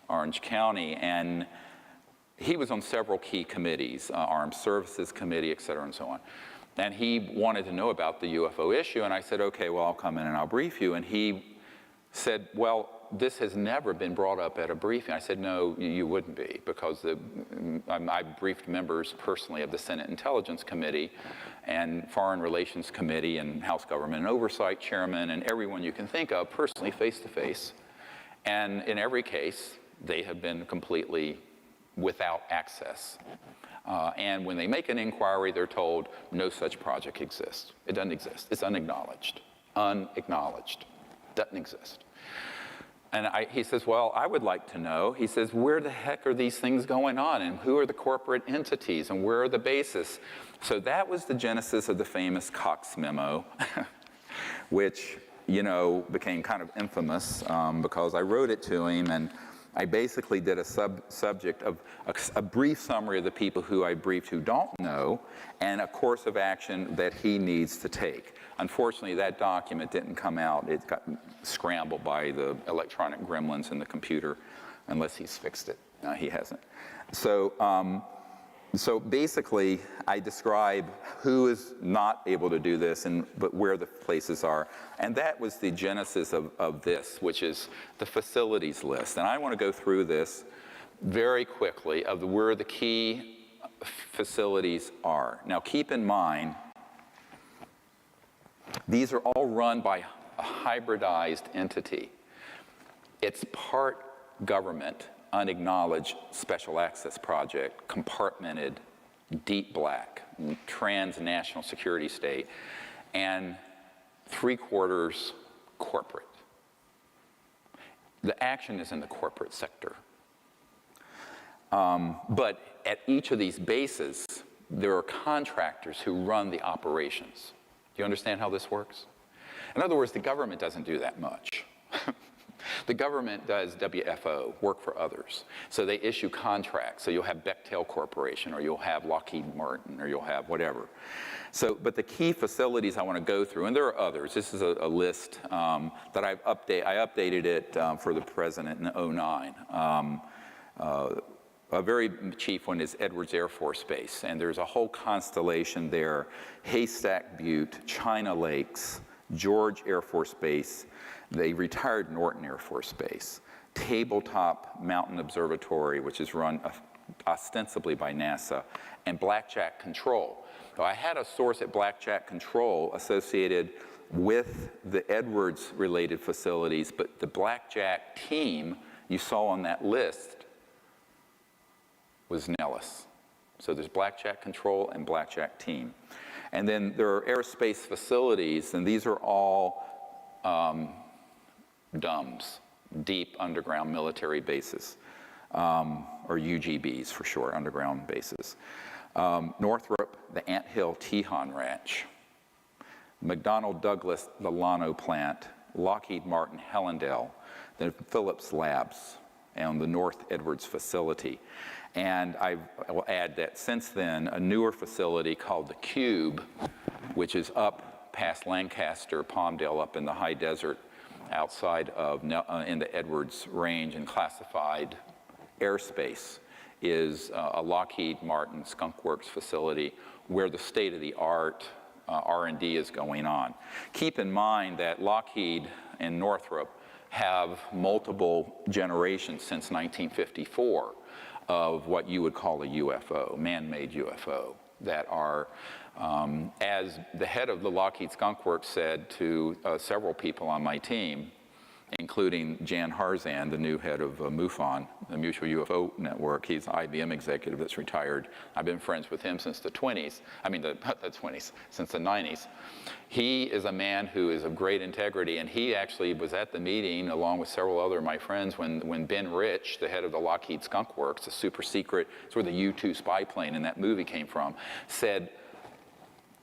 Orange County. And he was on several key committees, Armed Services Committee, et cetera, and so on. And he wanted to know about the UFO issue, and I said, okay, well, I'll come in and I'll brief you. And he said, well, this has never been brought up at a briefing. I said, no, you wouldn't be, because I briefed members personally of the Senate Intelligence Committee and Foreign Relations Committee and House Government and Oversight Chairman and everyone you can think of personally, face to face. And in every case, they have been completely without access. And when they make an inquiry, they're told no such project exists. It doesn't exist. It's unacknowledged. Unacknowledged. Doesn't exist. And he says, well, I would like to know. He says, where the heck are these things going on? And who are the corporate entities? And where are the bases? So that was the genesis of the famous Cox memo, which, you know, became kind of infamous because I wrote it to him, and I basically did a subject of a brief summary of the people who I briefed who don't know, and a course of action that he needs to take. Unfortunately, that document didn't come out. It got scrambled by the electronic gremlins in the computer, unless he's fixed it. No, he hasn't. So basically, I describe who is not able to do this, but where the places are. And that was the genesis of this, which is the facilities list. And I want to go through this very quickly of where the key facilities are. Now, keep in mind, these are all run by a hybridized entity. It's part government, unacknowledged special access project, compartmented, deep black, transnational security state, and 3/4 corporate. The action is in the corporate sector. But at each of these bases, there are contractors who run the operations. Do you understand how this works? In other words, the government doesn't do that much. The government does WFO, work for others. So they issue contracts. So you'll have Bechtel Corporation, or you'll have Lockheed Martin, or you'll have whatever. So, but the key facilities I want to go through, and there are others. This is a list that I updated it for the president in 2009. A very chief one is Edwards Air Force Base, and there's a whole constellation there. Haystack Butte, China Lakes, George Air Force Base, the retired Norton Air Force Base, Tabletop Mountain Observatory, which is run ostensibly by NASA, and Blackjack Control. So I had a source at Blackjack Control associated with the Edwards-related facilities, but the Blackjack team you saw on that list was Nellis. So there's Blackjack Control and Blackjack team. And then there are aerospace facilities, and these are all DUMBs, Deep Underground Military Bases, or UGBs for short, underground bases. Northrop, the Ant Hill Tejon Ranch. McDonnell Douglas, the Llano plant. Lockheed Martin, Hellendale. Then Phillips Labs and the North Edwards facility. And I will add that since then, a newer facility called the Cube, which is up past Lancaster, Palmdale, up in the high desert outside of in the Edwards Range and classified airspace, is a Lockheed Martin Skunk Works facility where the state-of-the-art R&D is going on. Keep in mind that Lockheed and Northrop have multiple generations since 1954 of what you would call a UFO, man-made UFO, that are, as the head of the Lockheed Skunk Works said to several people on my team, including Jan Harzan, the new head of MUFON, the Mutual UFO Network. He's an IBM executive that's retired. I've been friends with him since the 20s, since the 90s. He is a man who is of great integrity, and he actually was at the meeting along with several other of my friends when Ben Rich, the head of the Lockheed Skunk Works, a super secret, it's where the U-2 spy plane in that movie came from, said,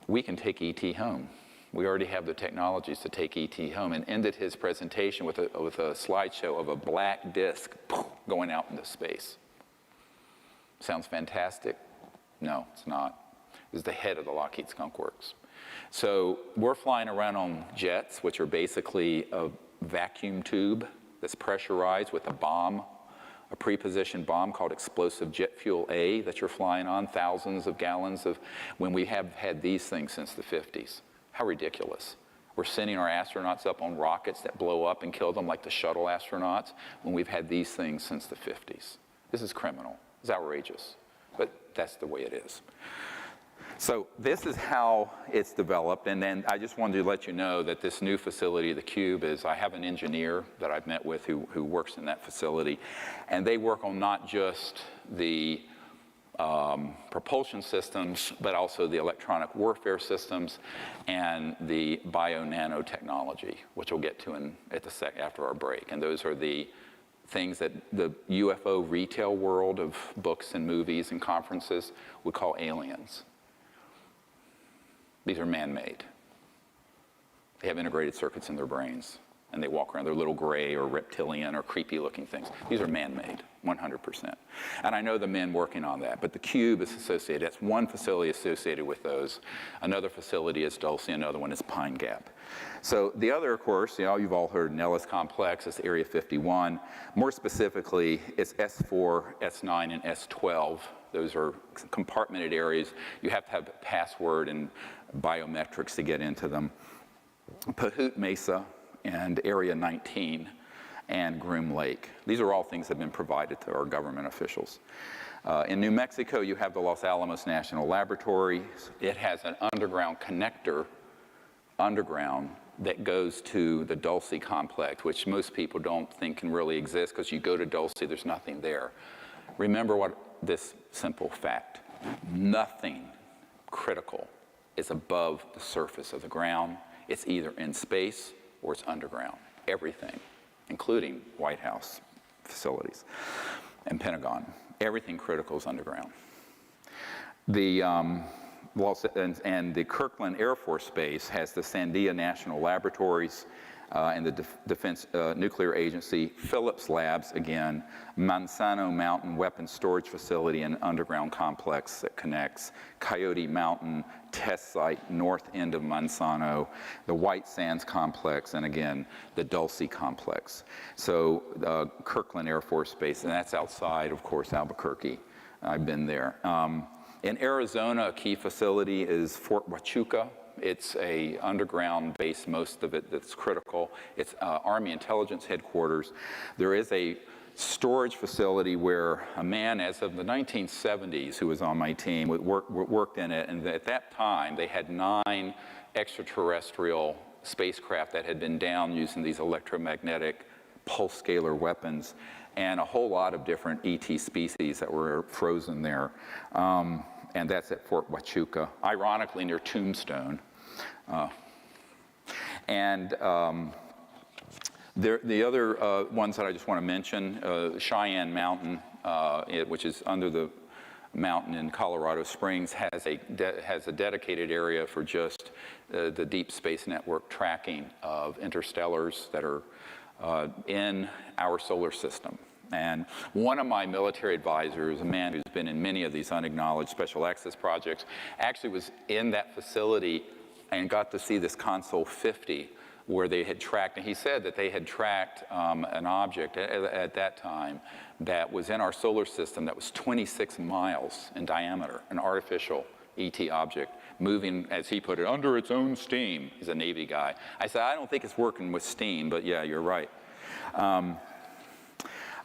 we can take ET home. We already have the technologies to take ET home, and ended his presentation with a slideshow of a black disc going out into space. Sounds fantastic? No, it's not. It's the head of the Lockheed Skunk Works. So we're flying around on jets, which are basically a vacuum tube that's pressurized with a bomb, a pre-positioned bomb called explosive jet fuel A that you're flying on, thousands of gallons of, when we have had these things since the 50s. How ridiculous. We're sending our astronauts up on rockets that blow up and kill them like the shuttle astronauts when we've had these things since the 50s. This is criminal. It's outrageous. But that's the way it is. So this is how it's developed, and then I just wanted to let you know that this new facility, the Cube, is, I have an engineer that I've met with who works in that facility, and they work on not just the propulsion systems, but also the electronic warfare systems and the bio-nanotechnology, which we'll get to after our break. And those are the things that the UFO retail world of books and movies and conferences would call aliens. These are man-made. They have integrated circuits in their brains, and they walk around. They're little gray or reptilian or creepy-looking things. These are man-made, 100%. And I know the men working on that, but the Cube is associated. That's one facility associated with those. Another facility is Dulce, another one is Pine Gap. So the other, of course, you've all heard Nellis Complex, it's Area 51. More specifically, it's S4, S9, and S12. Those are compartmented areas. You have to have a password and biometrics to get into them. Pahut Mesa and Area 19 and Groom Lake. These are all things that have been provided to our government officials. In New Mexico, you have the Los Alamos National Laboratory. It has an underground connector, that goes to the Dulce complex, which most people don't think can really exist, because you go to Dulce, there's nothing there. Remember this simple fact: nothing critical is above the surface of the ground. It's either in space or it's underground. Everything, including White House facilities and Pentagon. Everything critical is underground. The the Kirkland Air Force Base has the Sandia National Laboratories and the Defense Nuclear Agency, Phillips Labs again, Manzano Mountain Weapons Storage Facility and underground complex that connects, Coyote Mountain Test Site, north end of Manzano, the White Sands Complex, and again, the Dulce Complex. So Kirkland Air Force Base, and that's outside, of course, Albuquerque. I've been there. In Arizona, a key facility is Fort Huachuca. It's a underground base, most of it, that's critical. It's Army Intelligence Headquarters. There is a storage facility where a man, as of the 1970s, who was on my team, worked in it, and at that time, they had 9 extraterrestrial spacecraft that had been down using these electromagnetic pulse scalar weapons, and a whole lot of different ET species that were frozen there. And that's at Fort Huachuca, ironically near Tombstone. The other ones that I just want to mention, Cheyenne Mountain, which is under the mountain in Colorado Springs, has a dedicated area for just the Deep Space Network tracking of interstellars that are in our solar system. And one of my military advisors, a man who's been in many of these unacknowledged special access projects, actually was in that facility and got to see this Console 50 where they had tracked, and he said that they had tracked an object at that time that was in our solar system that was 26 miles in diameter, an artificial ET object, moving, as he put it, under its own steam. He's a Navy guy. I said, I don't think it's working with steam, but yeah, you're right.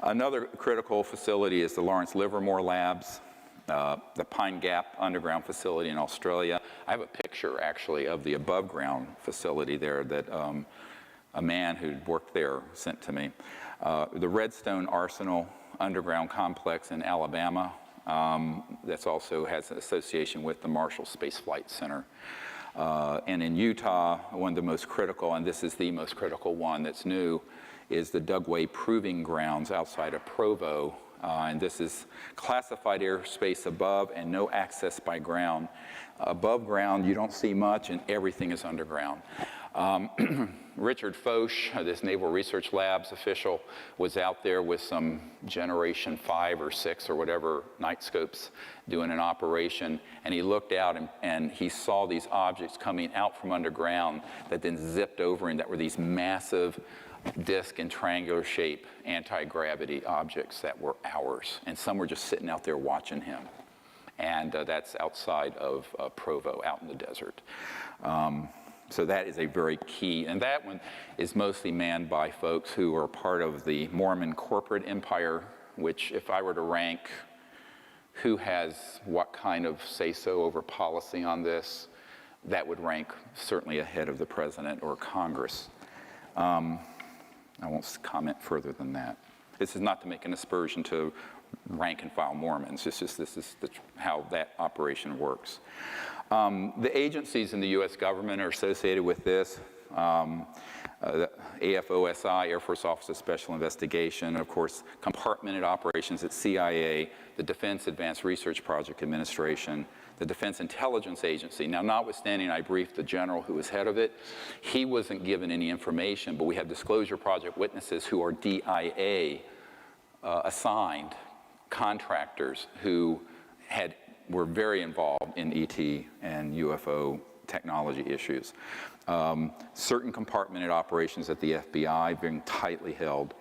Another critical facility is the Lawrence Livermore Labs, the Pine Gap underground facility in Australia. I have a picture, actually, of the above-ground facility there that a man who'd worked there sent to me. The Redstone Arsenal underground complex in Alabama, that also has an association with the Marshall Space Flight Center. And in Utah, one of the most critical, and this is the most critical one that's new, is the Dugway Proving Grounds outside of Provo And this is classified airspace above and no access by ground. Above ground, you don't see much, and everything is underground. Richard Foch, this Naval Research Labs official, was out there with some Generation 5 or 6 or whatever night scopes doing an operation, and he looked out and he saw these objects coming out from underground that then zipped over, and that were these massive disc and triangular shape anti-gravity objects that were ours, and some were just sitting out there watching him. And that's outside of Provo, out in the desert. So that is a very key, and that one is mostly manned by folks who are part of the Mormon corporate empire, which, if I were to rank who has what kind of say-so over policy on this, that would rank certainly ahead of the president or Congress. I won't comment further than that. This is not to make an aspersion to rank and file Mormons. It's just this is how that operation works. The agencies in the U.S. government are associated with this. The AFOSI, Air Force Office of Special Investigation, of course, compartmented operations at CIA, the Defense Advanced Research Project Administration, the Defense Intelligence Agency. Now, notwithstanding, I briefed the general who was head of it. He wasn't given any information, but we have Disclosure Project witnesses who are DIA assigned contractors who were very involved in ET and UFO technology issues. Certain compartmented operations at the FBI, being tightly held,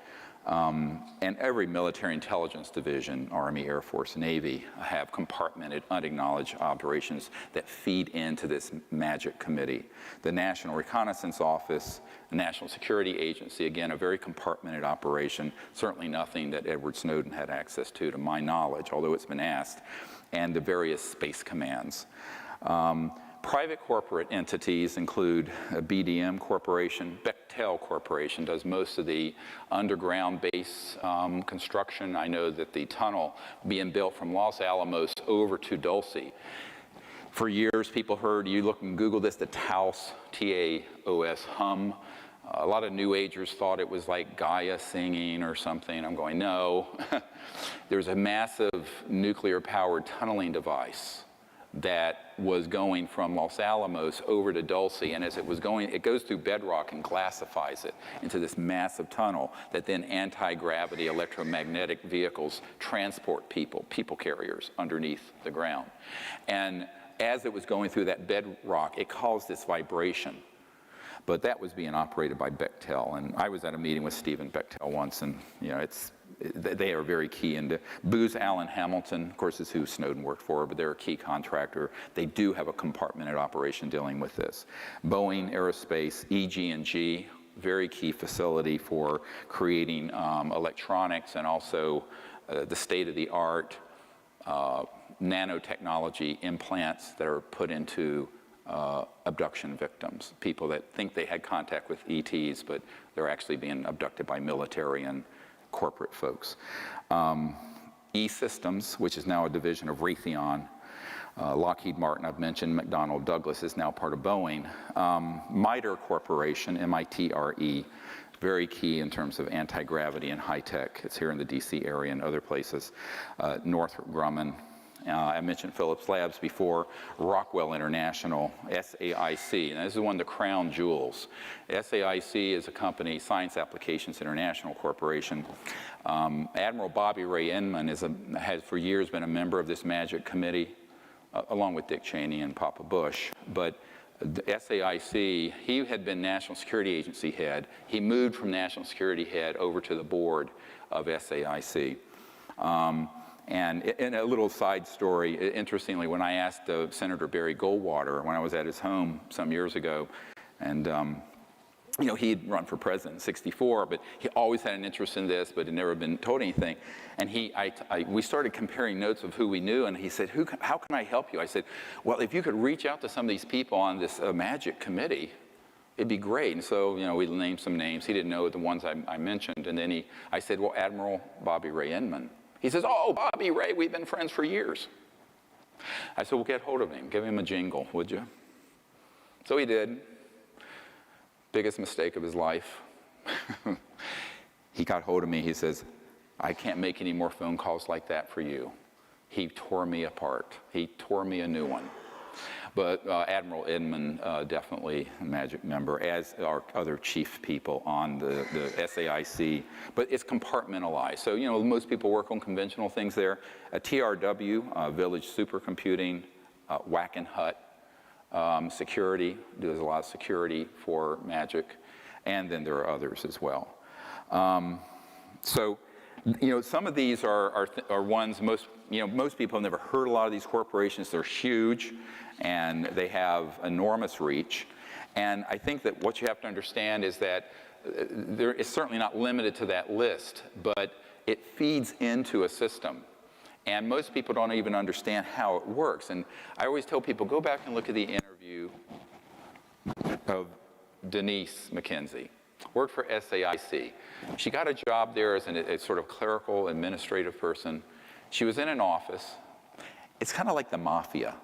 and every military intelligence division, Army, Air Force, Navy, have compartmented, unacknowledged operations that feed into this magic committee. The National Reconnaissance Office, the National Security Agency, again, a very compartmented operation, certainly nothing that Edward Snowden had access to my knowledge, although it's been asked, and the various space commands. Private corporate entities include BDM Corporation. Bechtel Corporation does most of the underground base construction. I know that the tunnel being built from Los Alamos over to Dulce. For years, people heard, you look and Google this, the Taos, T-A-O-S, hum. A lot of New Agers thought it was like Gaia singing or something. I'm going, no. There's a massive nuclear-powered tunneling device that was going from Los Alamos over to Dulce, and as it was going, it goes through bedrock and glassifies it into this massive tunnel that then anti-gravity electromagnetic vehicles transport people carriers underneath the ground. And as it was going through that bedrock, it caused this vibration. But that was being operated by Bechtel, and I was at a meeting with Stephen Bechtel once, and you know, they are very key. And Booz Allen Hamilton, of course, is who Snowden worked for, but they're a key contractor. They do have a compartmented operation dealing with this. Boeing Aerospace, EG&G, very key facility for creating electronics and also the state-of-the-art nanotechnology implants that are put into abduction victims, people that think they had contact with ETs, but they're actually being abducted by military and corporate folks. E-Systems, which is now a division of Raytheon. Lockheed Martin, I've mentioned. McDonnell Douglas is now part of Boeing. MITRE Corporation, M-I-T-R-E, very key in terms of anti-gravity and high-tech. It's here in the DC area and other places. Northrop Grumman. I mentioned Phillips Labs before. Rockwell International, SAIC, and this is one of the crown jewels. SAIC is a company, Science Applications International Corporation. Admiral Bobby Ray Inman has for years been a member of this magic committee, along with Dick Cheney and Papa Bush. But the SAIC, he had been National Security Agency head. He moved from National Security head over to the board of SAIC. And in a little side story, interestingly, when I asked Senator Barry Goldwater, when I was at his home some years ago, and you know, he'd run for president in '64, but he always had an interest in this, but had never been told anything. And we started comparing notes of who we knew, and he said, how can I help you? I said, well, if you could reach out to some of these people on this magic committee, it'd be great. And so, you know, we named some names. He didn't know the ones I mentioned, and then I said, well, Admiral Bobby Ray Inman. He says, oh, Bobby Ray, we've been friends for years. I said, well, get hold of him. Give him a jingle, would you? So he did. Biggest mistake of his life. He got hold of me. He says, I can't make any more phone calls like that for you. He tore me apart. He tore me a new one. But Admiral Edmund, definitely a magic member, as are other chief people on the SAIC. But it's compartmentalized. So, most people work on conventional things there. A TRW, Village Supercomputing, Wackenhut, security, does a lot of security for magic. And then there are others as well. So, some of these are ones most people have never heard a lot of these corporations. They're huge, and they have enormous reach. And I think that what you have to understand is that it's certainly not limited to that list, but it feeds into a system. And most people don't even understand how it works. And I always tell people, go back and look at the interview of Denise McKenzie. Worked for SAIC. She got a job there as a sort of clerical administrative person. She was in an office. It's kind of like the mafia.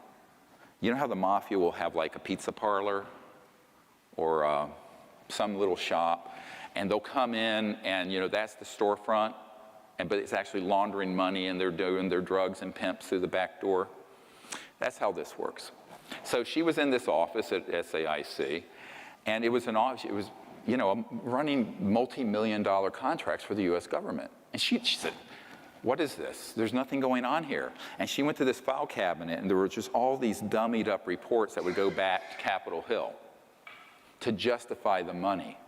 You know how the mafia will have like a pizza parlor or some little shop, and they'll come in and that's the storefront, but it's actually laundering money and they're doing their drugs and pimps through the back door. That's how this works. So she was in this office at SAIC, and it was an office. It was running multi-million-dollar contracts for the U.S. government. And she said, what is this? There's nothing going on here. And she went to this file cabinet, and there were just all these dummied up reports that would go back to Capitol Hill to justify the money.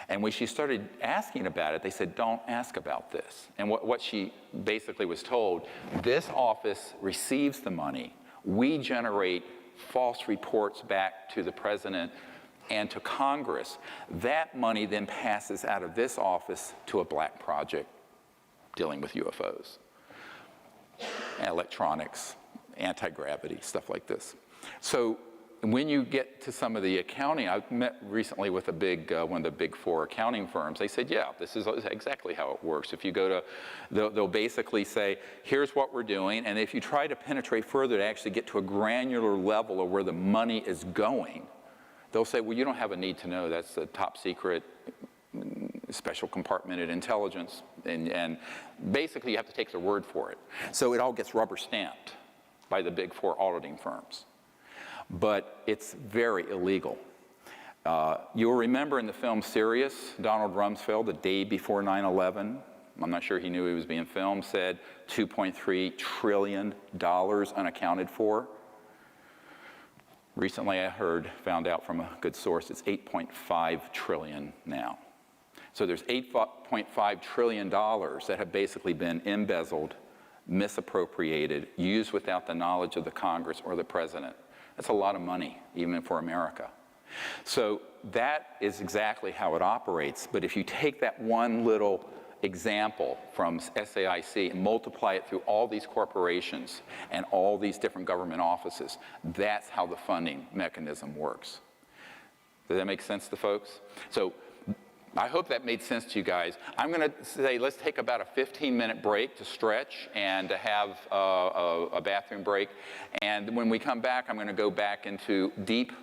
And when she started asking about it, they said, don't ask about this. And what she basically was told, this office receives the money. We generate false reports back to the president and to Congress. That money then passes out of this office to a black project dealing with UFOs, electronics, anti-gravity, stuff like this. So when you get to some of the accounting, I met recently with one of the big 4 accounting firms. They said, yeah, this is exactly how it works. If you go to, they'll basically say, here's what we're doing, and if you try to penetrate further to actually get to a granular level of where the money is going, they'll say, well, you don't have a need to know. That's the top secret, special compartmented intelligence. And basically, you have to take their word for it. So it all gets rubber stamped by the big 4 auditing firms. But it's very illegal. You'll remember in the film Sirius, Donald Rumsfeld, the day before 9/11, I'm not sure he knew he was being filmed, said $2.3 trillion unaccounted for. Recently, I found out from a good source, it's $8.5 trillion now. So there's $8.5 trillion that have basically been embezzled, misappropriated, used without the knowledge of the Congress or the president. That's a lot of money, even for America. So that is exactly how it operates. But if you take that one little example from SAIC and multiply it through all these corporations and all these different government offices, that's how the funding mechanism works. Does that make sense to folks? So I hope that made sense to you guys. I'm going to say let's take about a 15-minute break to stretch and to have a bathroom break. And when we come back, I'm going to go back into deep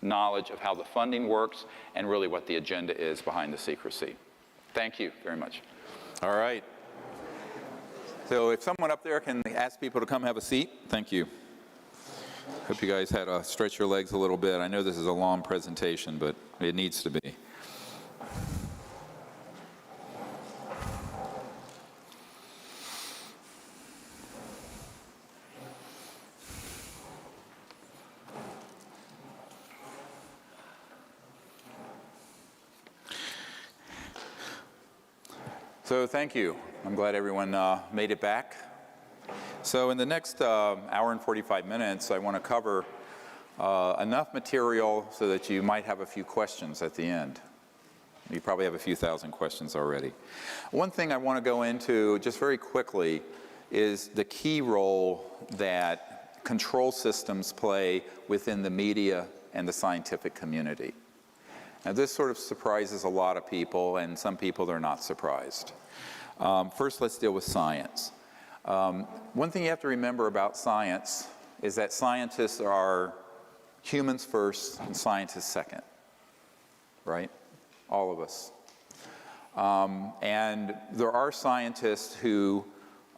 knowledge of how the funding works and really what the agenda is behind the secrecy. Thank you very much. All right. So if someone up there can ask people to come have a seat, thank you. Hope you guys had to stretch your legs a little bit. I know this is a long presentation, but it needs to be. So thank you. I'm glad everyone made it back. So in the next hour and 45 minutes, I want to cover enough material so that you might have a few questions at the end. You probably have a few thousand questions already. One thing I want to go into just very quickly is the key role that control systems play within the media and the scientific community. Now, this sort of surprises a lot of people, and some people they're not surprised. First, let's deal with science. One thing you have to remember about science is that scientists are humans first and scientists second, right? All of us. And there are scientists who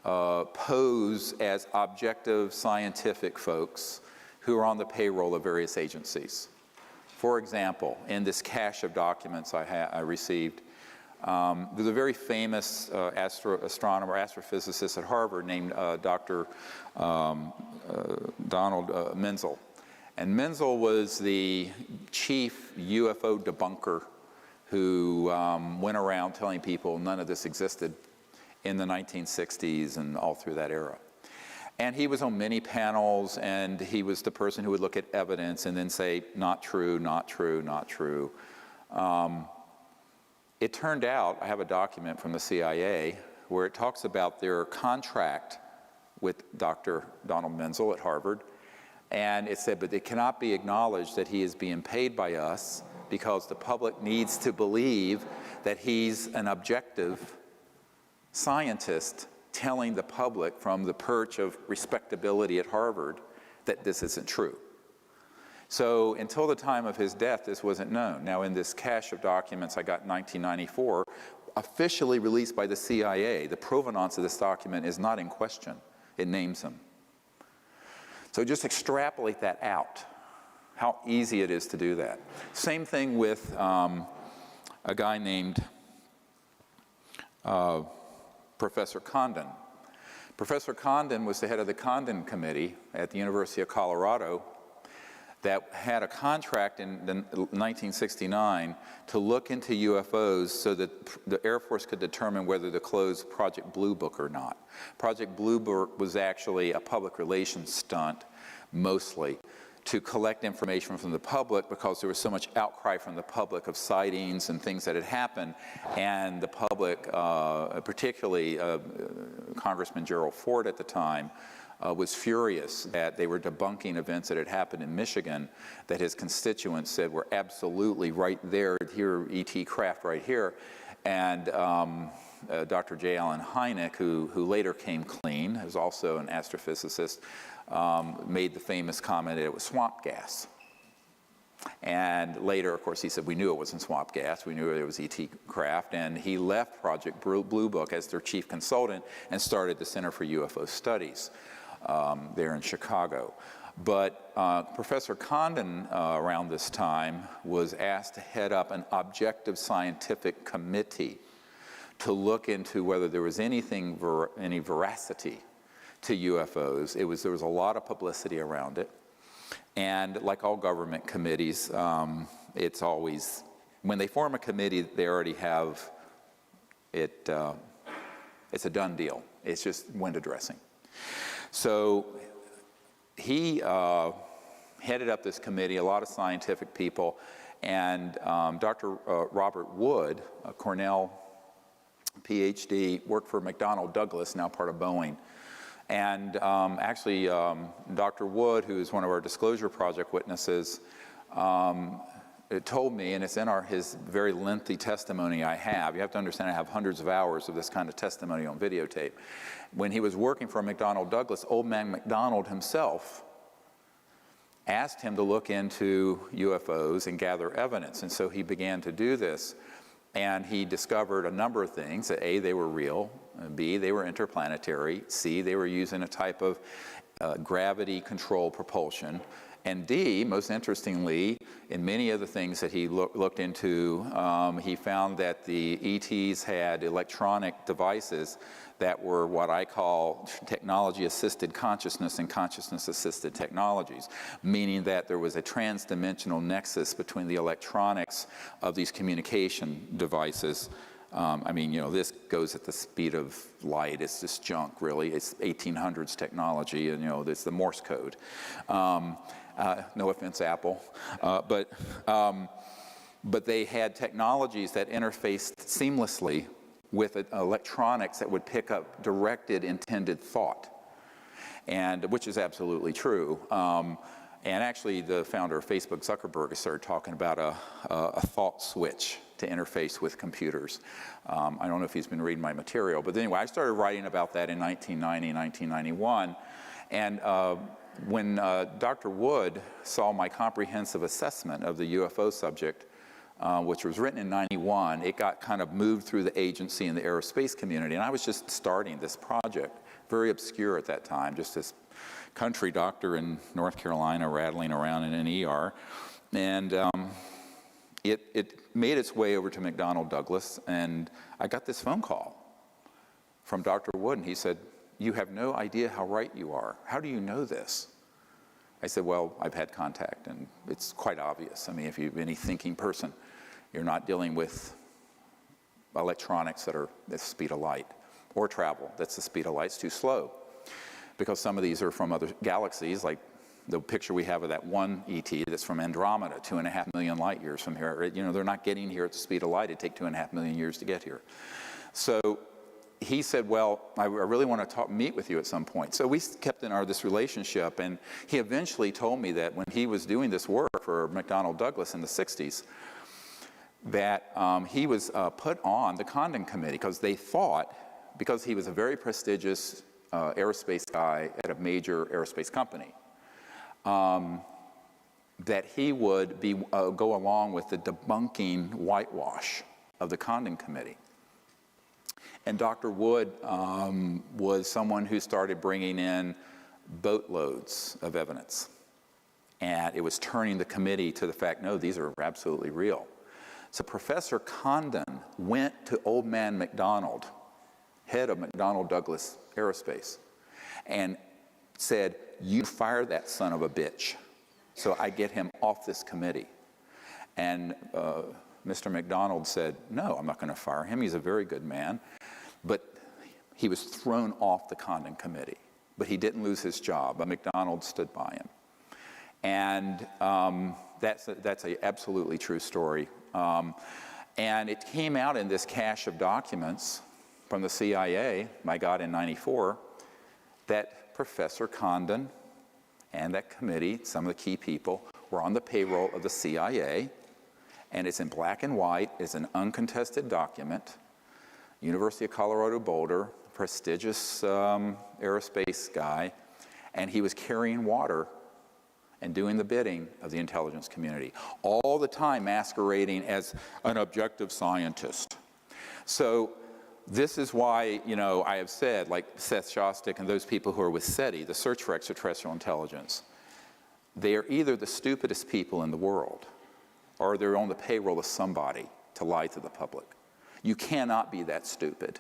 pose as objective scientific folks who are on the payroll of various agencies. For example, in this cache of documents I received, there's a very famous astronomer, astrophysicist at Harvard named Dr. Donald Menzel. And Menzel was the chief UFO debunker who went around telling people none of this existed in the 1960s and all through that era. And he was on many panels, and he was the person who would look at evidence and then say, not true, not true, not true. It turned out, I have a document from the CIA where it talks about their contract with Dr. Donald Menzel at Harvard, and it said, but it cannot be acknowledged that he is being paid by us because the public needs to believe that he's an objective scientist telling the public from the perch of respectability at Harvard that this isn't true. So until the time of his death, this wasn't known. Now, in this cache of documents I got in 1994, officially released by the CIA, the provenance of this document is not in question. It names him. So just extrapolate that out, how easy it is to do that. Same thing with a guy named Professor Condon. Professor Condon was the head of the Condon Committee at the University of Colorado that had a contract in 1969 to look into UFOs so that the Air Force could determine whether to close Project Blue Book or not. Project Blue Book was actually a public relations stunt, mostly, to collect information from the public because there was so much outcry from the public of sightings and things that had happened, and the public, particularly Congressman Gerald Ford at the time, was furious that they were debunking events that had happened in Michigan that his constituents said were absolutely right there, here, E.T. craft right here. And Dr. J. Allen Hynek, who later came clean, who's also an astrophysicist, made the famous comment that it was swamp gas. And later, of course, he said, we knew it wasn't swamp gas, we knew it was E.T. craft, and he left Project Blue Book as their chief consultant and started the Center for UFO Studies there in Chicago. But Professor Condon, around this time, was asked to head up an objective scientific committee to look into whether there was any veracity to UFOs. There was a lot of publicity around it. And like all government committees, it's always, when they form a committee, they already have it, it's a done deal. It's just window dressing. So he headed up this committee, a lot of scientific people, and Dr. Robert Wood, a Cornell PhD, worked for McDonnell Douglas, now part of Boeing. And actually, Dr. Wood, who is one of our Disclosure Project witnesses, told me, and it's in his very lengthy testimony I have. You have to understand I have hundreds of hours of this kind of testimony on videotape. When he was working for McDonnell Douglas, old man McDonald himself asked him to look into UFOs and gather evidence. And so he began to do this. And he discovered a number of things, that A, they were real, B, they were interplanetary, C, they were using a type of gravity control propulsion, and D, most interestingly, in many of the things that he looked into, he found that the ETs had electronic devices that were what I call technology-assisted consciousness and consciousness-assisted technologies, meaning that there was a trans-dimensional nexus between the electronics of these communication devices. I mean, you know, this goes at the speed of light. It's just junk, really. It's 1800s technology, and, you know, it's the Morse code. No offense, Apple. But they had technologies that interfaced seamlessly with electronics that would pick up directed, intended thought, and which is absolutely true. And actually, the founder of Facebook, Zuckerberg, started talking about a thought switch to interface with computers. I don't know if he's been reading my material, but anyway, I started writing about that in 1990, 1991. And when Dr. Wood saw my comprehensive assessment of the UFO subject, which was written in '91, it got kind of moved through the agency and the aerospace community. And I was just starting this project, very obscure at that time, just this country doctor in North Carolina rattling around in an ER. And it made its way over to McDonnell Douglas, and I got this phone call from Dr. Wood, and he said, "You have no idea how right you are. How do you know this?" I said, "Well, I've had contact, and it's quite obvious. I mean, if you're any thinking person, you're not dealing with electronics that are the speed of light, or travel that's the speed of light. It's too slow, because some of these are from other galaxies, like the picture we have of that one ET that's from Andromeda, 2.5 million light years from here. You know, they're not getting here at the speed of light. It'd take 2.5 million years to get here." So he said, "Well, I really want to meet with you at some point." So we kept in this relationship, and he eventually told me that when he was doing this work for McDonnell Douglas in the 60s, that he was put on the Condon Committee because they thought, because he was a very prestigious aerospace guy at a major aerospace company, that he would go along with the debunking whitewash of the Condon Committee. And Dr. Wood was someone who started bringing in boatloads of evidence. And it was turning the committee to the fact, no, these are absolutely real. So Professor Condon went to old man McDonald, head of McDonnell Douglas Aerospace, and said, "You fire that son of a bitch, so I get him off this committee." And Mr. McDonald said, "No, I'm not going to fire him. He's a very good man." But he was thrown off the Condon Committee. But he didn't lose his job. But McDonald stood by him. And that's an absolutely true story. And it came out in this cache of documents from the CIA, I got in '94, that Professor Condon and that committee, some of the key people, were on the payroll of the CIA. And it's in black and white. It's an uncontested document. University of Colorado Boulder, prestigious aerospace guy, and he was carrying water and doing the bidding of the intelligence community, all the time masquerading as an objective scientist. So this is why, you know, I have said, like Seth Shostak and those people who are with SETI, the Search for Extraterrestrial Intelligence, they are either the stupidest people in the world, or they're on the payroll of somebody to lie to the public. You cannot be that stupid,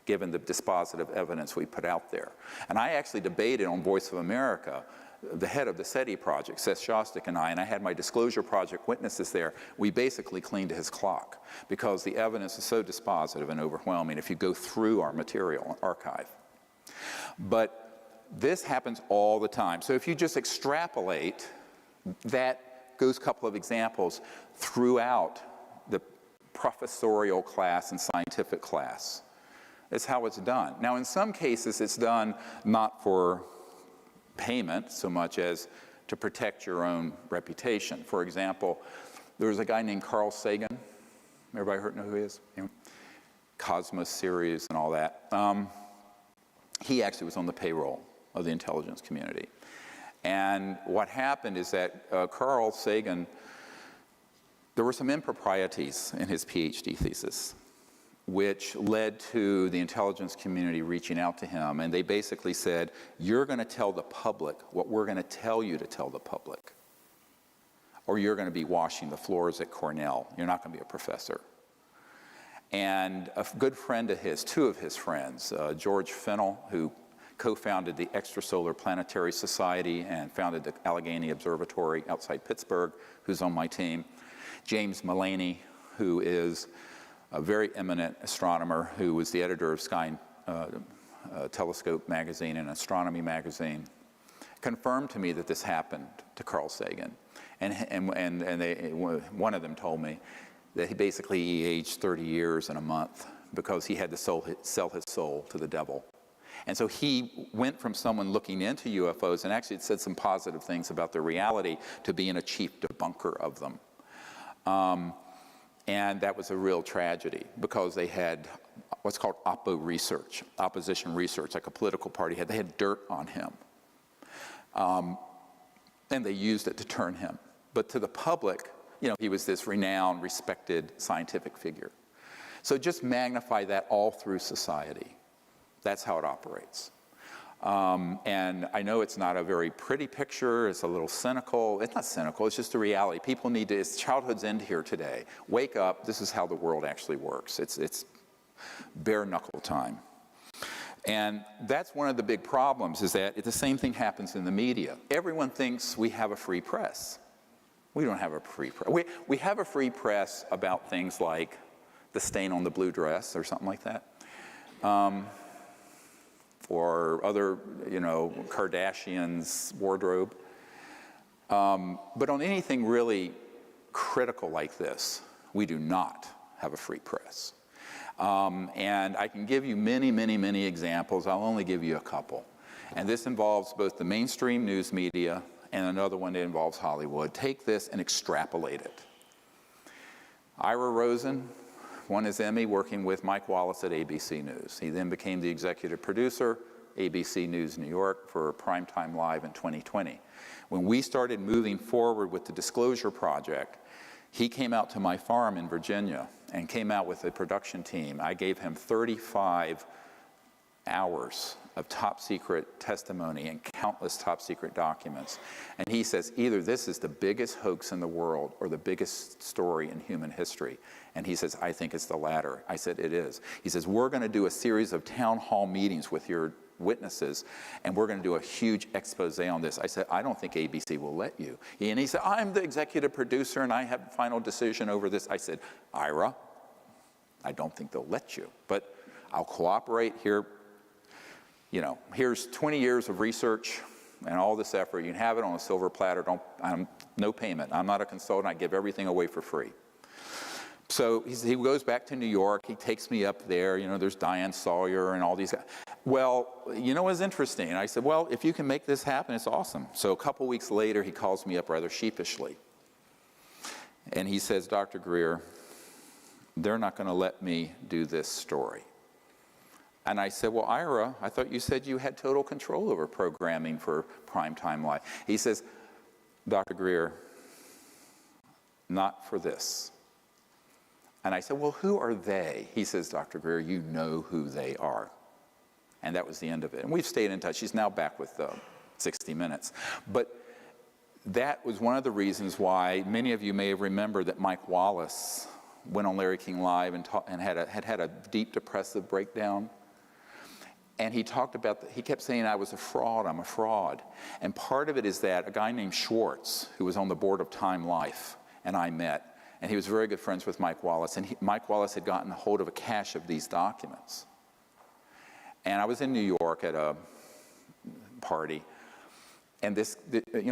given the dispositive evidence we put out there. And I actually debated on Voice of America, the head of the SETI project, Seth Shostak, and I had my Disclosure Project witnesses there. We basically cleaned his clock, because the evidence is so dispositive and overwhelming if you go through our material archive. But this happens all the time. So if you just extrapolate, that goes a couple of examples throughout the professorial class and scientific class. That's how it's done. Now, in some cases, it's done not for payment so much as to protect your own reputation. For example, there was a guy named Carl Sagan. Everybody know who he is? Cosmos series and all that. He actually was on the payroll of the intelligence community. And what happened is that Carl Sagan, there were some improprieties in his PhD thesis, which led to the intelligence community reaching out to him. And they basically said, "You're going to tell the public what we're going to tell you to tell the public, or you're going to be washing the floors at Cornell. You're not going to be a professor." And a good friend of his, two of his friends, George Fennell, who co-founded the Extrasolar Planetary Society and founded the Allegheny Observatory outside Pittsburgh, who's on my team, James Mullaney, who is a very eminent astronomer who was the editor of Sky Telescope magazine and Astronomy magazine, confirmed to me that this happened to Carl Sagan. One of them told me that he aged 30 years in a month because he had to sell his soul to the devil. And so he went from someone looking into UFOs, and actually it said some positive things about their reality, to being a chief debunker of them. And that was a real tragedy, because they had what's called opposition research, like a political party had. They had dirt on him. And they used it to turn him. But to the public, he was this renowned, respected scientific figure. So just magnify that all through society. That's how it operates. And I know it's not a very pretty picture. It's a little cynical. It's not cynical. It's just a reality. People need to, it's childhood's end here today. Wake up. This is how the world actually works. It's bare knuckle time. And that's one of the big problems, is that the same thing happens in the media. Everyone thinks we have a free press. We don't have a free press. We have a free press about things like the stain on the blue dress or something like that. Or other, Kardashian's wardrobe. But on anything really critical like this, we do not have a free press. And I can give you many, many, many examples. I'll only give you a couple. And this involves both the mainstream news media and another one that involves Hollywood. Take this and extrapolate it. Ira Rosen won his Emmy working with Mike Wallace at ABC News. He then became the executive producer, ABC News New York, for Primetime Live in 2020. When we started moving forward with the Disclosure Project, he came out to my farm in Virginia and came out with a production team. I gave him 35 hours of top secret testimony and countless top secret documents. And he says, either this is the biggest hoax in the world or the biggest story in human history. And he says, I think it's the latter. I said, it is. He says, we're going to do a series of town hall meetings with your witnesses, and we're going to do a huge expose on this. I said, I don't think ABC will let you. And he said, I'm the executive producer and I have the final decision over this. I said, Ira, I don't think they'll let you, but I'll cooperate here. Here's 20 years of research and all this effort. You can have it on a silver platter. No payment. I'm not a consultant. I give everything away for free. So he goes back to New York. He takes me up there. There's Diane Sawyer and all these guys. Well, what's interesting? And I said, well, if you can make this happen, it's awesome. So a couple weeks later, he calls me up rather sheepishly. And he says, Dr. Greer, they're not going to let me do this story. And I said, well, Ira, I thought you said you had total control over programming for Primetime Live. He says, Dr. Greer, not for this. And I said, well, who are they? He says, Dr. Greer, you know who they are. And that was the end of it. And we've stayed in touch. He's now back with 60 Minutes. But that was one of the reasons why many of you may have remembered that Mike Wallace went on Larry King Live and had a deep depressive breakdown. And he talked about, he kept saying, I was a fraud, I'm a fraud. And part of it is that a guy named Schwartz, who was on the board of Time Life, and I met, and he was very good friends with Mike Wallace, and Mike Wallace had gotten a hold of a cache of these documents. And I was in New York at a party, and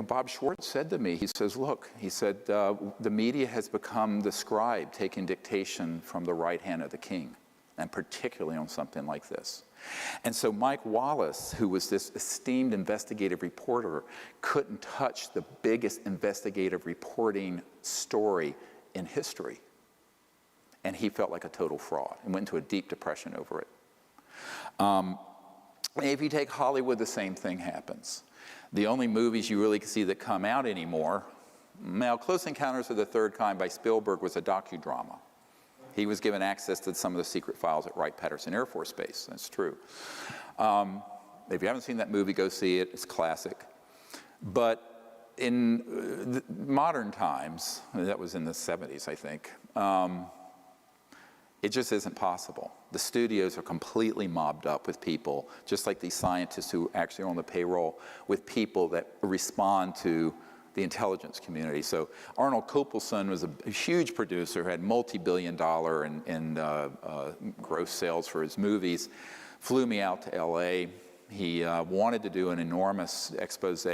Bob Schwartz said to me, he says, look, he said, the media has become the scribe taking dictation from the right hand of the king, and particularly on something like this. And so Mike Wallace, who was this esteemed investigative reporter, couldn't touch the biggest investigative reporting story in history. And he felt like a total fraud and went into a deep depression over it. If you take Hollywood, the same thing happens. The only movies you really see that come out anymore, now Close Encounters of the Third Kind by Spielberg was a docudrama. He was given access to some of the secret files at Wright-Patterson Air Force Base. That's true. If you haven't seen that movie, go see it. It's classic. But in modern times, that was in the 70s, I think, it just isn't possible. The studios are completely mobbed up with people, just like these scientists who actually are on the payroll, with people that respond to the intelligence community. So Arnold Kopelson was a huge producer, had multi-billion-dollar in gross sales for his movies, flew me out to LA. He wanted to do an enormous expose,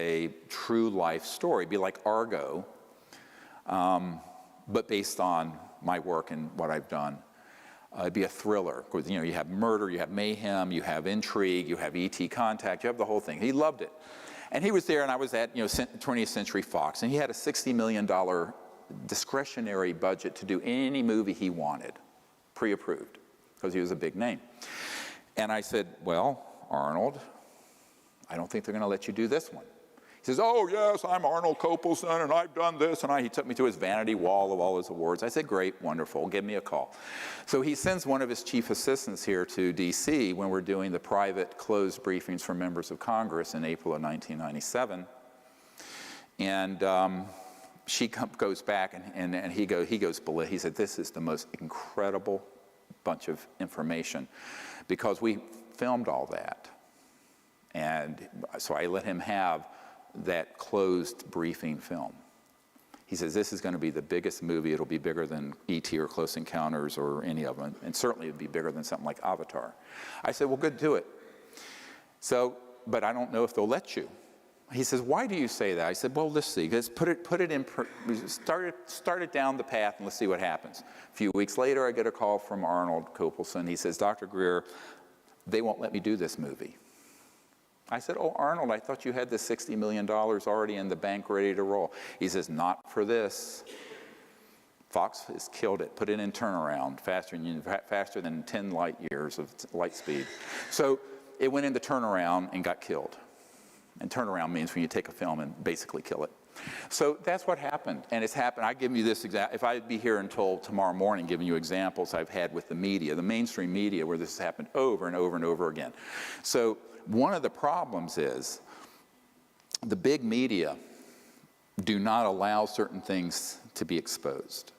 true life story, be like Argo, but based on my work and what I've done. It'd be a thriller. You have murder, you have mayhem, you have intrigue, you have ET contact, you have the whole thing. He loved it. And he was there, and I was at 20th Century Fox, and he had a $60 million discretionary budget to do any movie he wanted, pre-approved, because he was a big name. And I said, well, Arnold, I don't think they're going to let you do this one. He says, oh, yes, I'm Arnold Kopelson, and I've done this, and he took me to his vanity wall of all his awards. I said, great, wonderful, give me a call. So he sends one of his chief assistants here to D.C. when we're doing the private closed briefings for members of Congress in April of 1997. And she goes back, and he goes, he said, this is the most incredible bunch of information, because we filmed all that. And so I let him have that closed briefing film. He says, this is going to be the biggest movie. It'll be bigger than E.T. or Close Encounters or any of them, and certainly it'd be bigger than something like Avatar. I said, well, good, do it. So, but I don't know if they'll let you. He says, why do you say that? I said, well, let's see. Let's put it in, start it down the path, and let's see what happens. A few weeks later, I get a call from Arnold Kopelson. He says, Dr. Greer, they won't let me do this movie. I said, oh, Arnold, I thought you had the $60 million already in the bank ready to roll. He says, not for this. Fox has killed it, put it in turnaround faster than 10 light years of light speed. So it went into turnaround and got killed. And turnaround means when you take a film and basically kill it. So that's what happened, and it's happened. I give you this example. If I'd be here until tomorrow morning giving you examples I've had with the media, the mainstream media, where this has happened over and over and over again. So one of the problems is the big media do not allow certain things to be exposed.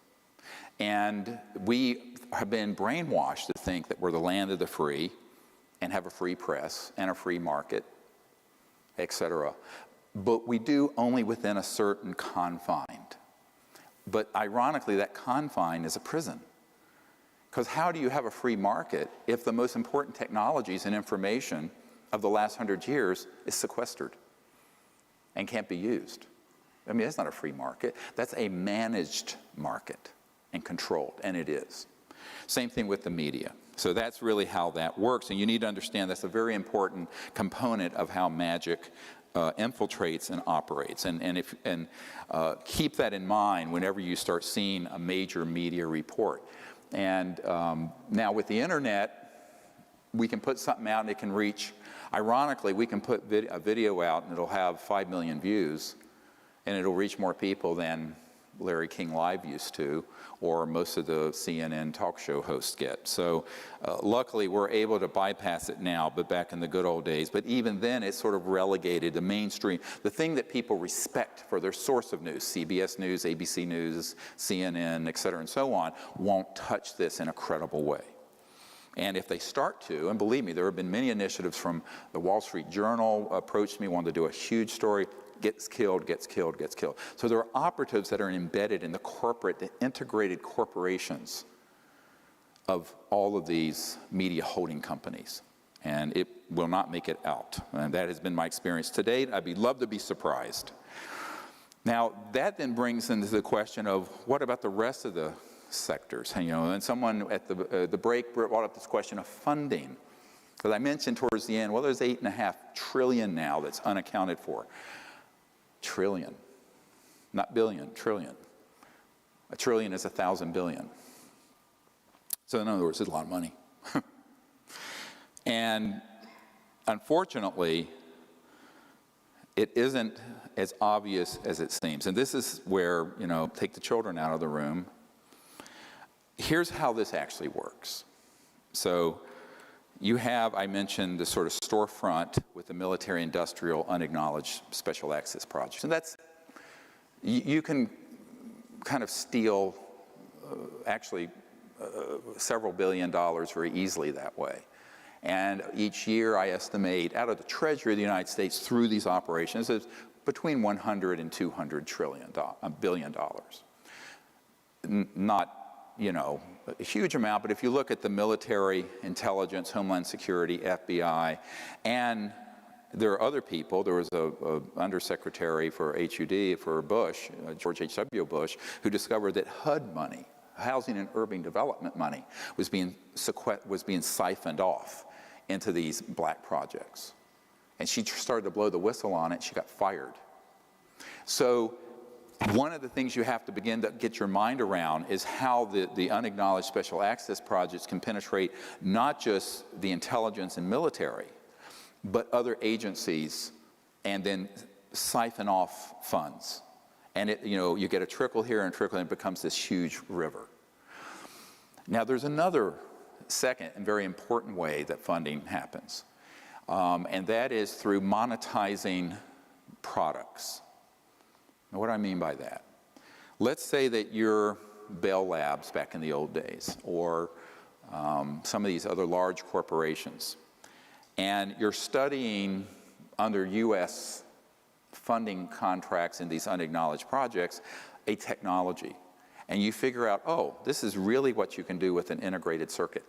And we have been brainwashed to think that we're the land of the free and have a free press and a free market, etc. But we do only within a certain confine. But ironically, that confine is a prison. Because how do you have a free market if the most important technologies and information of the last 100 years is sequestered and can't be used? I mean, that's not a free market. That's a managed market and controlled, and it is. Same thing with the media. So that's really how that works, and you need to understand that's a very important component of how magic infiltrates and operates. And keep that in mind whenever you start seeing a major media report. And now with the internet, we can put something out and it can reach, ironically, we can put a video out and it'll have 5 million views, and it'll reach more people than Larry King Live used to, or most of the CNN talk show hosts get. So luckily we're able to bypass it now, but back in the good old days. But even then it's sort of relegated to mainstream. The thing that people respect for their source of news, CBS News, ABC News, CNN, et cetera, and so on, won't touch this in a credible way. And if they start to, and believe me, there have been many initiatives from the Wall Street Journal approached me, wanted to do a huge story, gets killed, gets killed, gets killed. So there are operatives that are embedded in the corporate, the integrated corporations of all of these media holding companies. And it will not make it out. And that has been my experience to date. I'd love to be surprised. Now, that then brings into the question of what about the rest of the sectors? And, and someone at the break brought up this question of funding. Because I mentioned towards the end, well, there's $8.5 trillion now that's unaccounted for. Trillion, not billion, trillion. A trillion is 1,000 billion. So in other words, it's a lot of money. And unfortunately, it isn't as obvious as it seems. And this is where, take the children out of the room. Here's how this actually works. So you have, I mentioned, the sort of storefront with the military-industrial unacknowledged special access projects. And that's, you can kind of steal, several $1 billion very easily that way. And each year, I estimate, out of the Treasury of the United States through these operations, is between $100 and $200 billion. Not, a huge amount, but if you look at the military, intelligence, Homeland Security, FBI, and there are other people. There was a undersecretary for HUD for Bush, George H.W. Bush, who discovered that HUD money, housing and urban development money, was being siphoned off into these black projects. And she started to blow the whistle on it. She got fired. So one of the things you have to begin to get your mind around is how the unacknowledged special access projects can penetrate not just the intelligence and military, but other agencies, and then siphon off funds. And you get a trickle here and a trickle, and it becomes this huge river. Now, there's another second and very important way that funding happens, and that is through monetizing products. Now, what do I mean by that? Let's say that you're Bell Labs back in the old days, or some of these other large corporations, and you're studying under U.S. funding contracts in these unacknowledged projects a technology, and you figure out, oh, this is really what you can do with an integrated circuit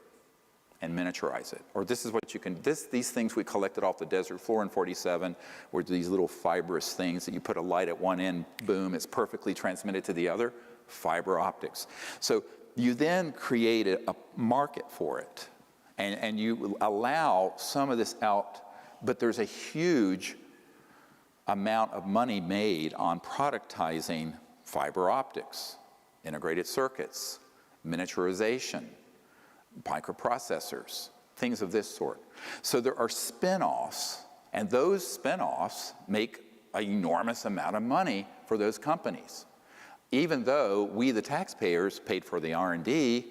and miniaturize it. Or this is what you can, these things we collected off the desert floor in 47 were these little fibrous things that you put a light at one end, boom, it's perfectly transmitted to the other, fiber optics. So you then created a market for it, and you allow some of this out, but there's a huge amount of money made on productizing fiber optics, integrated circuits, miniaturization, microprocessors, things of this sort. So there are spin-offs, and those spin-offs make an enormous amount of money for those companies, even though we, the taxpayers, paid for the R&D,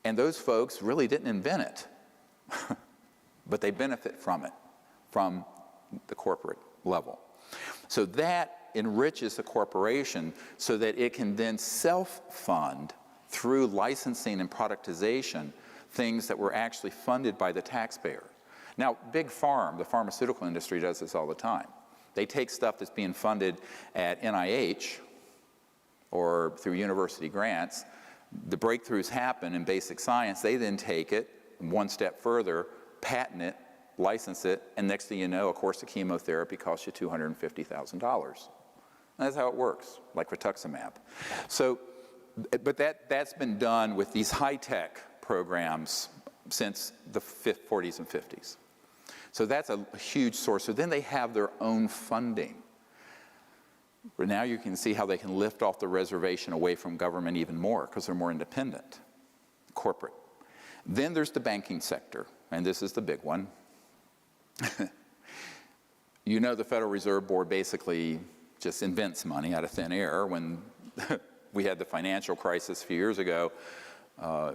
and those folks really didn't invent it, but they benefit from it, from the corporate level. So that enriches the corporation so that it can then self-fund through licensing and productization things that were actually funded by the taxpayer. Now, Big Pharma, the pharmaceutical industry, does this all the time. They take stuff that's being funded at NIH or through university grants. The breakthroughs happen in basic science. They then take it one step further, patent it, license it, and next thing you know, a course of chemotherapy costs you $250,000. That's how it works, like rituximab. So, but that's been done with these high-tech programs since the 40s and 50s. So that's a huge source. So then they have their own funding. But now you can see how they can lift off the reservation away from government even more because they're more independent, corporate. Then there's the banking sector, and this is the big one. You know, the Federal Reserve Board basically just invents money out of thin air. When we had the financial crisis a few years ago,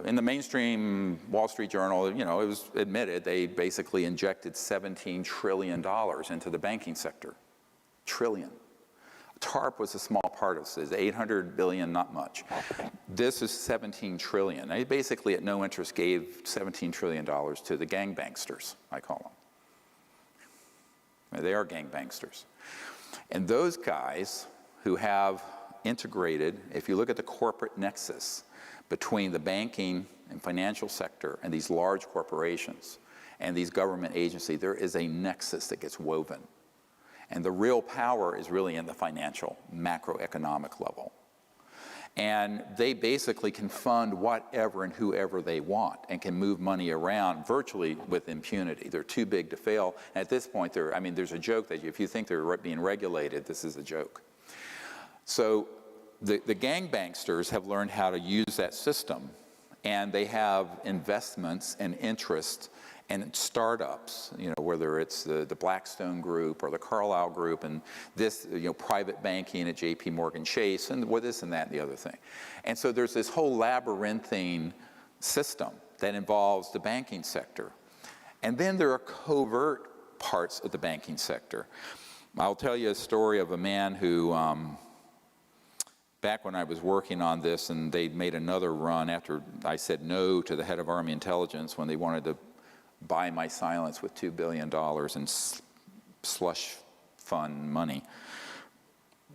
in the mainstream Wall Street Journal, you know, it was admitted they basically injected $17 trillion into the banking sector. Trillion. TARP was a small part of this. 800 billion, not much. This is 17 trillion. They basically at no interest gave $17 trillion to the gangbanksters, I call them. They are gangbanksters. And those guys who have integrated, if you look at the corporate nexus between the banking and financial sector and these large corporations and these government agencies, there is a nexus that gets woven. And the real power is really in the financial, macroeconomic level. And they basically can fund whatever and whoever they want and can move money around virtually with impunity. They're too big to fail. And at this point, there's a joke that if you think they're being regulated, this is a joke. So the gangbanksters have learned how to use that system, and they have investments and interests and startups, you know, whether it's the Blackstone Group or the Carlyle Group, and this, you know, private banking at J.P. Morgan Chase, and with this and that and the other thing. And so there's this whole labyrinthine system that involves the banking sector. And then there are covert parts of the banking sector. I'll tell you a story of a man who, back when I was working on this, and they made another run after I said no to the head of Army Intelligence when they wanted to buy my silence with $2 billion in slush fund money.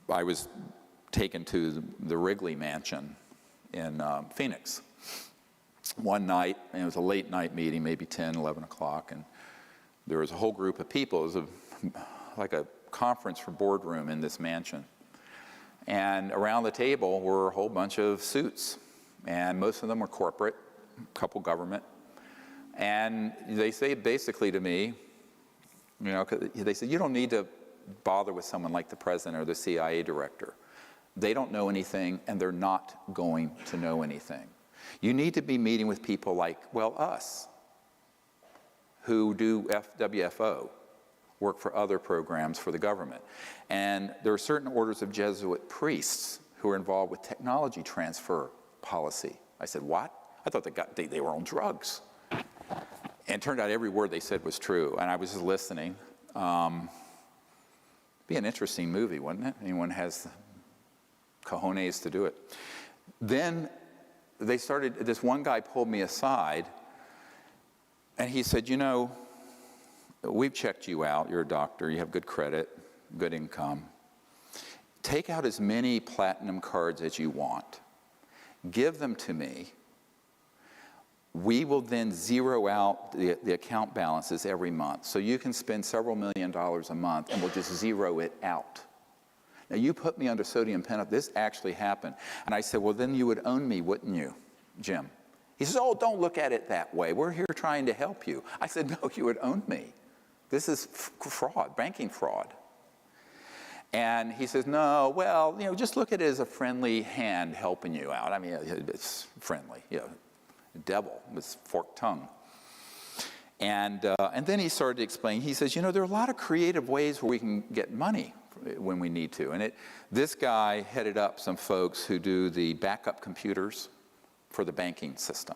I was taken to the Wrigley Mansion in Phoenix one night, and it was a late night meeting, maybe 10, 11 o'clock, and there was a whole group of people. It was like a conference for boardroom in this mansion. And around the table were a whole bunch of suits, and most of them were corporate, a couple government. And they say basically to me, you know, they said, you don't need to bother with someone like the president or the CIA director. They don't know anything, and they're not going to know anything. You need to be meeting with people like, well, us, who do WFO. work for other programs for the government. And there are certain orders of Jesuit priests who are involved with technology transfer policy. I said, what? I thought they were on drugs. And it turned out every word they said was true. And I was just listening. Be an interesting movie, wouldn't it? Anyone has the cojones to do it. Then they started, this one guy pulled me aside, and he said, you know, we've checked you out. You're a doctor. You have good credit, good income. Take out as many platinum cards as you want. Give them to me. We will then zero out the account balances every month. So you can spend several $1,000,000 a month, and we'll just zero it out. Now, you put me under sodium penalty. This actually happened. And I said, well, then you would own me, wouldn't you, Jim? He says, oh, don't look at it that way. We're here trying to help you. I said, no, you would own me. This is fraud, banking fraud. And he says, no, well, you know, just look at it as a friendly hand helping you out. I mean, it's friendly, you know. Devil with forked tongue. And then he started to explain. He says, you know, there are a lot of creative ways where we can get money when we need to. And this guy headed up some folks who do the backup computers for the banking system.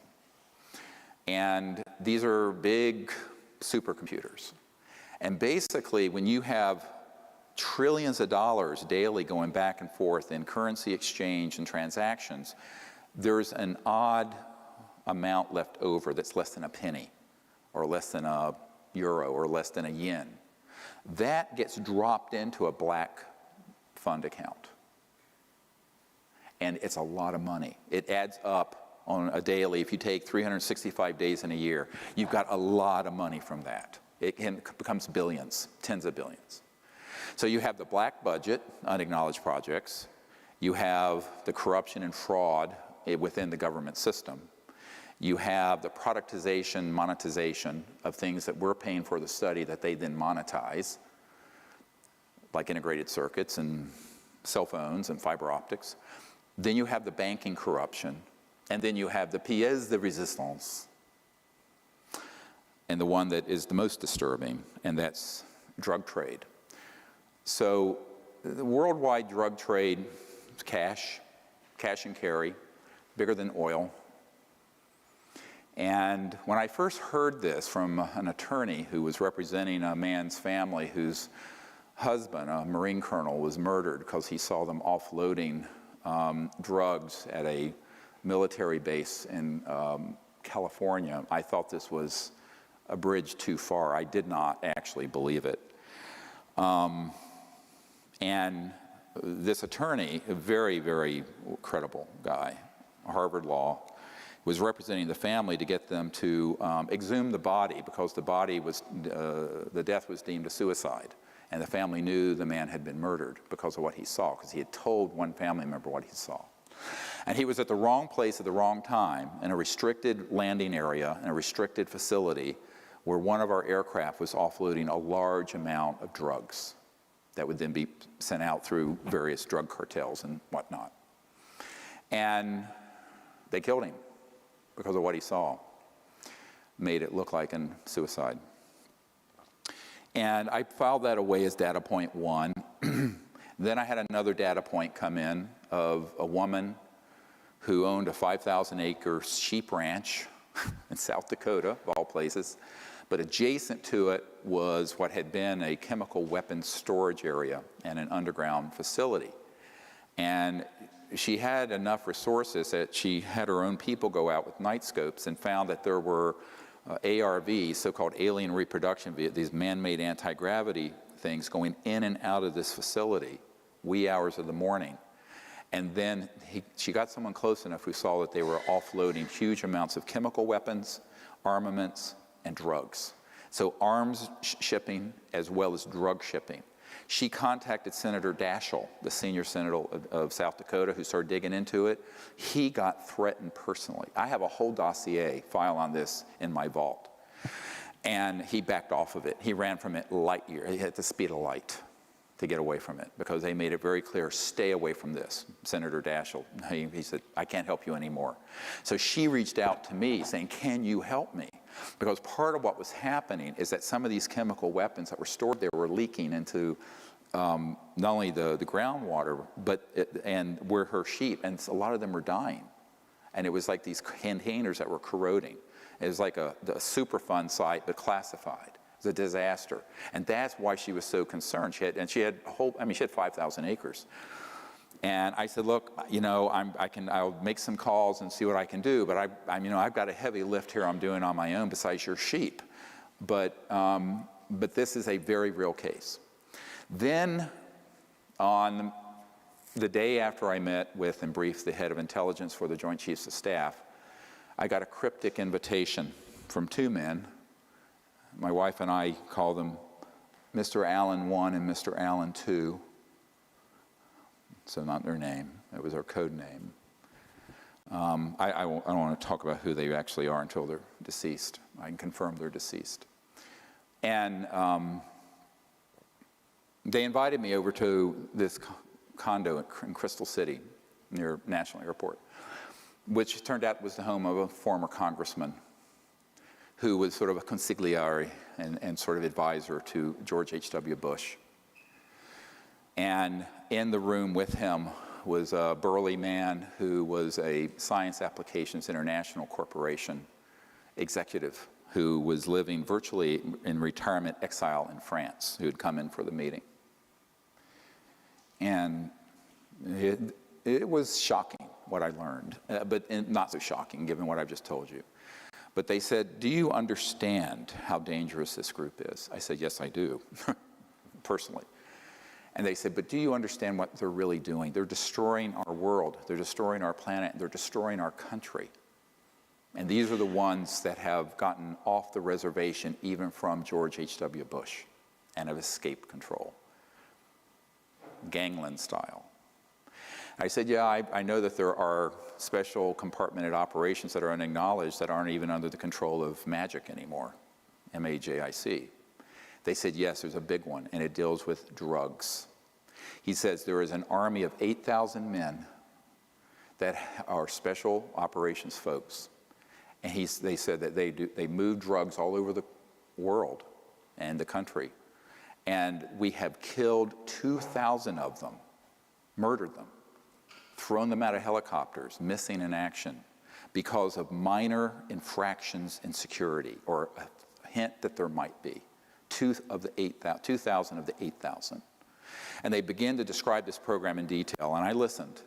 And these are big supercomputers. And basically, when you have trillions of dollars daily going back and forth in currency exchange and transactions, there's an odd amount left over that's less than a penny or less than a euro or less than a yen. That gets dropped into a black fund account. And it's a lot of money. It adds up on a daily. If you take 365 days in a year, you've got a lot of money from that. It becomes billions, tens of billions. So you have the black budget, unacknowledged projects. You have the corruption and fraud within the government system. You have the productization, monetization of things that we're paying for the study that they then monetize, like integrated circuits and cell phones and fiber optics. Then you have the banking corruption. And then you have the pièce de résistance. And the one that is the most disturbing, and that's drug trade. So the worldwide drug trade is cash and carry, bigger than oil. And when I first heard this from an attorney who was representing a man's family whose husband, a Marine colonel, was murdered because he saw them offloading drugs at a military base in California, I thought this was a bridge too far. I did not actually believe it. And this attorney, a very, very credible guy, Harvard Law, was representing the family to get them to exhume the body because the body was, the death was deemed a suicide. And the family knew the man had been murdered because of what he saw, because he had told one family member what he saw. And he was at the wrong place at the wrong time in a restricted landing area, in a restricted facility, where one of our aircraft was offloading a large amount of drugs that would then be sent out through various drug cartels and whatnot. And they killed him because of what he saw. Made it look like a suicide. And I filed that away as data point 1. Then I had another data point come in of a woman who owned a 5,000-acre sheep ranch in South Dakota, of all places. But adjacent to it was what had been a chemical weapons storage area and an underground facility. And she had enough resources that she had her own people go out with night scopes and found that there were ARVs, so-called alien reproduction, these man-made anti-gravity things going in and out of this facility, wee hours of the morning. And then she got someone close enough who saw that they were offloading huge amounts of chemical weapons, armaments, and drugs. So arms shipping as well as drug shipping. She contacted Senator Daschle, the senior senator of South Dakota, who started digging into it. He got threatened personally. I have a whole dossier file on this in my vault. And he backed off of it. He ran from it light year. He had the speed of light to get away from it because they made it very clear, stay away from this. Senator Daschle, he said, I can't help you anymore. So she reached out to me saying, can you help me? Because part of what was happening is that some of these chemical weapons that were stored there were leaking into not only the groundwater, and where her sheep, and a lot of them were dying. And it was like these containers that were corroding. It was like a Superfund site, but classified. It was a disaster. And that's why she was so concerned. She had 5,000 acres. And I said, look, I'll make some calls and see what I can do, but I've got a heavy lift here I'm doing on my own besides your sheep. But this is a very real case. Then on the day after I met with and briefed the head of intelligence for the Joint Chiefs of Staff, I got a cryptic invitation from two men. My wife and I call them Mr. Allen 1 and Mr. Allen 2. So not their name, it was our code name. I don't want to talk about who they actually are until they're deceased. I can confirm they're deceased. And they invited me over to this condo in Crystal City near National Airport, which turned out was the home of a former congressman who was sort of a consigliere and sort of advisor to George H.W. Bush. And in the room with him was a burly man who was a Science Applications International Corporation executive who was living virtually in retirement exile in France, who had come in for the meeting. And it was shocking what I learned, but not so shocking given what I've just told you. But they said, do you understand how dangerous this group is? I said, yes, I do, personally. And they said, but do you understand what they're really doing? They're destroying our world. They're destroying our planet. They're destroying our country. And these are the ones that have gotten off the reservation even from George H.W. Bush and have escaped control, gangland style. I said, yeah, I know that there are special compartmented operations that are unacknowledged that aren't even under the control of MAGIC anymore, M-A-J-I-C. They said, yes, there's a big one, and it deals with drugs. He says there is an army of 8,000 men that are special operations folks. And they said that they move drugs all over the world and the country. And we have killed 2,000 of them, murdered them, thrown them out of helicopters, missing in action, because of minor infractions in security, or a hint that there might be. 2,000 of the 8,000. And they began to describe this program in detail, and I listened.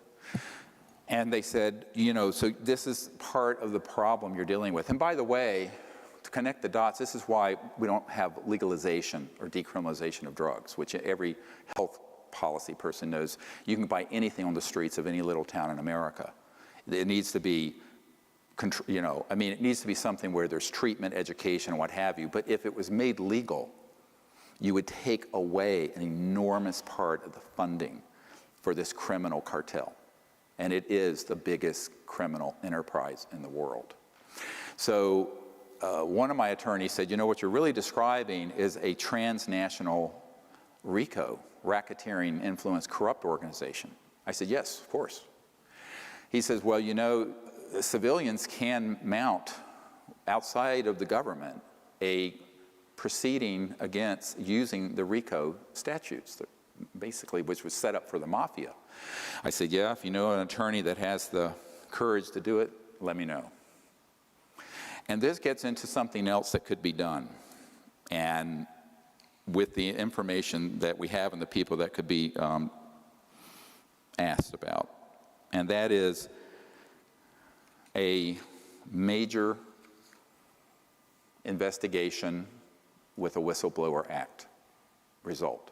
And they said, so this is part of the problem you're dealing with. And by the way, to connect the dots, this is why we don't have legalization or decriminalization of drugs, which every health policy person knows. You can buy anything on the streets of any little town in America. It needs to be, it needs to be something where there's treatment, education, and what have you. But if it was made legal, you would take away an enormous part of the funding for this criminal cartel. And it is the biggest criminal enterprise in the world. So one of my attorneys said, what you're really describing is a transnational RICO, racketeering, influence, corrupt organization. I said, yes, of course. He says, well, civilians can mount outside of the government a proceeding against using the RICO statutes, basically, which was set up for the mafia. I said, yeah, if you know an attorney that has the courage to do it, let me know. And this gets into something else that could be done. And with the information that we have and the people that could be asked about. And that is a major investigation with a Whistleblower Act result.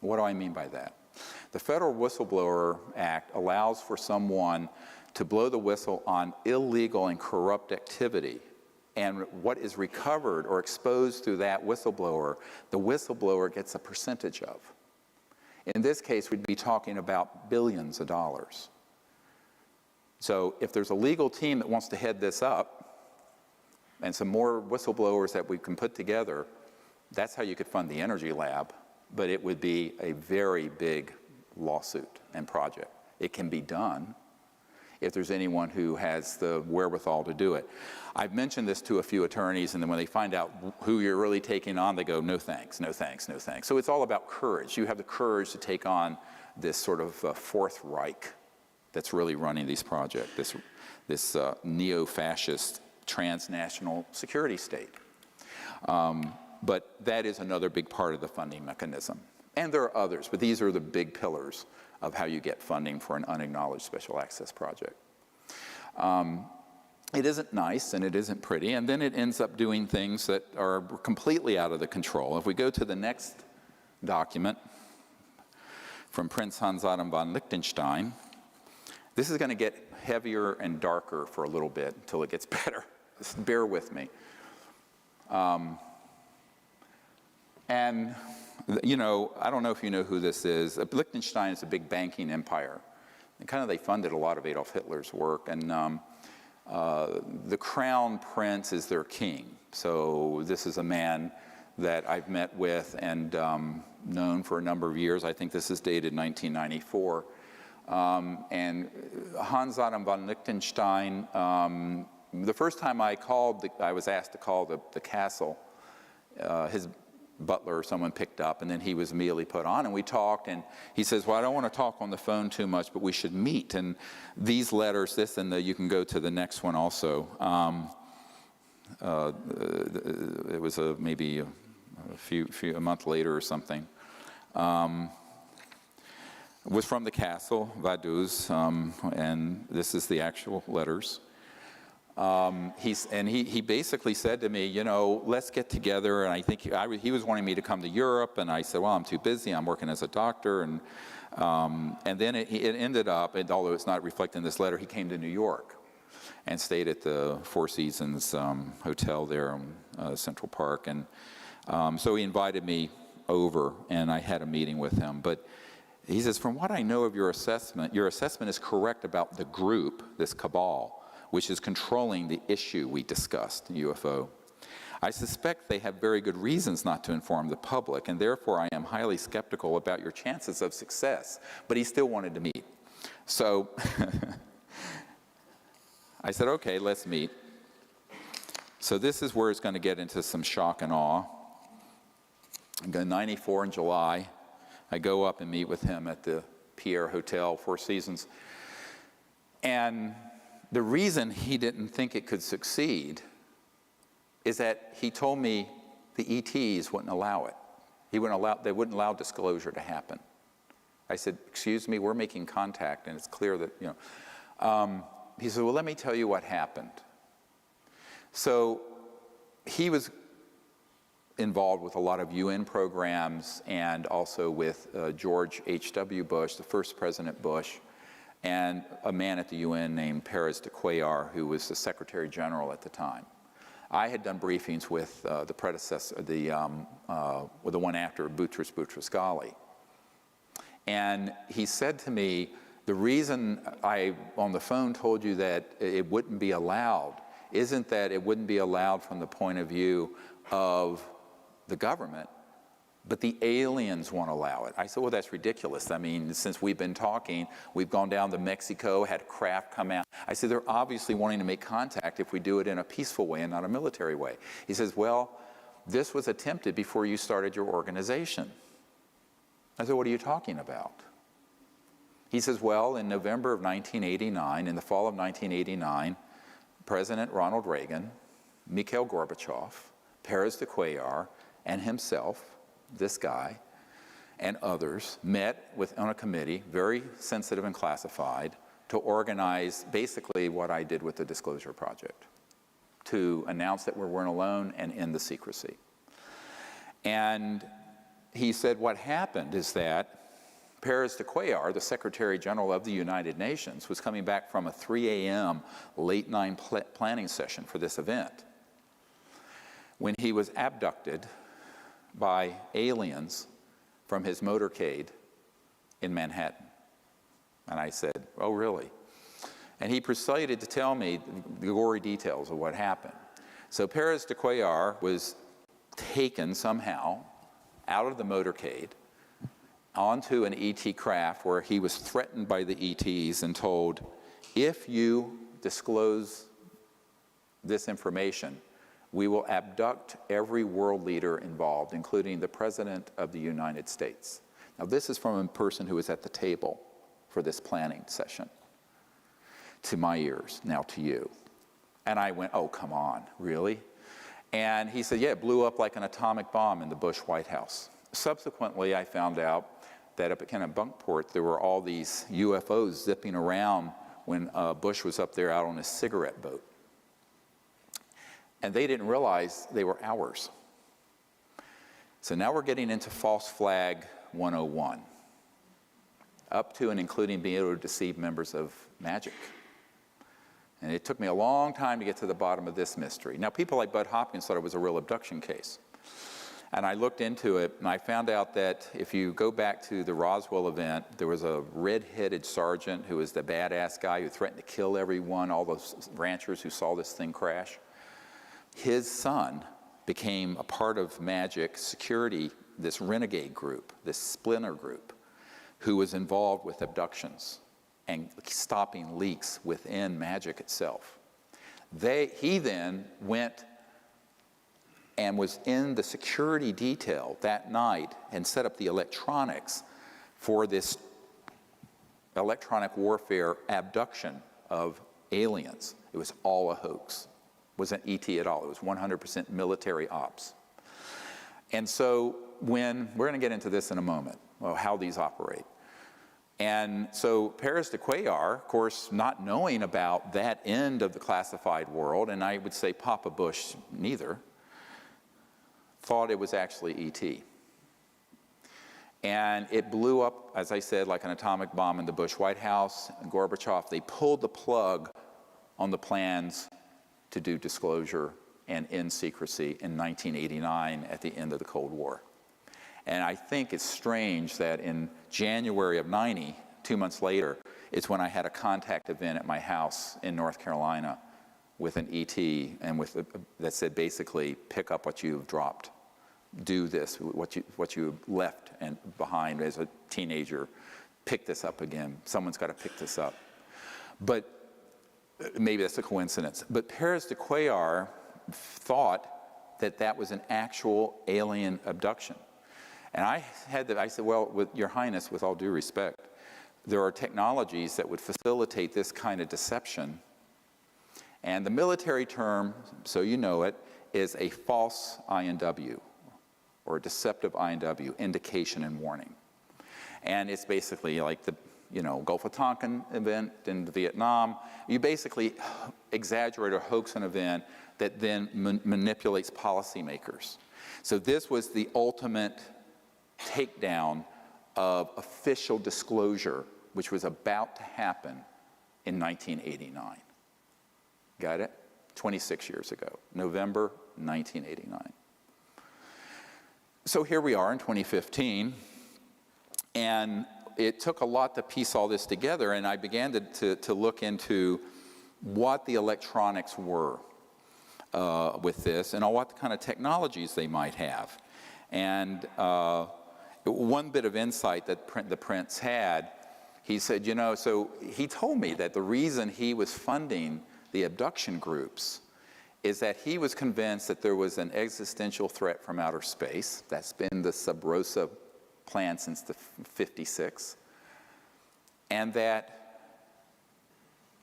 What do I mean by that? The Federal Whistleblower Act allows for someone to blow the whistle on illegal and corrupt activity, and what is recovered or exposed through that whistleblower, the whistleblower gets a percentage of. In this case, we'd be talking about billions of dollars. So if there's a legal team that wants to head this up, and some more whistleblowers that we can put together, that's how you could fund the Energy Lab, but it would be a very big lawsuit and project. It can be done. if there's anyone who has the wherewithal to do it. I've mentioned this to a few attorneys, and then when they find out who you're really taking on, they go, no thanks, no thanks, no thanks. So it's all about courage. You have the courage to take on this sort of Fourth Reich that's really running these projects, this neo-fascist transnational security state. But that is another big part of the funding mechanism. And there are others, but these are the big pillars of how you get funding for an unacknowledged special access project. It isn't nice and it isn't pretty, and then it ends up doing things that are completely out of the control. If we go to the next document from Prince Hans Adam von Liechtenstein, this is going to get heavier and darker for a little bit until it gets better. Just bear with me. And, you know, I don't know if you know who this is. Liechtenstein is a big banking empire. And kind of they funded a lot of Adolf Hitler's work. And the crown prince is their king. So this is a man that I've met with and known for a number of years. I think this is dated 1994. And Hans Adam von Liechtenstein, the first time I called, I was asked to call the castle. His butler or someone picked up, and then he was immediately put on, and we talked, and he says, well, I don't want to talk on the phone too much, but we should meet. And these letters, this and you can go to the next one also. It was maybe a month later or something. It was from the castle, Vaduz, and this is the actual letters. He basically said to me, you know, let's get together, and I think he was wanting me to come to Europe, and I said, well, I'm too busy, I'm working as a doctor, and then it ended up, and although it's not reflected in this letter, he came to New York and stayed at the Four Seasons Hotel there in Central Park, and so he invited me over, and I had a meeting with him, but he says, from what I know of your assessment is correct about the group, this cabal, which is controlling the issue we discussed, UFO. I suspect they have very good reasons not to inform the public, and therefore I am highly skeptical about your chances of success. But he still wanted to meet. So I said, okay, let's meet. So this is where it's going to get into some shock and awe. I'm going 94 in July. I go up and meet with him at the Pierre Hotel, Four Seasons. And the reason he didn't think it could succeed is that he told me the ETs wouldn't allow it. They wouldn't allow disclosure to happen. I said, excuse me, we're making contact, and it's clear that, you know. He said, well, let me tell you what happened. So he was involved with a lot of UN programs and also with George H.W. Bush, the first President Bush, and a man at the UN named Perez de Cuellar, who was the Secretary General at the time. I had done briefings with the predecessor, with the one after Boutros Boutros-Ghali. And he said to me, the reason I, on the phone, told you that it wouldn't be allowed isn't that it wouldn't be allowed from the point of view of the government, but the aliens won't allow it. I said, well, that's ridiculous. I mean, since we've been talking, we've gone down to Mexico, had a craft come out. I said, they're obviously wanting to make contact if we do it in a peaceful way and not a military way. He says, well, this was attempted before you started your organization. I said, what are you talking about? He says, well, in November of 1989, in the fall of 1989, President Ronald Reagan, Mikhail Gorbachev, Perez de Cuellar, and himself, this guy, and others met on a committee, very sensitive and classified, to organize basically what I did with the Disclosure Project, to announce that we weren't alone and end the secrecy. And he said what happened is that Perez de Cuellar, the Secretary General of the United Nations, was coming back from a 3 a.m. late-night planning session for this event when he was abducted by aliens from his motorcade in Manhattan. And I said, oh, really? And he proceeded to tell me the gory details of what happened. So Perez de Cuellar was taken somehow out of the motorcade onto an ET craft where he was threatened by the ETs and told, if you disclose this information, we will abduct every world leader involved, including the President of the United States. Now, this is from a person who was at the table for this planning session. To my ears, now to you. And I went, oh, come on, really? And he said, yeah, it blew up like an atomic bomb in the Bush White House. Subsequently, I found out that up at Kennebunkport, there were all these UFOs zipping around when Bush was up there out on his cigarette boat. And they didn't realize they were ours. So now we're getting into false flag 101, up to and including being able to deceive members of Magic. And it took me a long time to get to the bottom of this mystery. Now, people like Bud Hopkins thought it was a real abduction case. And I looked into it, and I found out that if you go back to the Roswell event, there was a red-headed sergeant who was the badass guy who threatened to kill everyone, all those ranchers who saw this thing crash. His son became a part of Magic security, this renegade group, this splinter group, who was involved with abductions and stopping leaks within Magic itself. He then went and was in the security detail that night and set up the electronics for this electronic warfare abduction of aliens. It was all a hoax. It wasn't ET at all. It was 100% military ops. And so we're going to get into this in a moment, how these operate. And so Paris de Cuellar, of course, not knowing about that end of the classified world, and I would say Papa Bush neither, thought it was actually ET. And it blew up, as I said, like an atomic bomb in the Bush White House. And Gorbachev, they pulled the plug on the plans to do disclosure and end secrecy in 1989 at the end of the Cold War. And I think it's strange that in January of '90, 2 months later, it's when I had a contact event at my house in North Carolina with an ET and that said basically, pick up what you've dropped. Do this, what you left behind as a teenager. Pick this up again. Someone's got to pick this up. But maybe that's a coincidence. But Paris de Cuellar thought that that was an actual alien abduction. And I said, well, with Your Highness, with all due respect, there are technologies that would facilitate this kind of deception. And the military term, so you know it, is a false INW, or a deceptive INW, indication and warning. And it's basically like the Gulf of Tonkin event in Vietnam. You basically exaggerate or hoax an event that then manipulates policymakers. So this was the ultimate takedown of official disclosure, which was about to happen in 1989. Got it? 26 years ago, November 1989. So here we are in 2015, and it took a lot to piece all this together, and I began to look into what the electronics were with this and what kind of technologies they might have. And one bit of insight that the prince had, he said, so he told me that the reason he was funding the abduction groups is that he was convinced that there was an existential threat from outer space. That's been the Sub Rosa plan since the 56. And that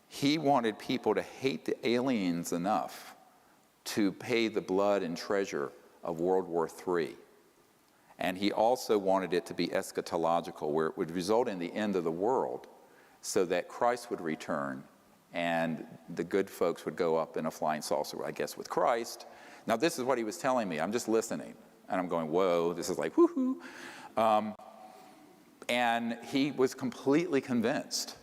he wanted people to hate the aliens enough to pay the blood and treasure of World War III. And he also wanted it to be eschatological, where it would result in the end of the world so that Christ would return and the good folks would go up in a flying saucer, I guess, with Christ. Now, this is what he was telling me. I'm just listening. And I'm going, whoa, this is like, woohoo. And he was completely convinced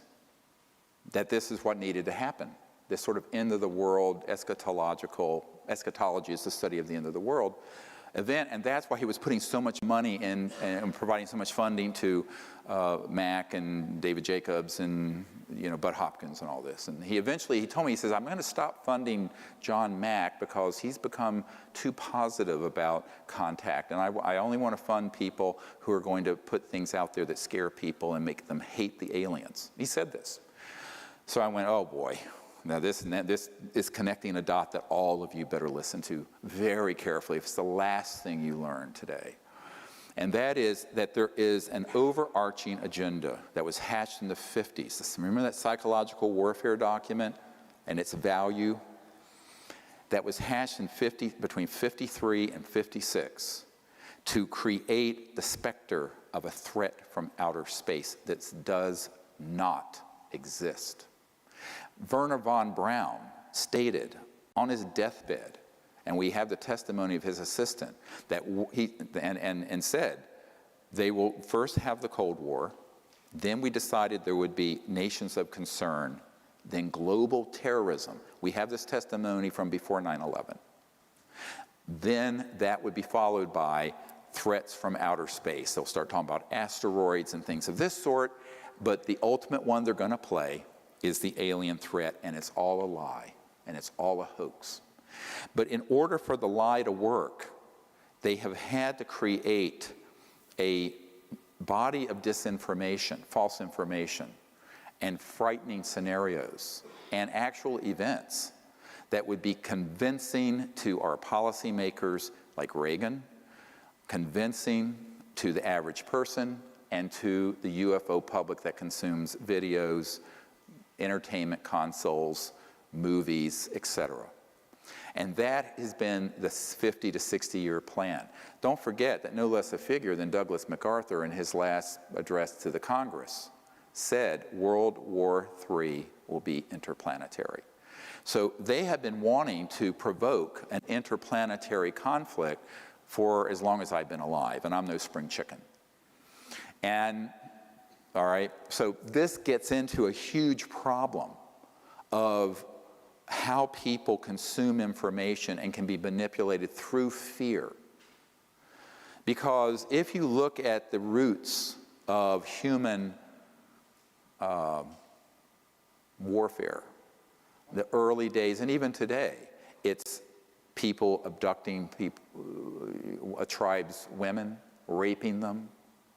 that this is what needed to happen. This sort of end of the world eschatology is the study of the end of the world event, and that's why he was putting so much money in and providing so much funding to Mac and David Jacobs and Bud Hopkins and all this. And he told me, he says, I'm going to stop funding John Mack because he's become too positive about contact, and I only want to fund people who are going to put things out there that scare people and make them hate the aliens. He said this. So I went, oh boy, now this is connecting a dot that all of you better listen to very carefully if it's the last thing you learn today. And that is that there is an overarching agenda that was hatched in the 50s. Remember that psychological warfare document and its value? That was hatched in between 53 and 56 to create the specter of a threat from outer space that does not exist. Wernher von Braun stated on his deathbed, and we have the testimony of his assistant, that and said, they will first have the Cold War, then we decided there would be nations of concern, then global terrorism. We have this testimony from before 9/11. Then that would be followed by threats from outer space. They'll start talking about asteroids and things of this sort, but the ultimate one they're going to play is the alien threat, and it's all a lie, and it's all a hoax. But in order for the lie to work, they have had to create a body of disinformation, false information, and frightening scenarios, and actual events that would be convincing to our policymakers like Reagan, convincing to the average person, and to the UFO public that consumes videos, entertainment consoles, movies, etc. And that has been the 50 to 60 year plan. Don't forget that no less a figure than Douglas MacArthur in his last address to the Congress said World War III will be interplanetary. So they have been wanting to provoke an interplanetary conflict for as long as I've been alive, and I'm no spring chicken. And, all right, so this gets into a huge problem of how people consume information and can be manipulated through fear. Because if you look at the roots of human warfare, the early days, and even today, it's people abducting a tribe's women, raping them,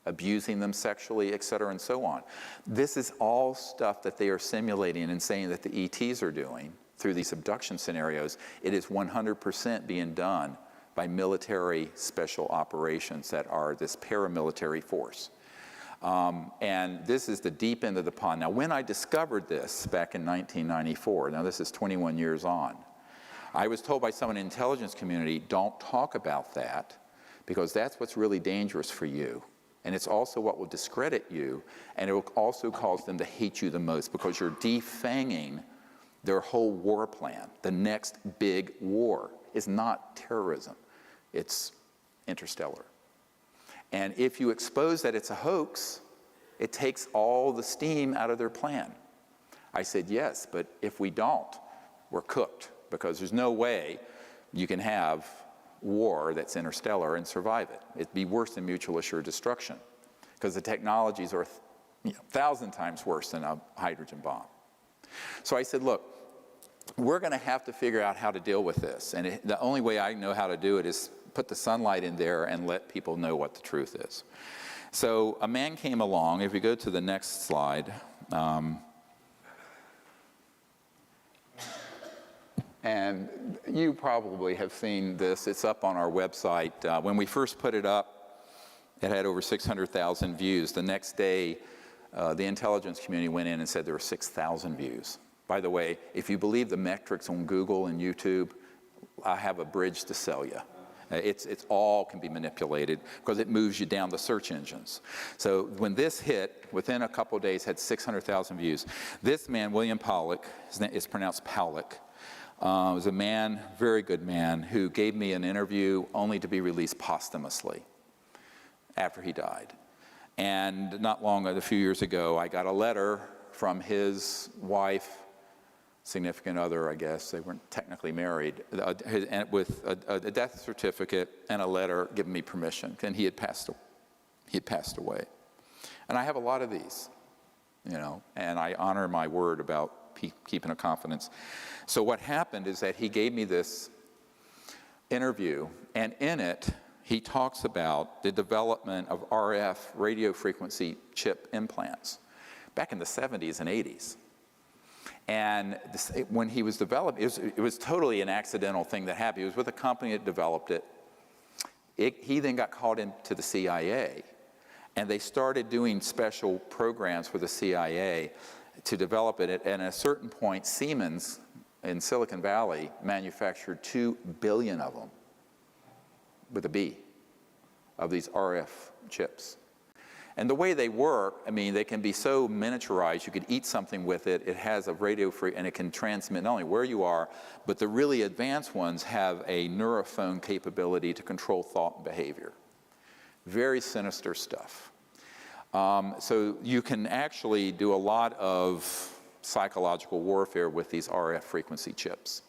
abusing them sexually, et cetera, and so on. This is all stuff that they are simulating and saying that the ETs are doing through these abduction scenarios. It is 100% being done by military special operations that are this paramilitary force. And this is the deep end of the pond. Now, when I discovered this back in 1994, now this is 21 years on, I was told by someone in the intelligence community, don't talk about that, because that's what's really dangerous for you. And it's also what will discredit you, and it will also cause them to hate you the most, because you're defanging their whole war plan. The next big war is not terrorism, it's interstellar. And if you expose that it's a hoax, it takes all the steam out of their plan. I said, yes, but if we don't, we're cooked, because there's no way you can have war that's interstellar and survive it. It'd be worse than mutual assured destruction, because the technologies are 1,000 times worse than a hydrogen bomb. So I said, look, we're going to have to figure out how to deal with this. And the only way I know how to do it is put the sunlight in there and let people know what the truth is. So a man came along. If you go to the next slide. And you probably have seen this. It's up on our website. When we first put it up, it had over 600,000 views. The next day, the intelligence community went in and said there were 6,000 views. By the way, if you believe the metrics on Google and YouTube, I have a bridge to sell you. It's all can be manipulated because it moves you down the search engines. So when this hit, within a couple of days, had 600,000 views. This man, William Pollock, his name is pronounced Powlick, was a man, very good man, who gave me an interview only to be released posthumously after he died. And not long, a few years ago, I got a letter from his wife, significant other, I guess, they weren't technically married, with a death certificate and a letter giving me permission, and he had passed away. And I have a lot of these, and I honor my word about keeping a confidence. So what happened is that he gave me this interview, and in it, he talks about the development of RF radio frequency chip implants back in the 70s and 80s. And when he was developed, it was totally an accidental thing that happened. He was with a company that developed it. He then got called into the CIA, and they started doing special programs for the CIA to develop it. And at a certain point, Siemens in Silicon Valley manufactured 2 billion of them, with a B, of these RF chips. And the way they work, I mean, they can be so miniaturized, you could eat something with it, it has a radio and it can transmit not only where you are, but the really advanced ones have a neurophone capability to control thought and behavior. Very sinister stuff. So you can actually do a lot of psychological warfare with these RF frequency chips.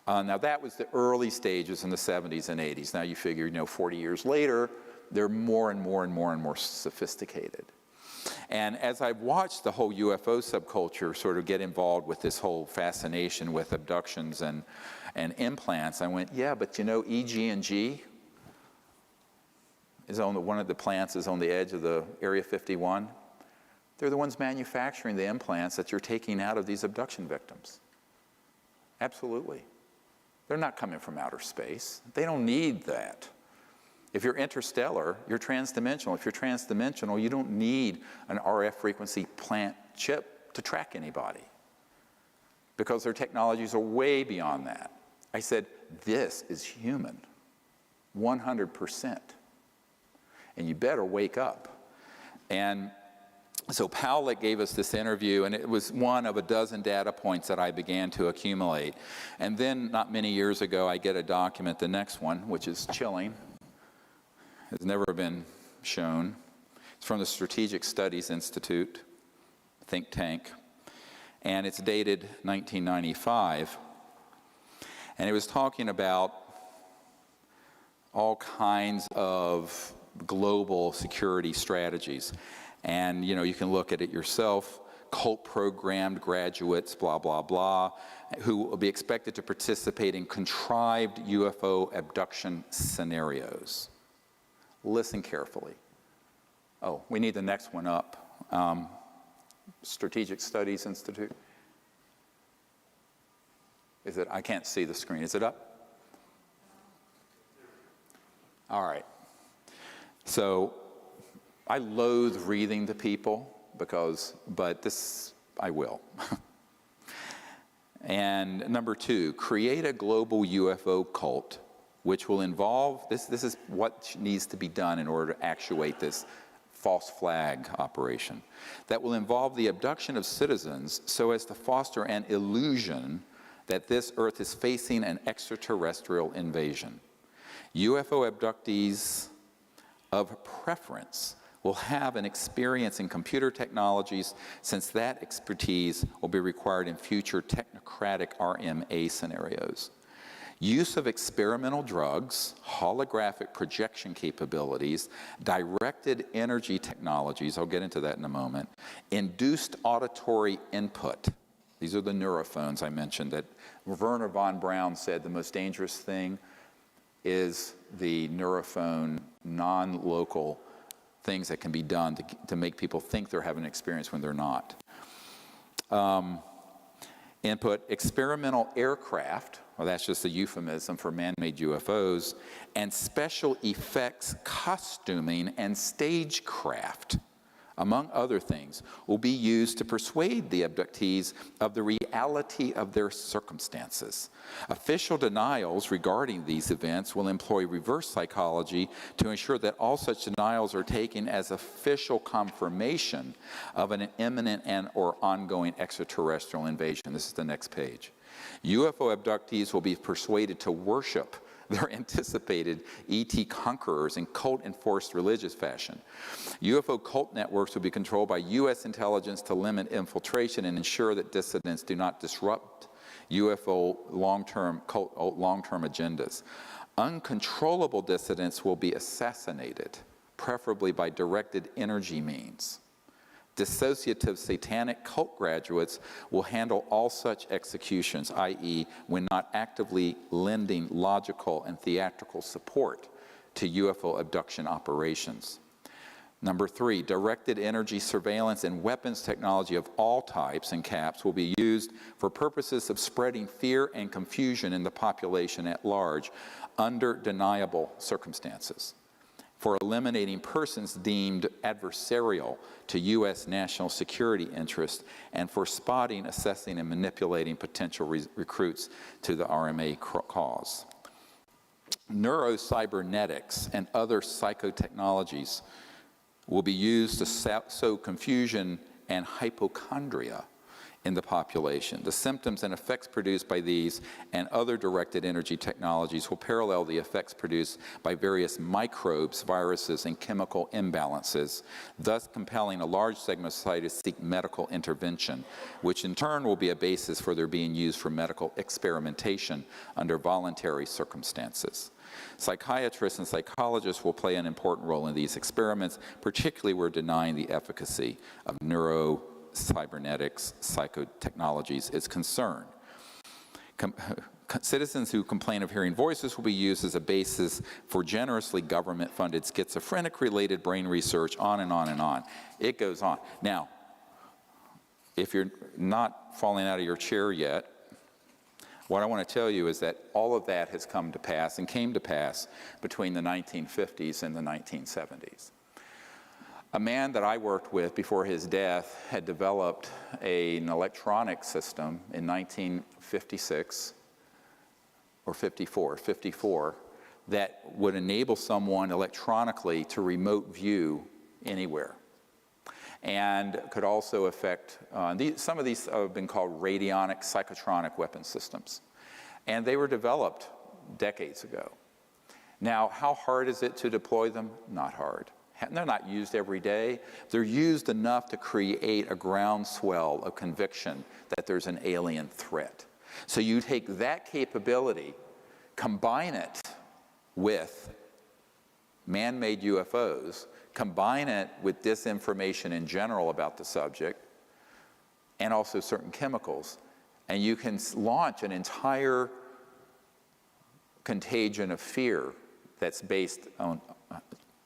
Now that was the early stages in the 70s and 80s. Now you figure, 40 years later, they're more and more and more and more sophisticated. And as I've watched the whole UFO subculture sort of get involved with this whole fascination with abductions and implants, I went, yeah, but EG&G is one of the plants is on the edge of the Area 51. They're the ones manufacturing the implants that you're taking out of these abduction victims. Absolutely. They're not coming from outer space. They don't need that. If you're interstellar, you're transdimensional. If you're transdimensional, you don't need an RF frequency plant chip to track anybody, because their technologies are way beyond that. I said, this is human, 100%. And you better wake up. And so Powlett gave us this interview, and it was one of a dozen data points that I began to accumulate. And then, not many years ago, I get a document, the next one, which is chilling. Has never been shown. It's from the Strategic Studies Institute, think tank, and it's dated 1995. And it was talking about all kinds of global security strategies. And, you can look at it yourself. Cult-programmed graduates, blah, blah, blah, who will be expected to participate in contrived UFO abduction scenarios. Listen carefully. Oh, we need the next one up. Strategic Studies Institute. Is it? I can't see the screen. Is it up? All right. So I loathe reading to people but this I will. And number 2, create a global UFO cult, which will involve, this is what needs to be done in order to actuate this false flag operation, that will involve the abduction of citizens so as to foster an illusion that this Earth is facing an extraterrestrial invasion. UFO abductees of preference will have an experience in computer technologies, since that expertise will be required in future technocratic RMA scenarios. Use of experimental drugs, holographic projection capabilities, directed energy technologies, I'll get into that in a moment, induced auditory input. These are the neurophones I mentioned that Werner von Braun said the most dangerous thing is the neurophone non-local things that can be done to make people think they're having an experience when they're not. Input experimental aircraft, well, that's just a euphemism for man-made UFOs, and special effects costuming and stagecraft, among other things, will be used to persuade the abductees of the reality of their circumstances. Official denials regarding these events will employ reverse psychology to ensure that all such denials are taken as official confirmation of an imminent and/or ongoing extraterrestrial invasion. This is the next page. UFO abductees will be persuaded to worship their anticipated ET conquerors in cult-enforced religious fashion. UFO cult networks will be controlled by U.S. intelligence to limit infiltration and ensure that dissidents do not disrupt UFO long-term agendas. Uncontrollable dissidents will be assassinated, preferably by directed energy means. Dissociative satanic cult graduates will handle all such executions, i.e., when not actively lending logical and theatrical support to UFO abduction operations. Number 3, directed energy surveillance and weapons technology of all types and caps will be used for purposes of spreading fear and confusion in the population at large under deniable circumstances, for eliminating persons deemed adversarial to U.S. national security interests, and for spotting, assessing, and manipulating potential recruits to the RMA cause. Neurocybernetics and other psychotechnologies will be used to sow confusion and hypochondria in the population. The symptoms and effects produced by these and other directed energy technologies will parallel the effects produced by various microbes, viruses, and chemical imbalances, thus compelling a large segment of society to seek medical intervention, which in turn will be a basis for their being used for medical experimentation under voluntary circumstances. Psychiatrists and psychologists will play an important role in these experiments, particularly where denying the efficacy of neurocybernetics psychotechnologies is concerned. Citizens who complain of hearing voices will be used as a basis for generously government-funded schizophrenic-related brain research, on and on and on. It goes on. Now, if you're not falling out of your chair yet, what I want to tell you is that all of that has come to pass and came to pass between the 1950s and the 1970s. A man that I worked with before his death had developed an electronic system in 1956 or 54, that would enable someone electronically to remote view anywhere, and could also affect, some of these have been called radionic psychotronic weapon systems. And they were developed decades ago. Now, how hard is it to deploy them? Not hard. They're not used every day. They're used enough to create a groundswell of conviction that there's an alien threat. So you take that capability, combine it with man-made UFOs, combine it with disinformation in general about the subject, and also certain chemicals, and you can launch an entire contagion of fear that's based on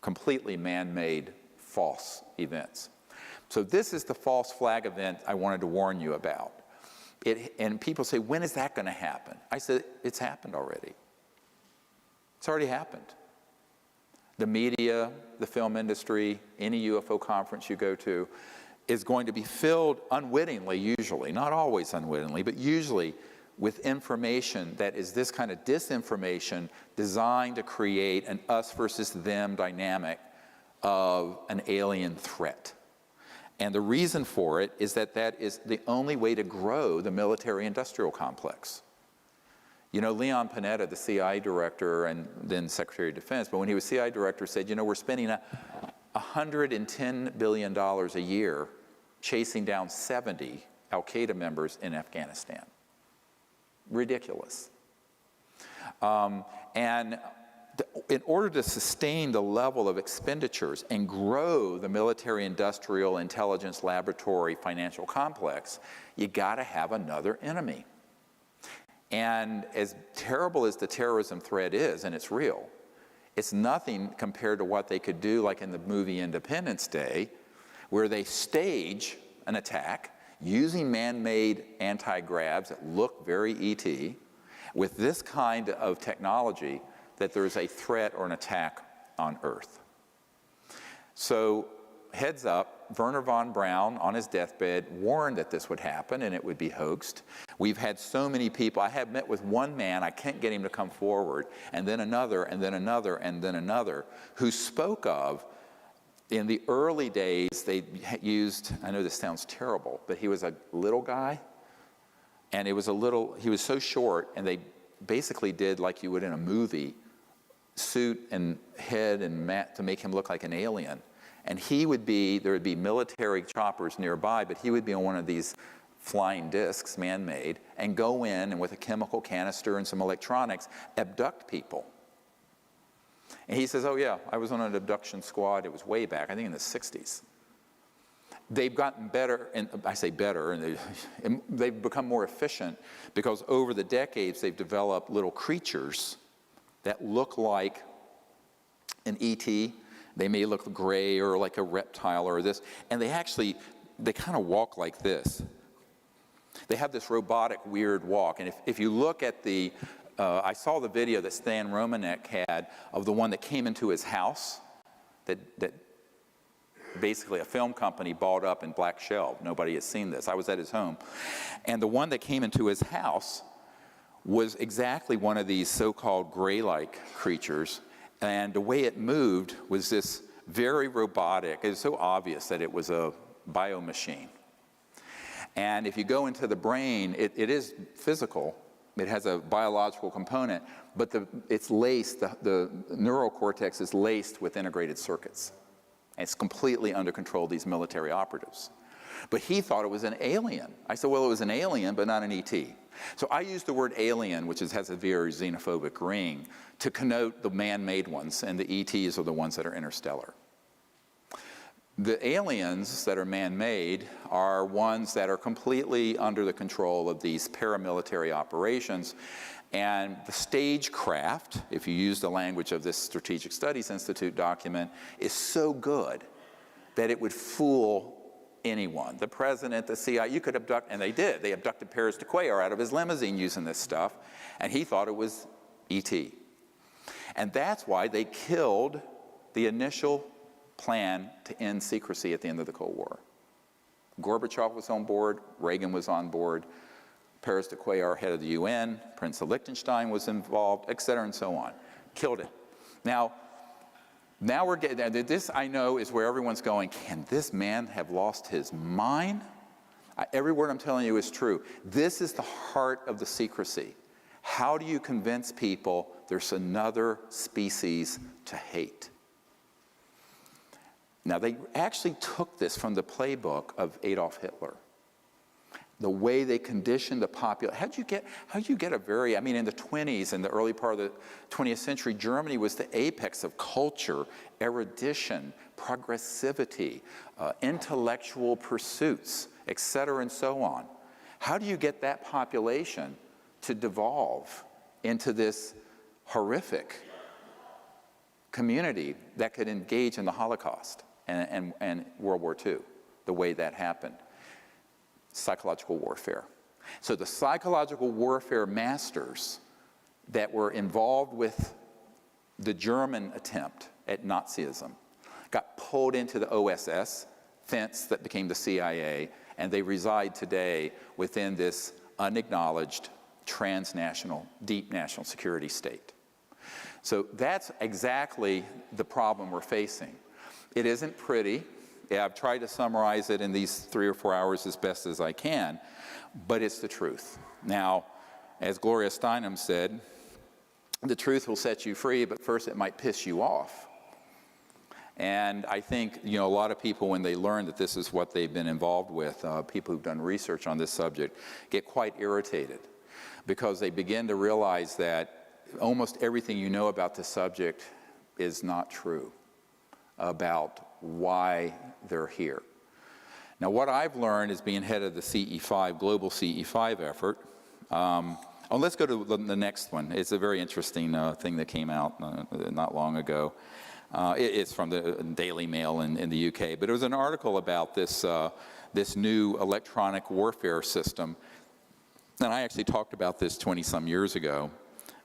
completely man-made false events. So this is the false flag event I wanted to warn you about. And people say, when is that going to happen? I said, it's happened already. It's already happened. The media, the film industry, any UFO conference you go to is going to be filled unwittingly, usually, not always unwittingly, but usually with information that is this kind of disinformation designed to create an us versus them dynamic of an alien threat. And the reason for it is that that is the only way to grow the military-industrial complex. You know, Leon Panetta, the CIA director and then Secretary of Defense, but when he was CIA director, said, you know, we're spending $110 billion a year chasing down 70 al-Qaeda members in Afghanistan. Ridiculous. In order to sustain the level of expenditures and grow the military-industrial intelligence laboratory financial complex, you got to have another enemy. And as terrible as the terrorism threat is, and it's real, it's nothing compared to what they could do, like in the movie Independence Day, where they stage an attack using man-made anti-gravs that look very ET, with this kind of technology, that there's a threat or an attack on Earth. So, heads up, Wernher von Braun, on his deathbed, warned that this would happen and it would be hoaxed. We've had so many people. I have met with one man, I can't get him to come forward, and then another, and then another, and then another, who spoke of, in the early days, they used, I know this sounds terrible, but he was a little guy, and he was so short, and they basically did like you would in a movie, suit and head and mat to make him look like an alien. And there would be military choppers nearby, but he would be on one of these flying discs, man-made, and go in and with a chemical canister and some electronics, abduct people. And he says, oh yeah, I was on an abduction squad, it was way back, I think in the 60s. They've gotten better, and I say better, and they've become more efficient because over the decades they've developed little creatures that look like an ET, They may look gray or like a reptile or this, and they kind of walk like this. They have this robotic, weird walk. And if you look at I saw the video that Stan Romanek had of the one that came into his house, that basically a film company bought up in Black Shelf. Nobody has seen this. I was at his home. And the one that came into his house was exactly one of these so-called gray-like creatures. And the way it moved was this very robotic. It was so obvious that it was a biomachine. And if you go into the brain, it is physical. It has a biological component, but it's laced, the neural cortex is laced with integrated circuits. And it's completely under control of these military operatives. But he thought it was an alien. I said, well, it was an alien, but not an ET. So I used the word alien, which has a very xenophobic ring, to connote the man-made ones, and the ETs are the ones that are interstellar. The aliens that are man-made are ones that are completely under the control of these paramilitary operations. And the stagecraft, if you use the language of this Strategic Studies Institute document, is so good that it would fool anyone. The president, the CIA, you could abduct, and they did. They abducted Paris de Cuellar out of his limousine using this stuff, and he thought it was ET. And that's why they killed the initial plan to end secrecy at the end of the Cold War. Gorbachev was on board, Reagan was on board, Paris de Cuellar, head of the UN, Prince of Liechtenstein was involved, et cetera, and so on. Killed it. Now we're getting, this I know is where everyone's going, can this man have lost his mind? Every word I'm telling you is true. This is the heart of the secrecy. How do you convince people there's another species to hate? Now, they actually took this from the playbook of Adolf Hitler. The way they conditioned the population. How'd you get a very, I mean, in the 20s, in the early part of the 20th century, Germany was the apex of culture, erudition, progressivity, intellectual pursuits, et cetera, and so on. How do you get that population to devolve into this horrific community that could engage in the Holocaust and World War II, the way that happened? Psychological warfare. So the psychological warfare masters that were involved with the German attempt at Nazism got pulled into the OSS, thence that became the CIA, and they reside today within this unacknowledged transnational, deep national security state. So that's exactly the problem we're facing. It isn't pretty. Yeah, I've tried to summarize it in these 3 or 4 hours as best as I can, but it's the truth. Now, as Gloria Steinem said, the truth will set you free, but first it might piss you off. And I think, a lot of people, when they learn that this is what they've been involved with, people who've done research on this subject, get quite irritated because they begin to realize that almost everything you know about the subject is not true about why they're here. Now, what I've learned is being head of the CE5, global CE5 effort. Let's go to the next one. It's a very interesting thing that came out not long ago. It's from the Daily Mail in the UK, but it was an article about this new electronic warfare system. And I actually talked about this 20-some years ago,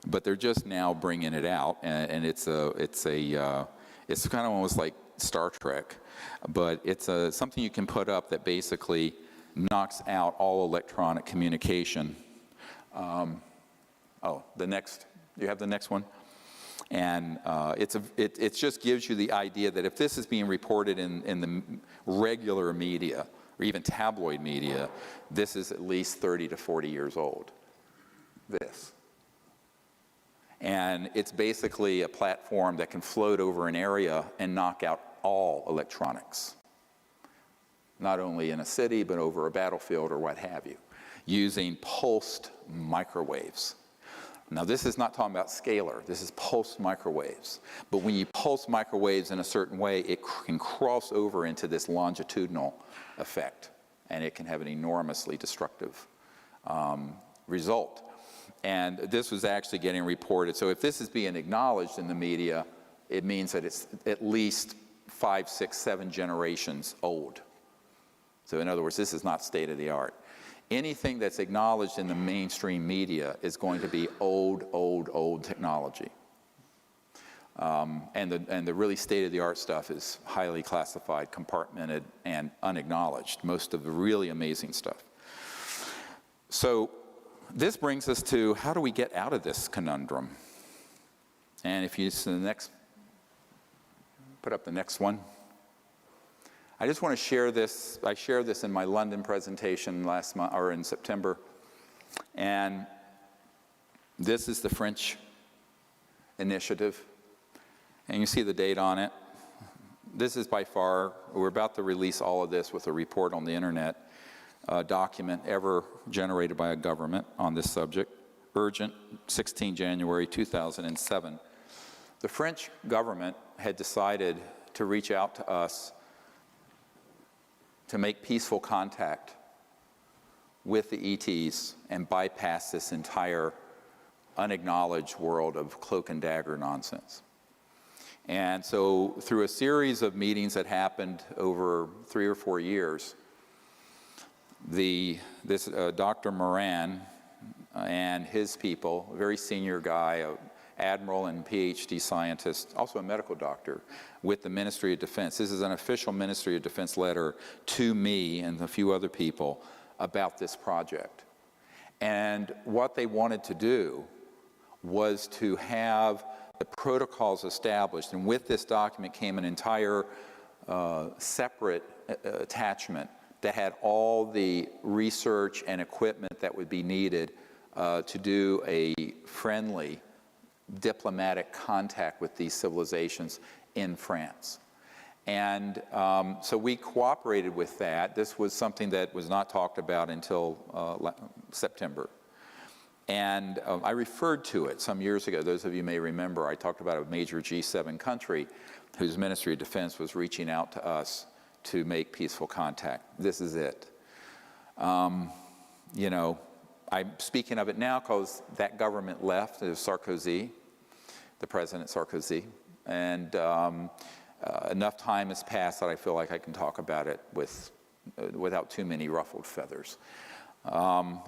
but they're just now bringing it out, and it's kind of almost like Star Trek, but it's something you can put up that basically knocks out all electronic communication. You have the next one? And it just gives you the idea that if this is being reported in the regular media, or even tabloid media, this is at least 30 to 40 years old. This. And it's basically a platform that can float over an area and knock out all electronics. Not only in a city, but over a battlefield or what have you, using pulsed microwaves. Now, this is not talking about scalar. This is pulsed microwaves. But when you pulse microwaves in a certain way, it can cross over into this longitudinal effect, and it can have an enormously destructive result. And this was actually getting reported. So if this is being acknowledged in the media, it means that it's at least 5, 6, 7 generations old. So in other words, this is not state of the art. Anything that's acknowledged in the mainstream media is going to be old technology. And the really state-of-the-art stuff is highly classified, compartmented, and unacknowledged, most of the really amazing stuff. So this brings us to, how do we get out of this conundrum? And if you put up the next one. I just want to share this. I shared this in my London presentation last month, or in September. And this is the French initiative. And you see the date on it. This is by far, we're about to release all of this with a report on the internet, document ever generated by a government on this subject. Urgent, 16 January 2007. The French government had decided to reach out to us to make peaceful contact with the ETs and bypass this entire unacknowledged world of cloak and dagger nonsense. And so through a series of meetings that happened over 3 or 4 years, this Dr. Moran and his people, a very senior guy, an admiral and PhD scientist, also a medical doctor with the Ministry of Defense. This is an official Ministry of Defense letter to me and a few other people about this project. And what they wanted to do was to have the protocols established, and with this document came an entire separate attachment that had all the research and equipment that would be needed to do a friendly diplomatic contact with these civilizations in France. And so we cooperated with that. This was something that was not talked about until September. And I referred to it some years ago. Those of you may remember, I talked about a major G7 country whose Ministry of Defense was reaching out to us to make peaceful contact. This is it. You know, I'm speaking of it now because that government left. It was Sarkozy, the President Sarkozy. And enough time has passed that I feel like I can talk about it without too many ruffled feathers.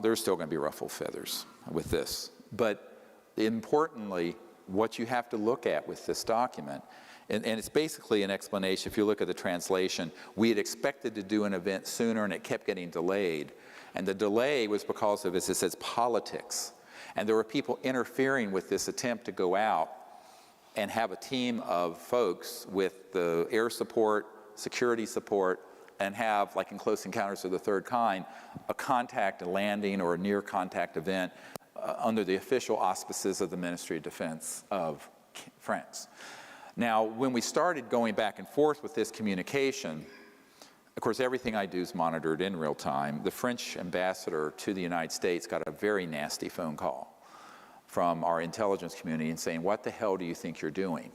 There's still going to be ruffled feathers with this. But importantly, what you have to look at with this document, and it's basically an explanation. If you look at the translation, we had expected to do an event sooner and it kept getting delayed. And the delay was because of, as it says, politics. And there were people interfering with this attempt to go out and have a team of folks with the air support, security support, and have, like in Close Encounters of the Third Kind, a contact, a landing, or a near contact event under the official auspices of the Ministry of Defense of France. Now, when we started going back and forth with this communication, of course, everything I do is monitored in real time. The French ambassador to the United States got a very nasty phone call from our intelligence community and saying, "What the hell do you think you're doing?"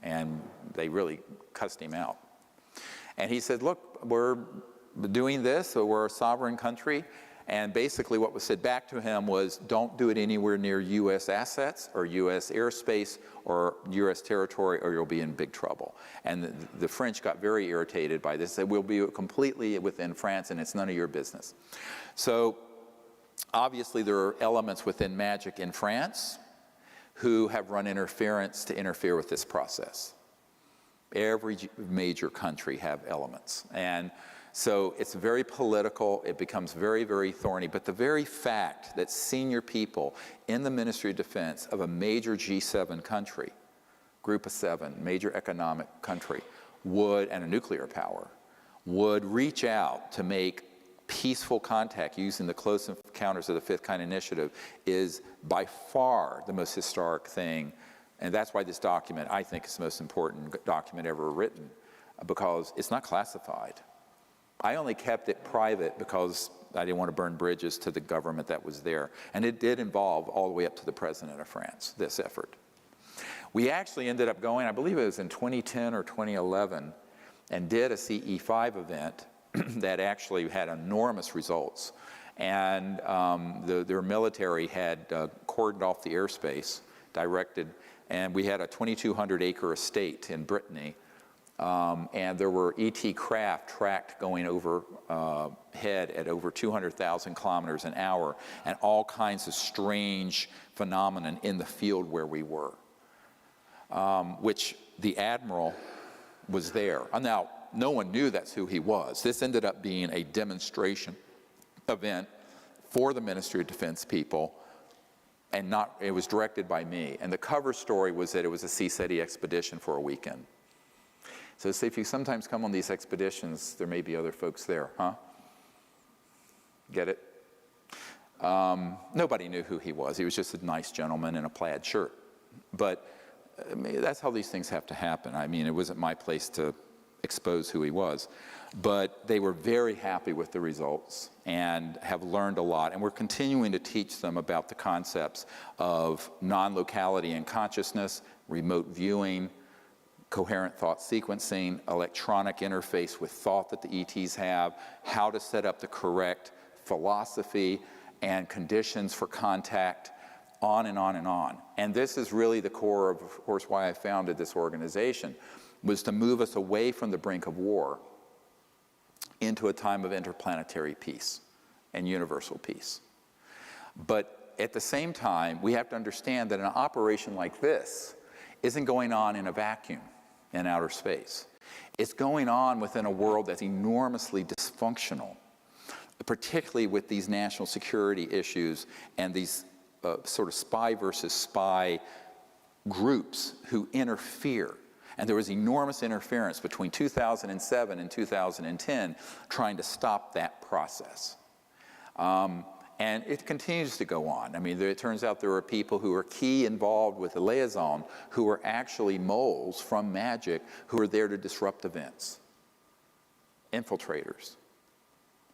And they really cussed him out. And he said, "Look, we're doing this, so we're a sovereign country." And basically what was said back to him was, don't do it anywhere near U.S. assets or U.S. airspace or U.S. territory, or you'll be in big trouble. And the French got very irritated by this. They said, we'll be completely within France and it's none of your business. So obviously there are elements within MAGIC in France who have run interference to interfere with this process. Every major country have elements. And so it's very political, it becomes very, very thorny, but the very fact that senior people in the Ministry of Defense of a major G7 country, group of 7, major economic country, would, and a nuclear power, would reach out to make peaceful contact using the Close Encounters of the Fifth Kind initiative is by far the most historic thing. And that's why this document, I think, is the most important document ever written, because it's not classified. I only kept it private because I didn't want to burn bridges to the government that was there. And it did involve all the way up to the President of France, this effort. We actually ended up going, I believe it was in 2010 or 2011, and did a CE5 event that actually had enormous results. And their military had cordoned off the airspace, directed and we had a 2,200-acre estate in Brittany, and there were ET craft tracked going overhead at over 200,000 kilometers an hour, and all kinds of strange phenomenon in the field where we were, which the admiral was there. Now, no one knew that's who he was. This ended up being a demonstration event for the Ministry of Defense people, and it was directed by me. And the cover story was that it was a CSETI expedition for a weekend. So say if you sometimes come on these expeditions, there may be other folks there, huh? Get it? Nobody knew who he was. He was just a nice gentleman in a plaid shirt. But that's how these things have to happen. I mean, it wasn't my place to expose who he was. But they were very happy with the results and have learned a lot. And we're continuing to teach them about the concepts of non-locality and consciousness, remote viewing, coherent thought sequencing, electronic interface with thought that the ETs have, how to set up the correct philosophy and conditions for contact, on and on and on. And this is really the core of course, why I founded this organization, was to move us away from the brink of war into a time of interplanetary peace and universal peace. But at the same time, we have to understand that an operation like this isn't going on in a vacuum in outer space. It's going on within a world that's enormously dysfunctional, particularly with these national security issues and these sort of spy versus spy groups who interfere. And there was enormous interference between 2007 and 2010 trying to stop that process. And it continues to go on. I mean, it turns out there are people who are key involved with the liaison who are actually moles from magic who are there to disrupt events. Infiltrators.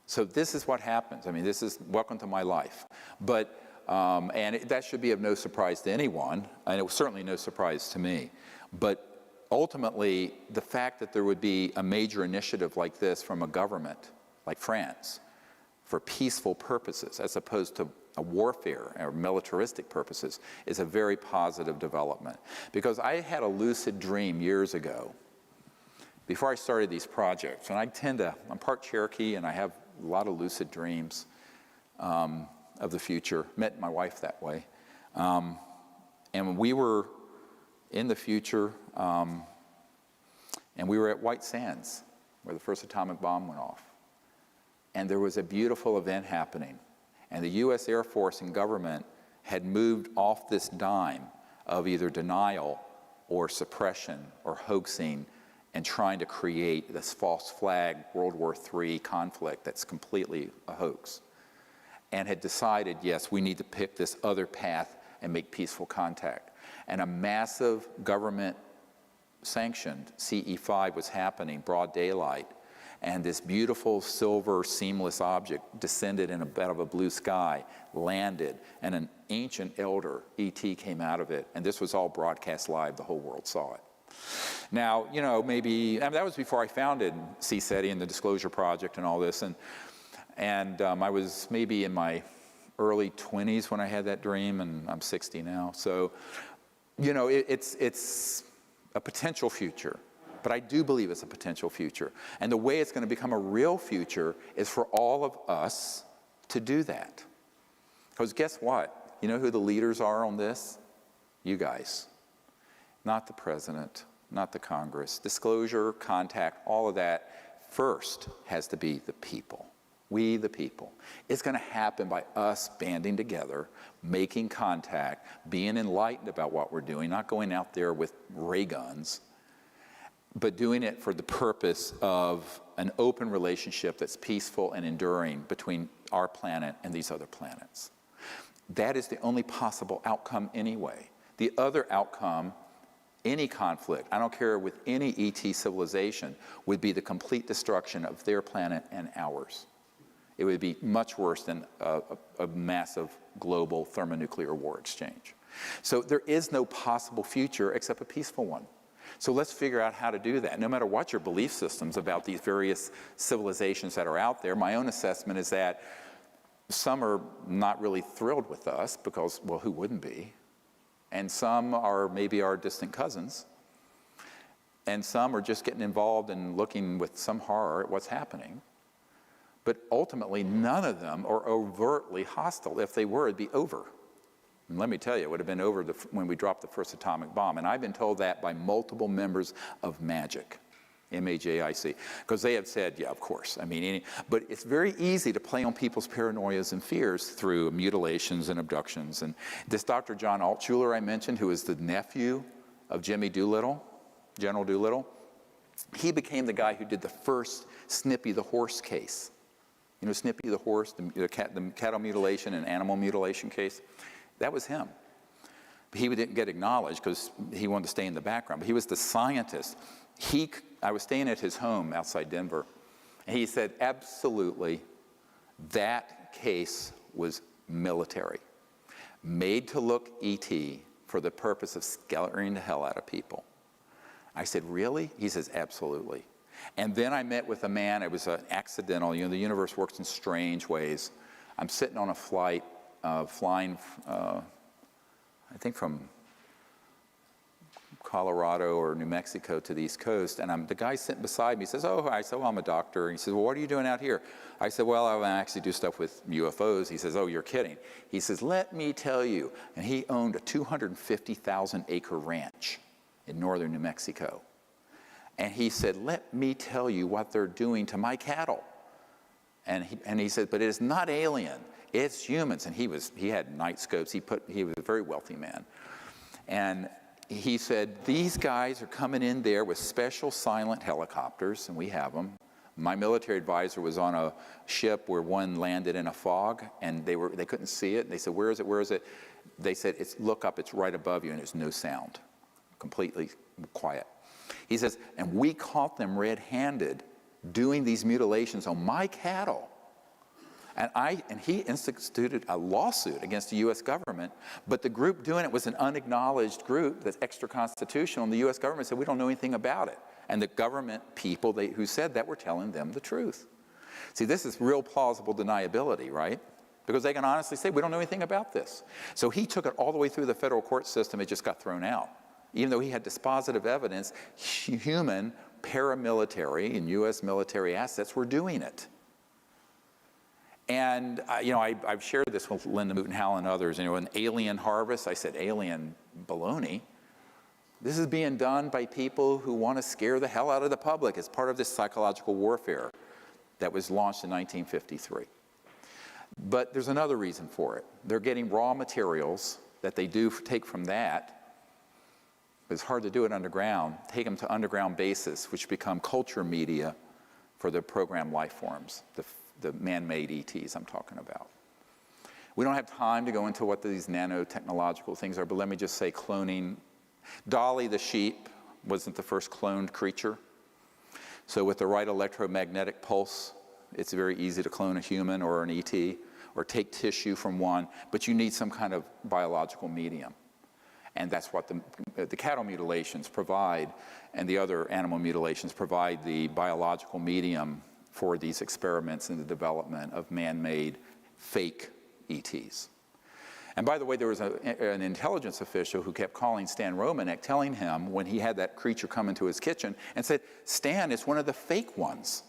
So this is what happens. I mean, this is welcome to my life. But, that should be of no surprise to anyone, and it was certainly no surprise to me. But ultimately, the fact that there would be a major initiative like this from a government like France for peaceful purposes as opposed to a warfare or militaristic purposes is a very positive development. Because I had a lucid dream years ago before I started these projects, and I'm part Cherokee and I have a lot of lucid dreams of the future. Met my wife that way. And we were in the future, and we were at White Sands where the first atomic bomb went off. And there was a beautiful event happening. And the U.S. Air Force and government had moved off this dime of either denial or suppression or hoaxing and trying to create this false flag World War III conflict that's completely a hoax. And had decided, yes, we need to pick this other path and make peaceful contact. And a massive government-sanctioned CE-5 was happening, broad daylight, and this beautiful silver seamless object descended in a bed of a blue sky, landed, and an ancient elder, ET, came out of it. And this was all broadcast live. The whole world saw it. Now, you know, maybe, that was before I founded CSETI and the Disclosure Project and all this. And I was maybe in my early 20s when I had that dream, and I'm 60 now. So, you know, it's a potential future. But I do believe it's a potential future. And the way it's going to become a real future is for all of us to do that. Because guess what? You know who the leaders are on this? You guys. Not the president, not the Congress. Disclosure, contact, all of that first has to be the people. We, the people. It's going to happen by us banding together, making contact, being enlightened about what we're doing, not going out there with ray guns, but doing it for the purpose of an open relationship that's peaceful and enduring between our planet and these other planets. That is the only possible outcome anyway. The other outcome, any conflict, I don't care with any ET civilization, would be the complete destruction of their planet and ours. It would be much worse than a massive global thermonuclear war exchange. So there is no possible future except a peaceful one. So let's figure out how to do that. No matter what your belief systems about these various civilizations that are out there, my own assessment is that some are not really thrilled with us because, well, who wouldn't be? and some are maybe our distant cousins, and some are just getting involved and looking with some horror at what's happening. But ultimately, none of them are overtly hostile. If they were, it'd be over. And let me tell you, it would have been over when we dropped the first atomic bomb. And I've been told that by multiple members of MAJIC, M-A-J-I-C, because they have said, yeah, of course. I mean, but it's very easy to play on people's paranoias and fears through mutilations and abductions. And this Dr. John Altshuler I mentioned, who is the nephew of Jimmy Doolittle, General Doolittle, he became the guy who did the first Snippy the horse case. You know Snippy the horse, the cattle mutilation and animal mutilation case? That was him. He didn't get acknowledged because he wanted to stay in the background, but he was the scientist. I was staying at his home outside Denver, and he said, absolutely, that case was military, made to look E.T. for the purpose of scaring the hell out of people. I said, really? He says, absolutely. And then I met with a man, it was an accidental, you know, the universe works in strange ways. I'm sitting on a flight, flying, I think from Colorado or New Mexico to the East Coast, and the guy sitting beside me says, oh, I said, well, I'm a doctor. And he says, well, what are you doing out here? I said, well, I actually do stuff with UFOs. He says, oh, you're kidding. He says, let me tell you. And he owned a 250,000-acre ranch in northern New Mexico. And he said, let me tell you what they're doing to my cattle. And he said, but it is not alien, it's humans. And he had night scopes. He was a very wealthy man. And he said, these guys are coming in there with special silent helicopters, and we have them. My military advisor was on a ship where one landed in a fog, and they couldn't see it. And they said, where is it, where is it? They said, look up, it's right above you, and there's no sound. Completely quiet. He says, and we caught them red-handed doing these mutilations on my cattle. And he instituted a lawsuit against the U.S. government, but the group doing it was an unacknowledged group that's extra-constitutional, and the U.S. government said, we don't know anything about it. And the government people who said that were telling them the truth. See, this is real plausible deniability, right? Because they can honestly say, we don't know anything about this. So he took it all the way through the federal court system, it just got thrown out. Even though he had dispositive evidence, human, paramilitary, and U.S. military assets were doing it. And, I've shared this with Linda Moulton-Howe and others. An alien harvest, I said, alien baloney. This is being done by people who want to scare the hell out of the public as part of this psychological warfare that was launched in 1953. But there's another reason for it. They're getting raw materials that they do take from that. It's hard to do it underground. Take them to underground bases, which become culture media for the programmed life forms, the man-made ETs I'm talking about. We don't have time to go into what these nanotechnological things are, but let me just say cloning. Dolly the sheep wasn't the first cloned creature. So with the right electromagnetic pulse, it's very easy to clone a human or an ET, or take tissue from one, but you need some kind of biological medium. And that's what the cattle mutilations provide, and the other animal mutilations provide the biological medium for these experiments in the development of man-made fake ETs. And by the way, there was an intelligence official who kept calling Stan Romanek, telling him when he had that creature come into his kitchen, and said, Stan, it's one of the fake ones.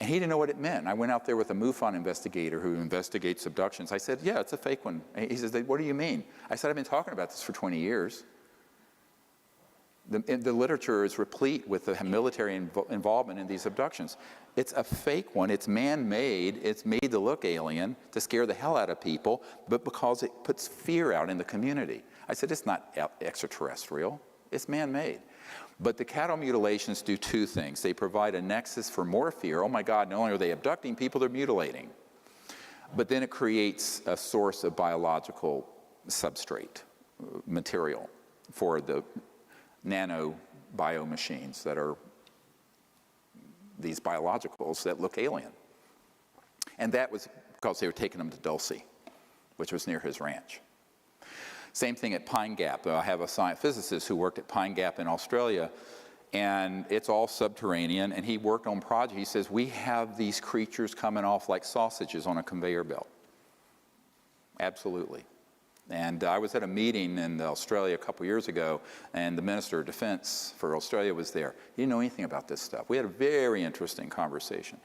And he didn't know what it meant. I went out there with a MUFON investigator who investigates abductions. I said, yeah, it's a fake one. He says, what do you mean? I said, I've been talking about this for 20 years. The literature is replete with the military involvement in these abductions. It's a fake one. It's man-made. It's made to look alien, to scare the hell out of people, but because it puts fear out in the community. I said, it's not extraterrestrial. It's man-made. But the cattle mutilations do two things. They provide a nexus for more fear. Oh my God, not only are they abducting people, they're mutilating. But then it creates a source of biological substrate material for the nano biomachines that are these biologicals that look alien. And that was because they were taking them to Dulce, which was near his ranch. Same thing at Pine Gap. I have a science physicist who worked at Pine Gap in Australia, and it's all subterranean, and he worked on projects. He says, we have these creatures coming off like sausages on a conveyor belt. Absolutely. And I was at a meeting in Australia a couple years ago, and the Minister of Defense for Australia was there. He didn't know anything about this stuff. We had a very interesting conversation.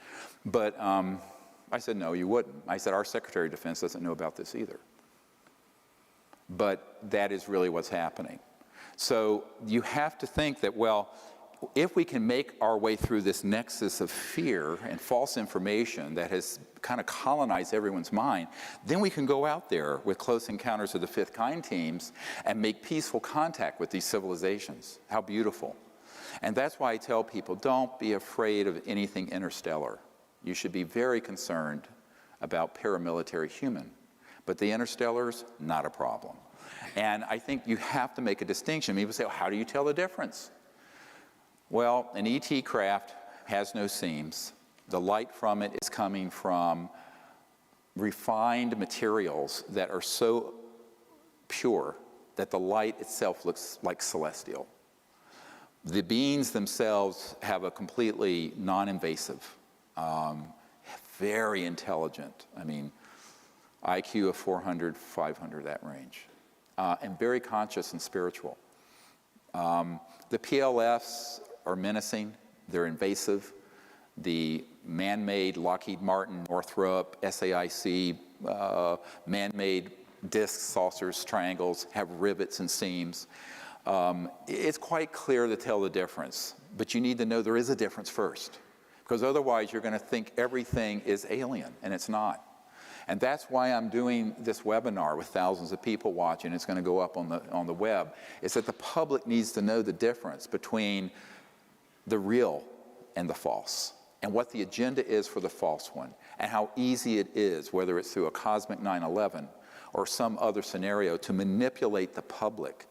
But I said, no, you wouldn't. I said, our Secretary of Defense doesn't know about this either. But that is really what's happening. So you have to think that, well, if we can make our way through this nexus of fear and false information that has kind of colonized everyone's mind, then we can go out there with Close Encounters of the Fifth Kind teams and make peaceful contact with these civilizations. How beautiful. And that's why I tell people, don't be afraid of anything interstellar. You should be very concerned about paramilitary human. But the interstellars, not a problem. And I think you have to make a distinction. People say, well, how do you tell the difference? Well, an ET craft has no seams. The light from it is coming from refined materials that are so pure that the light itself looks like celestial. The beings themselves have a completely non-invasive, very intelligent, I mean, IQ of 400, 500, that range, and very conscious and spiritual. The PLFs are menacing, they're invasive. The man-made Lockheed Martin, Northrop, SAIC, man-made discs, saucers, triangles have rivets and seams. It's quite clear to tell the difference, but you need to know there is a difference first, because otherwise you're going to think everything is alien, and it's not. And that's why I'm doing this webinar with thousands of people watching. It's going to go up on the web. Is that the public needs to know the difference between the real and the false, and what the agenda is for the false one, and how easy it is, whether it's through a cosmic 9/11 or some other scenario, to manipulate the public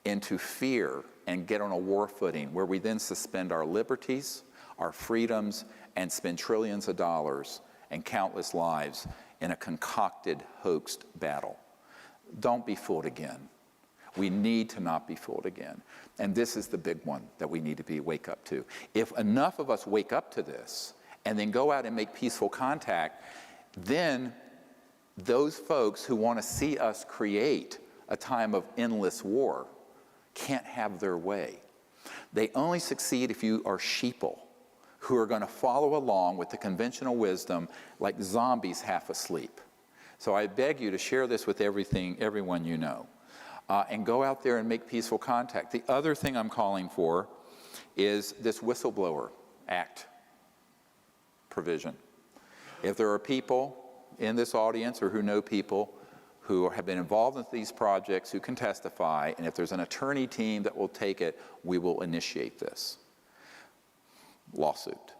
into fear and get on a war footing where we then suspend our liberties, our freedoms, and spend trillions of dollars and countless lives in a concocted, hoaxed battle. Don't be fooled again. We need to not be fooled again. And this is the big one that we need to wake up to. If enough of us wake up to this and then go out and make peaceful contact, then those folks who want to see us create a time of endless war can't have their way. They only succeed if you are sheeple who are going to follow along with the conventional wisdom like zombies half asleep. So I beg you to share this with everyone you know. And go out there and make peaceful contact. The other thing I'm calling for is this Whistleblower Act provision. If there are people in this audience or who know people who have been involved in these projects who can testify, and if there's an attorney team that will take it, we will initiate this lawsuit.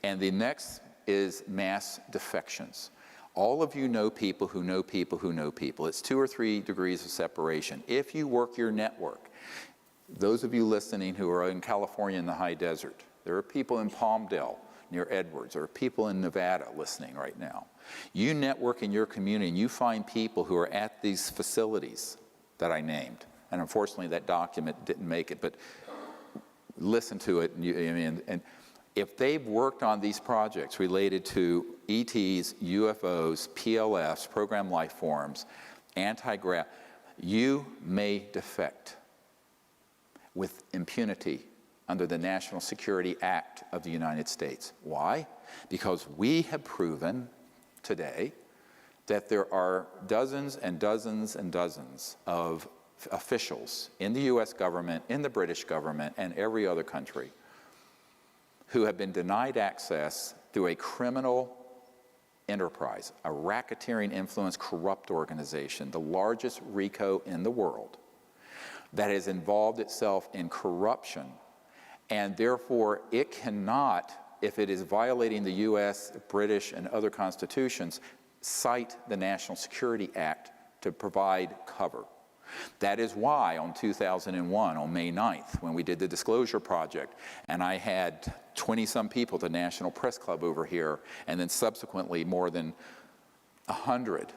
And the next is mass defections. All of you know people who know people who know people. It's 2 or 3 degrees of separation. If you work your network, those of you listening who are in California in the high desert, there are people in Palmdale near Edwards, there are people in Nevada listening right now. You network in your community and you find people who are at these facilities that I named. And unfortunately that document didn't make it, but listen to it. And if they've worked on these projects related to ETs, UFOs, PLFs, program life forms, anti-grav, you may defect with impunity under the National Security Act of the United States. Why? Because we have proven today that there are dozens and dozens and dozens of officials in the US government, in the British government, and every other country who have been denied access through a criminal enterprise, a racketeering influence corrupt organization, the largest RICO in the world, that has involved itself in corruption, and therefore it cannot, if it is violating the US, British, and other constitutions, cite the National Security Act to provide cover. That is why on 2001, on May 9th, when we did the Disclosure Project, and I had 20-some people at the National Press Club over here, and then subsequently more than 100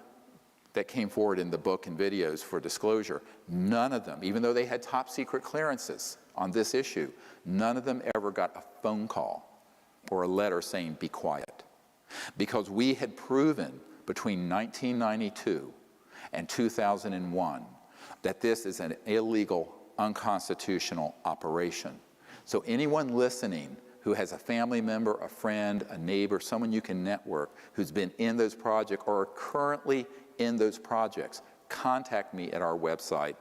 that came forward in the book and videos for disclosure, none of them, even though they had top secret clearances on this issue, none of them ever got a phone call or a letter saying, be quiet. Because we had proven between 1992 and 2001 that this is an illegal, unconstitutional operation. So anyone listening who has a family member, a friend, a neighbor, someone you can network who's been in those projects or are currently in those projects, contact me at our website,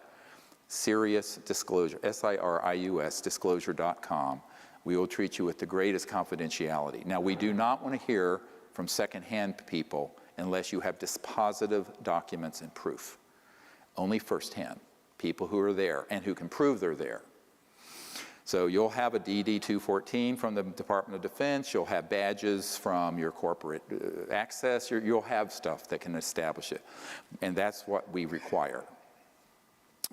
Sirius Disclosure, SIRIUS disclosure.com. We will treat you with the greatest confidentiality. Now, we do not want to hear from secondhand people unless you have dispositive documents and proof. Only firsthand, people who are there and who can prove they're there. So you'll have a DD-214 from the Department of Defense, you'll have badges from your corporate access, you'll have stuff that can establish it. And that's what we require.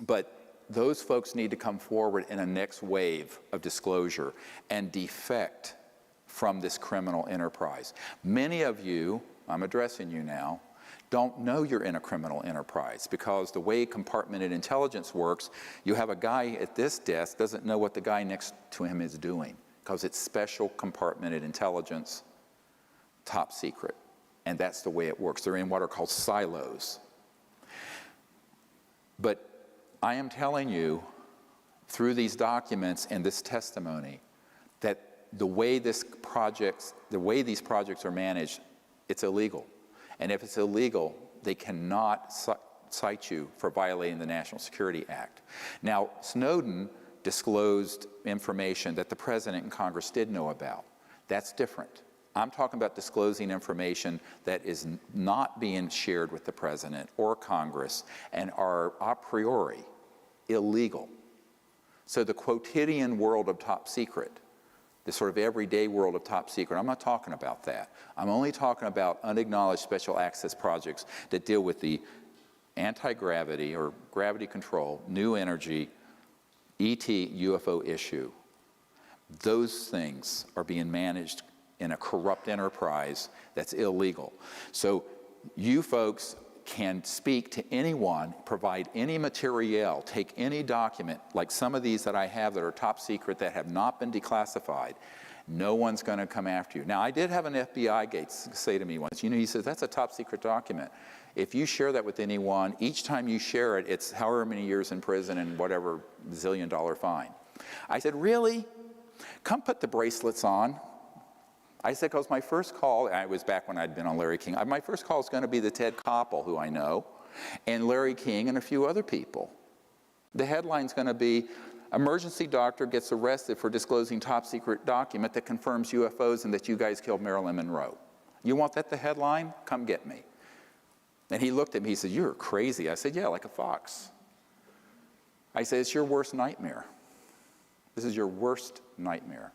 But those folks need to come forward in a next wave of disclosure and defect from this criminal enterprise. Many of you, I'm addressing you now, don't know you're in a criminal enterprise because the way compartmented intelligence works, you have a guy at this desk doesn't know what the guy next to him is doing because it's special compartmented intelligence, top secret. And that's the way it works. They're in what are called silos. But I am telling you through these documents and this testimony that the way these projects are managed, it's illegal. And if it's illegal, they cannot cite you for violating the National Security Act. Now, Snowden disclosed information that the President and Congress did know about. That's different. I'm talking about disclosing information that is not being shared with the President or Congress and are a priori illegal. So the quotidian world of top secret, the sort of everyday world of top secret, I'm not talking about that. I'm only talking about unacknowledged special access projects that deal with the anti-gravity or gravity control, new energy, ET UFO issue. Those things are being managed in a corrupt enterprise that's illegal. So you folks can speak to anyone, provide any material, take any document, like some of these that I have that are top secret that have not been declassified. No one's going to come after you. Now, I did have an FBI guy say to me once, he says, that's a top secret document. If you share that with anyone, each time you share it, it's however many years in prison and whatever zillion-dollar fine. I said, really? Come put the bracelets on. I said, because my first call, I was back when I'd been on Larry King, my first call is going to be the Ted Koppel, who I know, and Larry King and a few other people. The headline's going to be, emergency doctor gets arrested for disclosing top secret document that confirms UFOs and that you guys killed Marilyn Monroe. You want that the headline? Come get me. And he looked at me, he said, you're crazy. I said, yeah, like a fox. I said, it's your worst nightmare. This is your worst nightmare.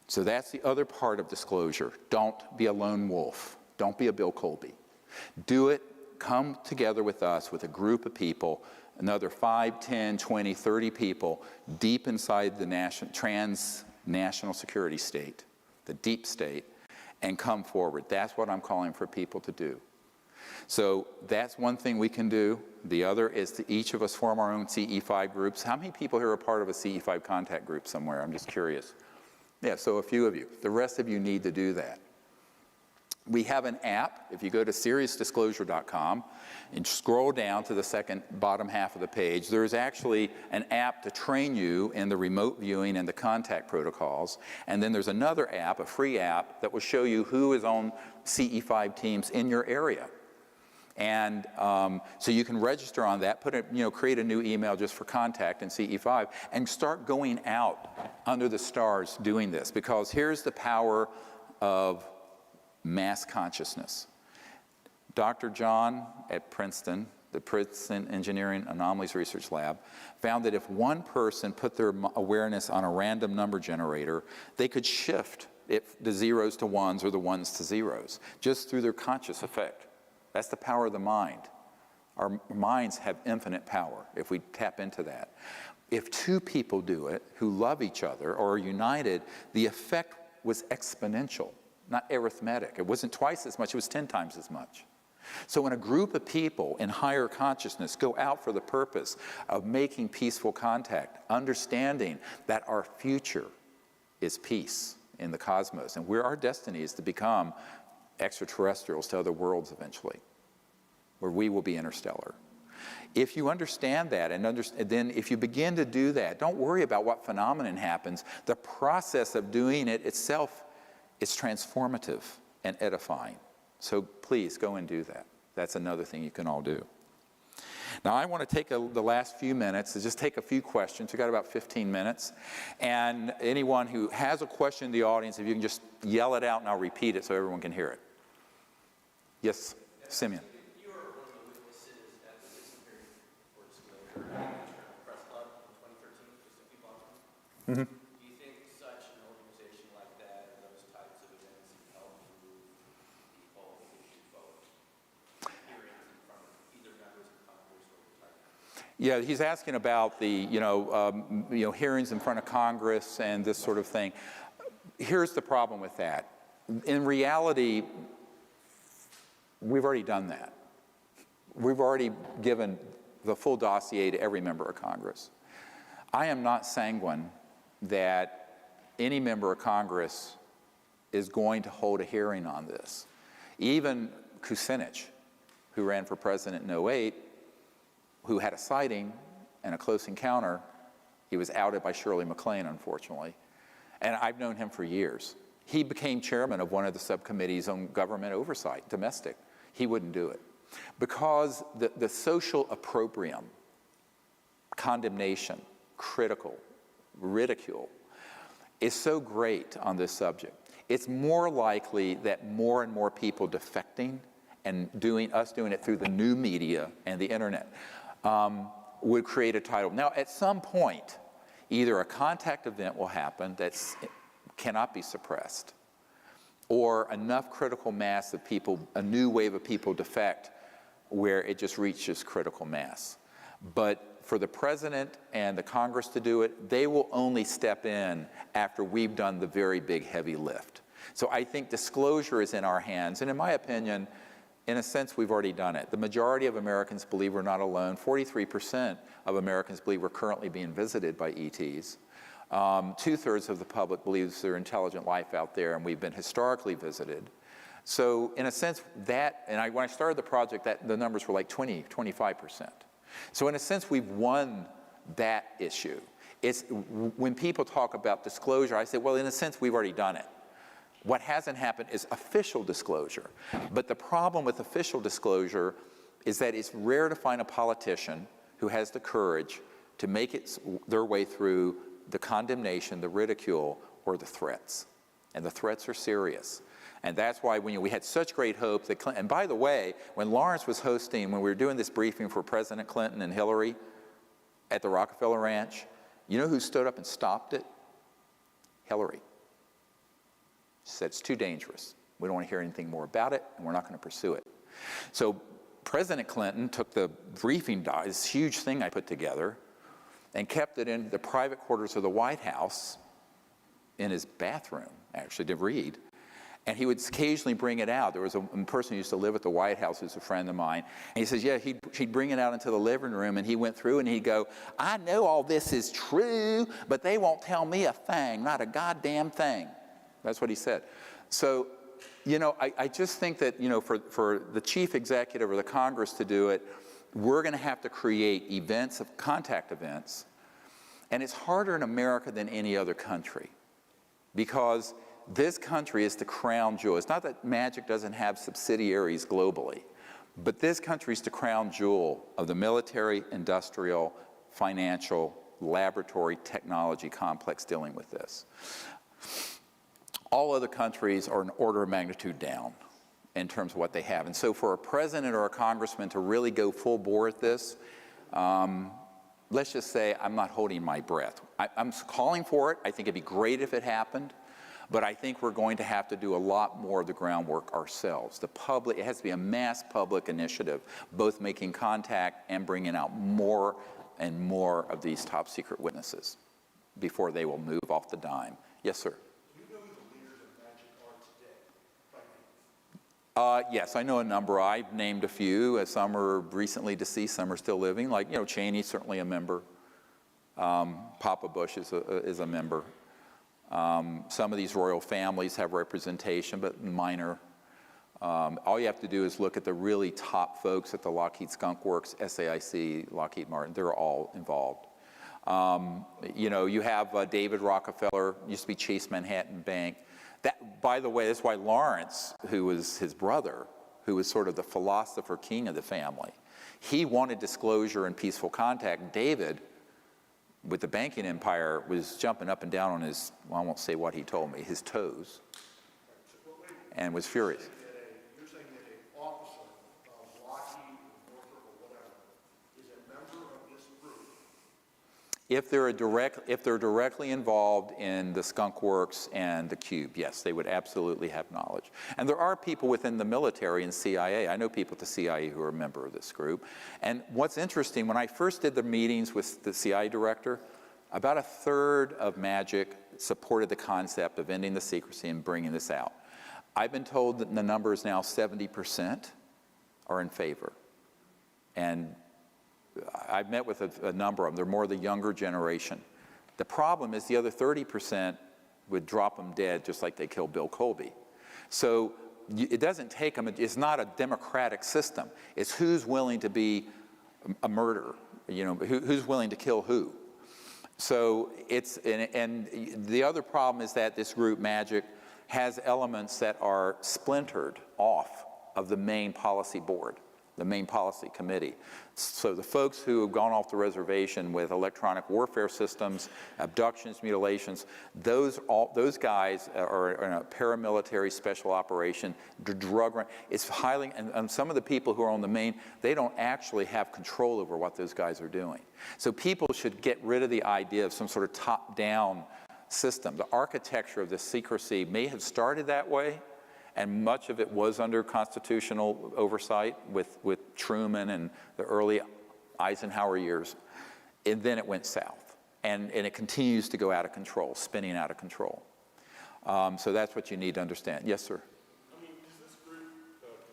So that's the other part of disclosure. Don't be a lone wolf. Don't be a Bill Colby. Do it. Come together with us, with a group of people, another 5, 10, 20, 30 people deep inside the transnational security state, the deep state, and come forward. That's what I'm calling for people to do. So that's one thing we can do. The other is to each of us form our own CE5 groups. How many people here are part of a CE5 contact group somewhere? I'm just curious. Yeah, so a few of you. The rest of you need to do that. We have an app. If you go to SiriusDisclosure.com and scroll down to the second bottom half of the page, there's actually an app to train you in the remote viewing and the contact protocols. And then there's another app, a free app, that will show you who is on CE5 teams in your area. And so you can register on that, create a new email just for contact in CE5, and start going out under the stars doing this. Because here's the power of mass consciousness. Dr. John at Princeton, the Princeton Engineering Anomalies Research Lab, found that if one person put their awareness on a random number generator, they could shift the zeros to ones or the ones to zeros, just through their conscious effect. That's the power of the mind. Our minds have infinite power if we tap into that. If two people do it who love each other or are united, the effect was exponential, not arithmetic. It wasn't twice as much, it was 10 times as much. So when a group of people in higher consciousness go out for the purpose of making peaceful contact, understanding that our future is peace in the cosmos, and where our destiny is to become extraterrestrials to other worlds eventually. where we will be interstellar. If you understand that, and then if you begin to do that, don't worry about what phenomenon happens. The process of doing it itself is transformative and edifying. So please go and do that. That's another thing you can all do. Now I want to take the last few minutes to just take a few questions. We've got about 15 minutes. And anyone who has a question in the audience, if you can just yell it out and I'll repeat it so everyone can hear it. Yes, Simeon. You were one of the witnesses at the Citizen hearing for disclosure at the Press Club in 2013, just a few months ago. Mm-hmm. Do you think such an organization like that and those types of events help move the whole issue forward? Hearings in front of either members of Congress or the type? Yeah, he's asking about the hearings in front of Congress and this sort of thing. Here's the problem with that. In reality, we've already done that. We've already given the full dossier to every member of Congress. I am not sanguine that any member of Congress is going to hold a hearing on this. Even Kucinich, who ran for president in 2008, who had a sighting and a close encounter, he was outed by Shirley MacLaine, unfortunately. And I've known him for years. He became chairman of one of the subcommittees on government oversight, domestic. He wouldn't do it. Because the social opprobrium, condemnation, critical, ridicule, is so great on this subject. It's more likely that more and more people defecting and doing it through the new media and the internet would create a tidal. Now, at some point, either a contact event will happen that cannot be suppressed, or enough critical mass of people, a new wave of people defect where it just reaches critical mass. But for the president and the Congress to do it, they will only step in after we've done the very big heavy lift. So I think disclosure is in our hands, and in my opinion, in a sense, we've already done it. The majority of Americans believe we're not alone. 43% of Americans believe we're currently being visited by ETs. 2/3 of the public believes there's intelligent life out there, and we've been historically visited. So in a sense, when I started the project, the numbers were like 25%. So in a sense, we've won that issue. It's when people talk about disclosure, I say, well, in a sense, we've already done it. What hasn't happened is official disclosure. But the problem with official disclosure is that it's rare to find a politician who has the courage to make their way through the condemnation, the ridicule, or the threats. And the threats are serious. And that's why we had such great hope that Clinton, and by the way, when Lawrence was hosting, when we were doing this briefing for President Clinton and Hillary at the Rockefeller Ranch, you know who stood up and stopped it? Hillary. She said, it's too dangerous. We don't want to hear anything more about it, and we're not going to pursue it. So President Clinton took the briefing, this huge thing I put together, and kept it in the private quarters of the White House, in his bathroom, actually, to read. And he would occasionally bring it out. There was a person who used to live at the White House who's a friend of mine. And he says, yeah, he'd bring it out into the living room, and he went through and he'd go, I know all this is true, but they won't tell me a thing, not a goddamn thing. That's what he said. So, I just think that, for the chief executive or the Congress to do it, we're going to have to create events, contact events. And it's harder in America than any other country, because this country is the crown jewel. It's not that Magic doesn't have subsidiaries globally, but this country is the crown jewel of the military, industrial, financial, laboratory, technology complex dealing with this. All other countries are an order of magnitude down in terms of what they have. And so for a president or a congressman to really go full bore at this, let's just say I'm not holding my breath. I'm calling for it. I think it'd be great if it happened. But I think we're going to have to do a lot more of the groundwork ourselves. The public, it has to be a mass public initiative, both making contact and bringing out more and more of these top secret witnesses before they will move off the dime. Yes, sir. Do you know who the leaders of Magic are today, by name? Yes, I know a number. I've named a few. Some are recently deceased, some are still living. Like, Cheney's certainly a member. Papa Bush is a member. Some of these royal families have representation, but minor. All you have to do is look at the really top folks at the Lockheed Skunk Works, SAIC, Lockheed Martin. They're all involved. You have David Rockefeller, used to be Chase Manhattan Bank. That, by the way, that's why Lawrence, who was his brother, who was sort of the philosopher king of the family, he wanted disclosure and peaceful contact. David, with the banking empire, was jumping up and down on his, well, I won't say what he told me, his toes, and was furious. You're saying that an officer of Lockheed, Northrop, or whatever, is a member of this group? If they're directly involved in the Skunk Works and the Cube, yes, they would absolutely have knowledge. And there are people within the military and CIA. I know people at the CIA who are a member of this group. And what's interesting, when I first did the meetings with the CIA director, about a third of MAGIC supported the concept of ending the secrecy and bringing this out. I've been told that the number is now 70% are in favor. And I've met with a number of them. They're more the younger generation. The problem is the other 30% would drop them dead just like they killed Bill Colby. So it doesn't take them, it's not a democratic system. It's who's willing to be a murderer, who's willing to kill who. So and the other problem is that this group, MAGIC, has elements that are splintered off of the main policy board, the main policy committee. So the folks who have gone off the reservation with electronic warfare systems, abductions, mutilations, those guys are in a paramilitary special operation, drug run. It's highly, and some of the people who are on the main, they don't actually have control over what those guys are doing. So people should get rid of the idea of some sort of top-down system. The architecture of this secrecy may have started that way, and much of it was under constitutional oversight with Truman and the early Eisenhower years, and then it went south. And it continues to go out of control, spinning out of control. So that's what you need to understand. Yes, sir? I mean, does this group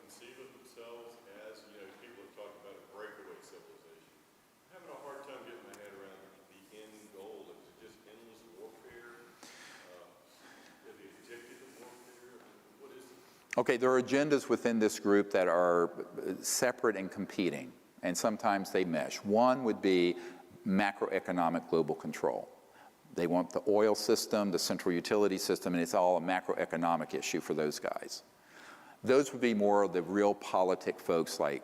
conceive of themselves as, people have talked about a breakaway civilization? I'm having a hard time getting my head around the end goal. Is it just endless warfare? Are they addicted to warfare? What is it? Okay, there are agendas within this group that are separate and competing, and sometimes they mesh. One would be macroeconomic global control. They want the oil system, the central utility system, and it's all a macroeconomic issue for those guys. Those would be more of the real politic folks like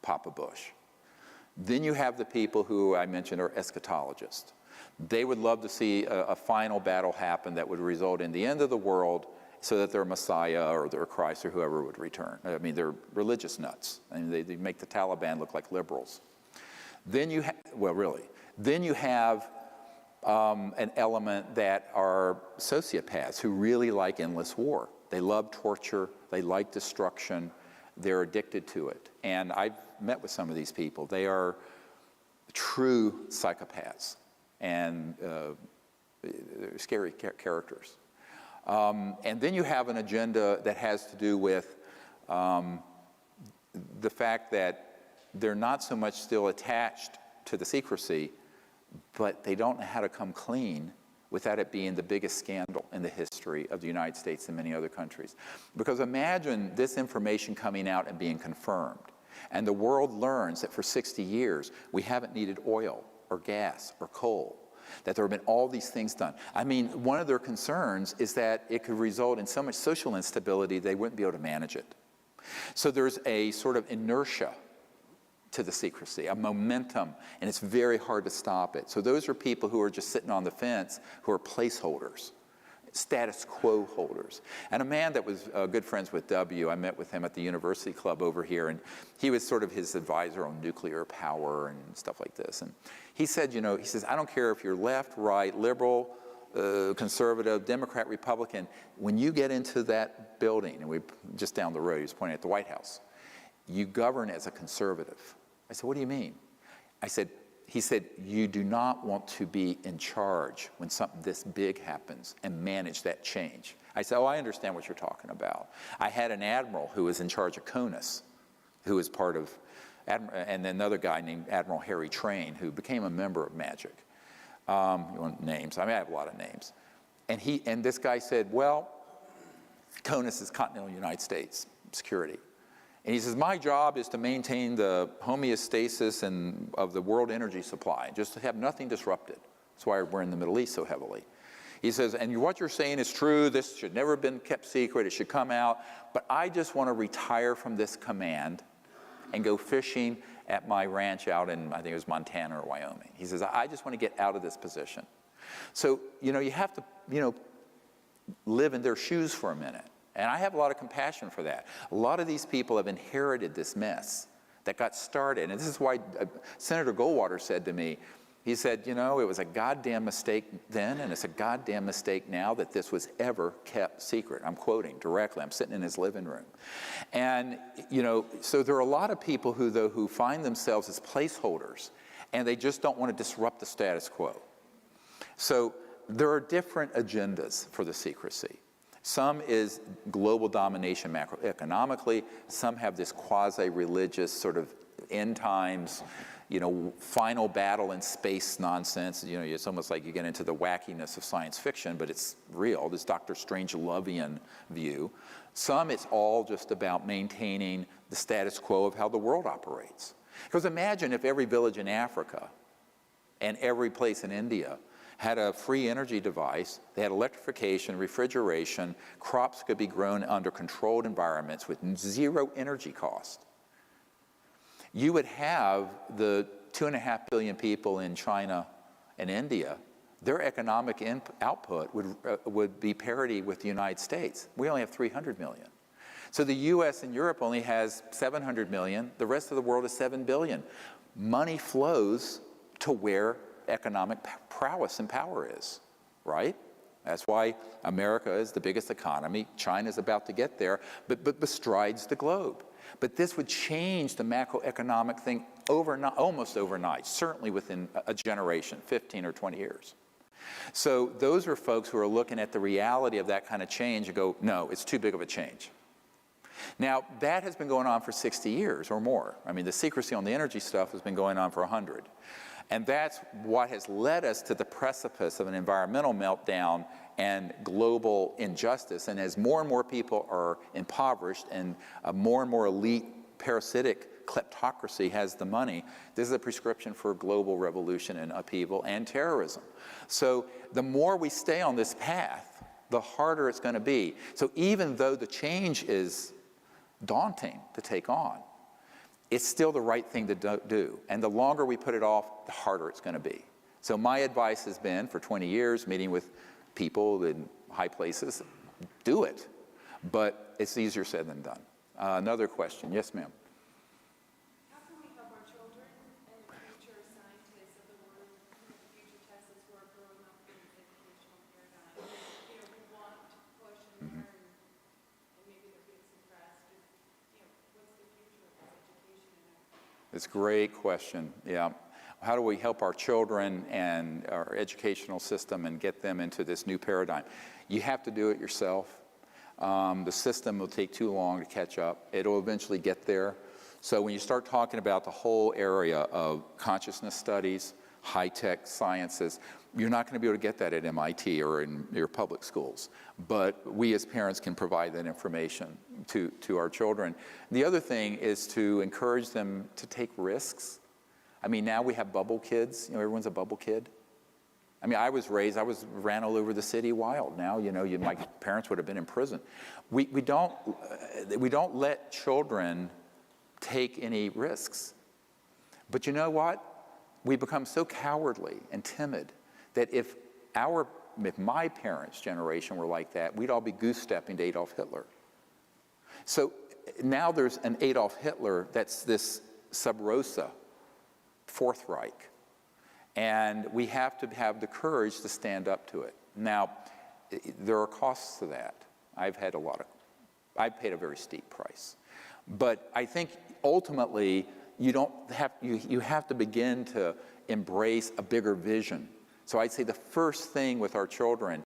Papa Bush. Then you have the people who I mentioned are eschatologists. They would love to see a final battle happen that would result in the end of the world so that their Messiah or their Christ or whoever would return. I mean, they're religious nuts. I mean, they make the Taliban look like liberals. Then you then you have an element that are sociopaths who really like endless war. They love torture, they like destruction, they're addicted to it. And I've met with some of these people. They are true psychopaths and scary characters. And then you have an agenda that has to do with the fact that they're not so much still attached to the secrecy, but they don't know how to come clean without it being the biggest scandal in the history of the United States and many other countries. Because imagine this information coming out and being confirmed, and the world learns that for 60 years we haven't needed oil or gas or coal, that there have been all these things done. I mean, one of their concerns is that it could result in so much social instability they wouldn't be able to manage it. So there's a sort of inertia to the secrecy, a momentum, and it's very hard to stop it. So those are people who are just sitting on the fence, who are placeholders, status quo holders. And a man that was good friends with W, I met with him at the University Club over here, and he was sort of his advisor on nuclear power and stuff like this. And he said, he says, I don't care if you're left, right, liberal, conservative, Democrat, Republican, when you get into that building, and we just down the road, he was pointing at the White House, you govern as a conservative. I said, what do you mean? He said, you do not want to be in charge when something this big happens and manage that change. I said, oh, I understand what you're talking about. I had an admiral who was in charge of CONUS, who was part of, and another guy named Admiral Harry Train, who became a member of MAGIC. You want names? I mean, I have a lot of names. And this guy said, well, CONUS is continental United States. security. And he says, my job is to maintain the homeostasis of the world energy supply, just to have nothing disrupted. That's why we're in the Middle East so heavily. He says, and what you're saying is true, this should never have been kept secret, it should come out, but I just want to retire from this command and go fishing at my ranch out in, I think it was Montana or Wyoming. He says, I just want to get out of this position. So, you have to, live in their shoes for a minute. And I have a lot of compassion for that. A lot of these people have inherited this mess that got started. And this is why Senator Goldwater said to me, he said, it was a goddamn mistake then, and it's a goddamn mistake now that this was ever kept secret. I'm quoting directly. I'm sitting in his living room. And, so there are a lot of people who find themselves as placeholders, and they just don't want to disrupt the status quo. So there are different agendas for the secrecy. Some is global domination macroeconomically. Some have this quasi-religious sort of end times, final battle in space nonsense. It's almost like you get into the wackiness of science fiction, but it's real, this Dr. Strangelovian view. Some, it's all just about maintaining the status quo of how the world operates. Because imagine if every village in Africa and every place in India had a free energy device, they had electrification, refrigeration, crops could be grown under controlled environments with zero energy cost. You would have the 2.5 billion people in China and India, their economic output would be parity with the United States. We only have 300 million. So the US and Europe only has 700 million. The rest of the world is 7 billion. Money flows to where economic prowess and power is, right? That's why America is the biggest economy. China's about to get there, but bestrides the globe. But this would change the macroeconomic thing overnight, almost overnight, certainly within a generation, 15 or 20 years. So those are folks who are looking at the reality of that kind of change and go, no, it's too big of a change. Now, that has been going on for 60 years or more. I mean, the secrecy on the energy stuff has been going on for 100. And that's what has led us to the precipice of an environmental meltdown and global injustice. And as more and more people are impoverished and more and more elite parasitic kleptocracy has the money, this is a prescription for global revolution and upheaval and terrorism. So the more we stay on this path, the harder it's going to be. So even though the change is daunting to take on, it's still the right thing to do. And the longer we put it off, the harder it's going to be. So my advice has been, for 20 years, meeting with people in high places, do it. But it's easier said than done. Another question. Yes, ma'am. How can we help our children and the future scientists of the world, future Teslas who are growing up in an educational paradigm? We want to push and learn, and maybe they're being suppressed. What's the future of education? It's a great question, yeah. How do we help our children and our educational system and get them into this new paradigm? You have to do it yourself. The system will take too long to catch up. It'll eventually get there. So when you start talking about the whole area of consciousness studies, high-tech sciences, you're not going to be able to get that at MIT or in your public schools. But we as parents can provide that information to our children. The other thing is to encourage them to take risks. I mean, now we have bubble kids. Everyone's a bubble kid. I mean, I ran all over the city wild. Now, my parents would have been in prison. We don't let children take any risks. But you know what? We become so cowardly and timid that if my parents' generation were like that, we'd all be goose-stepping to Adolf Hitler. So now there's an Adolf Hitler that's this sub rosa, Fourth Reich. And we have to have the courage to stand up to it. Now, there are costs to that. I've paid a very steep price. But I think ultimately you have to begin to embrace a bigger vision. So I'd say the first thing with our children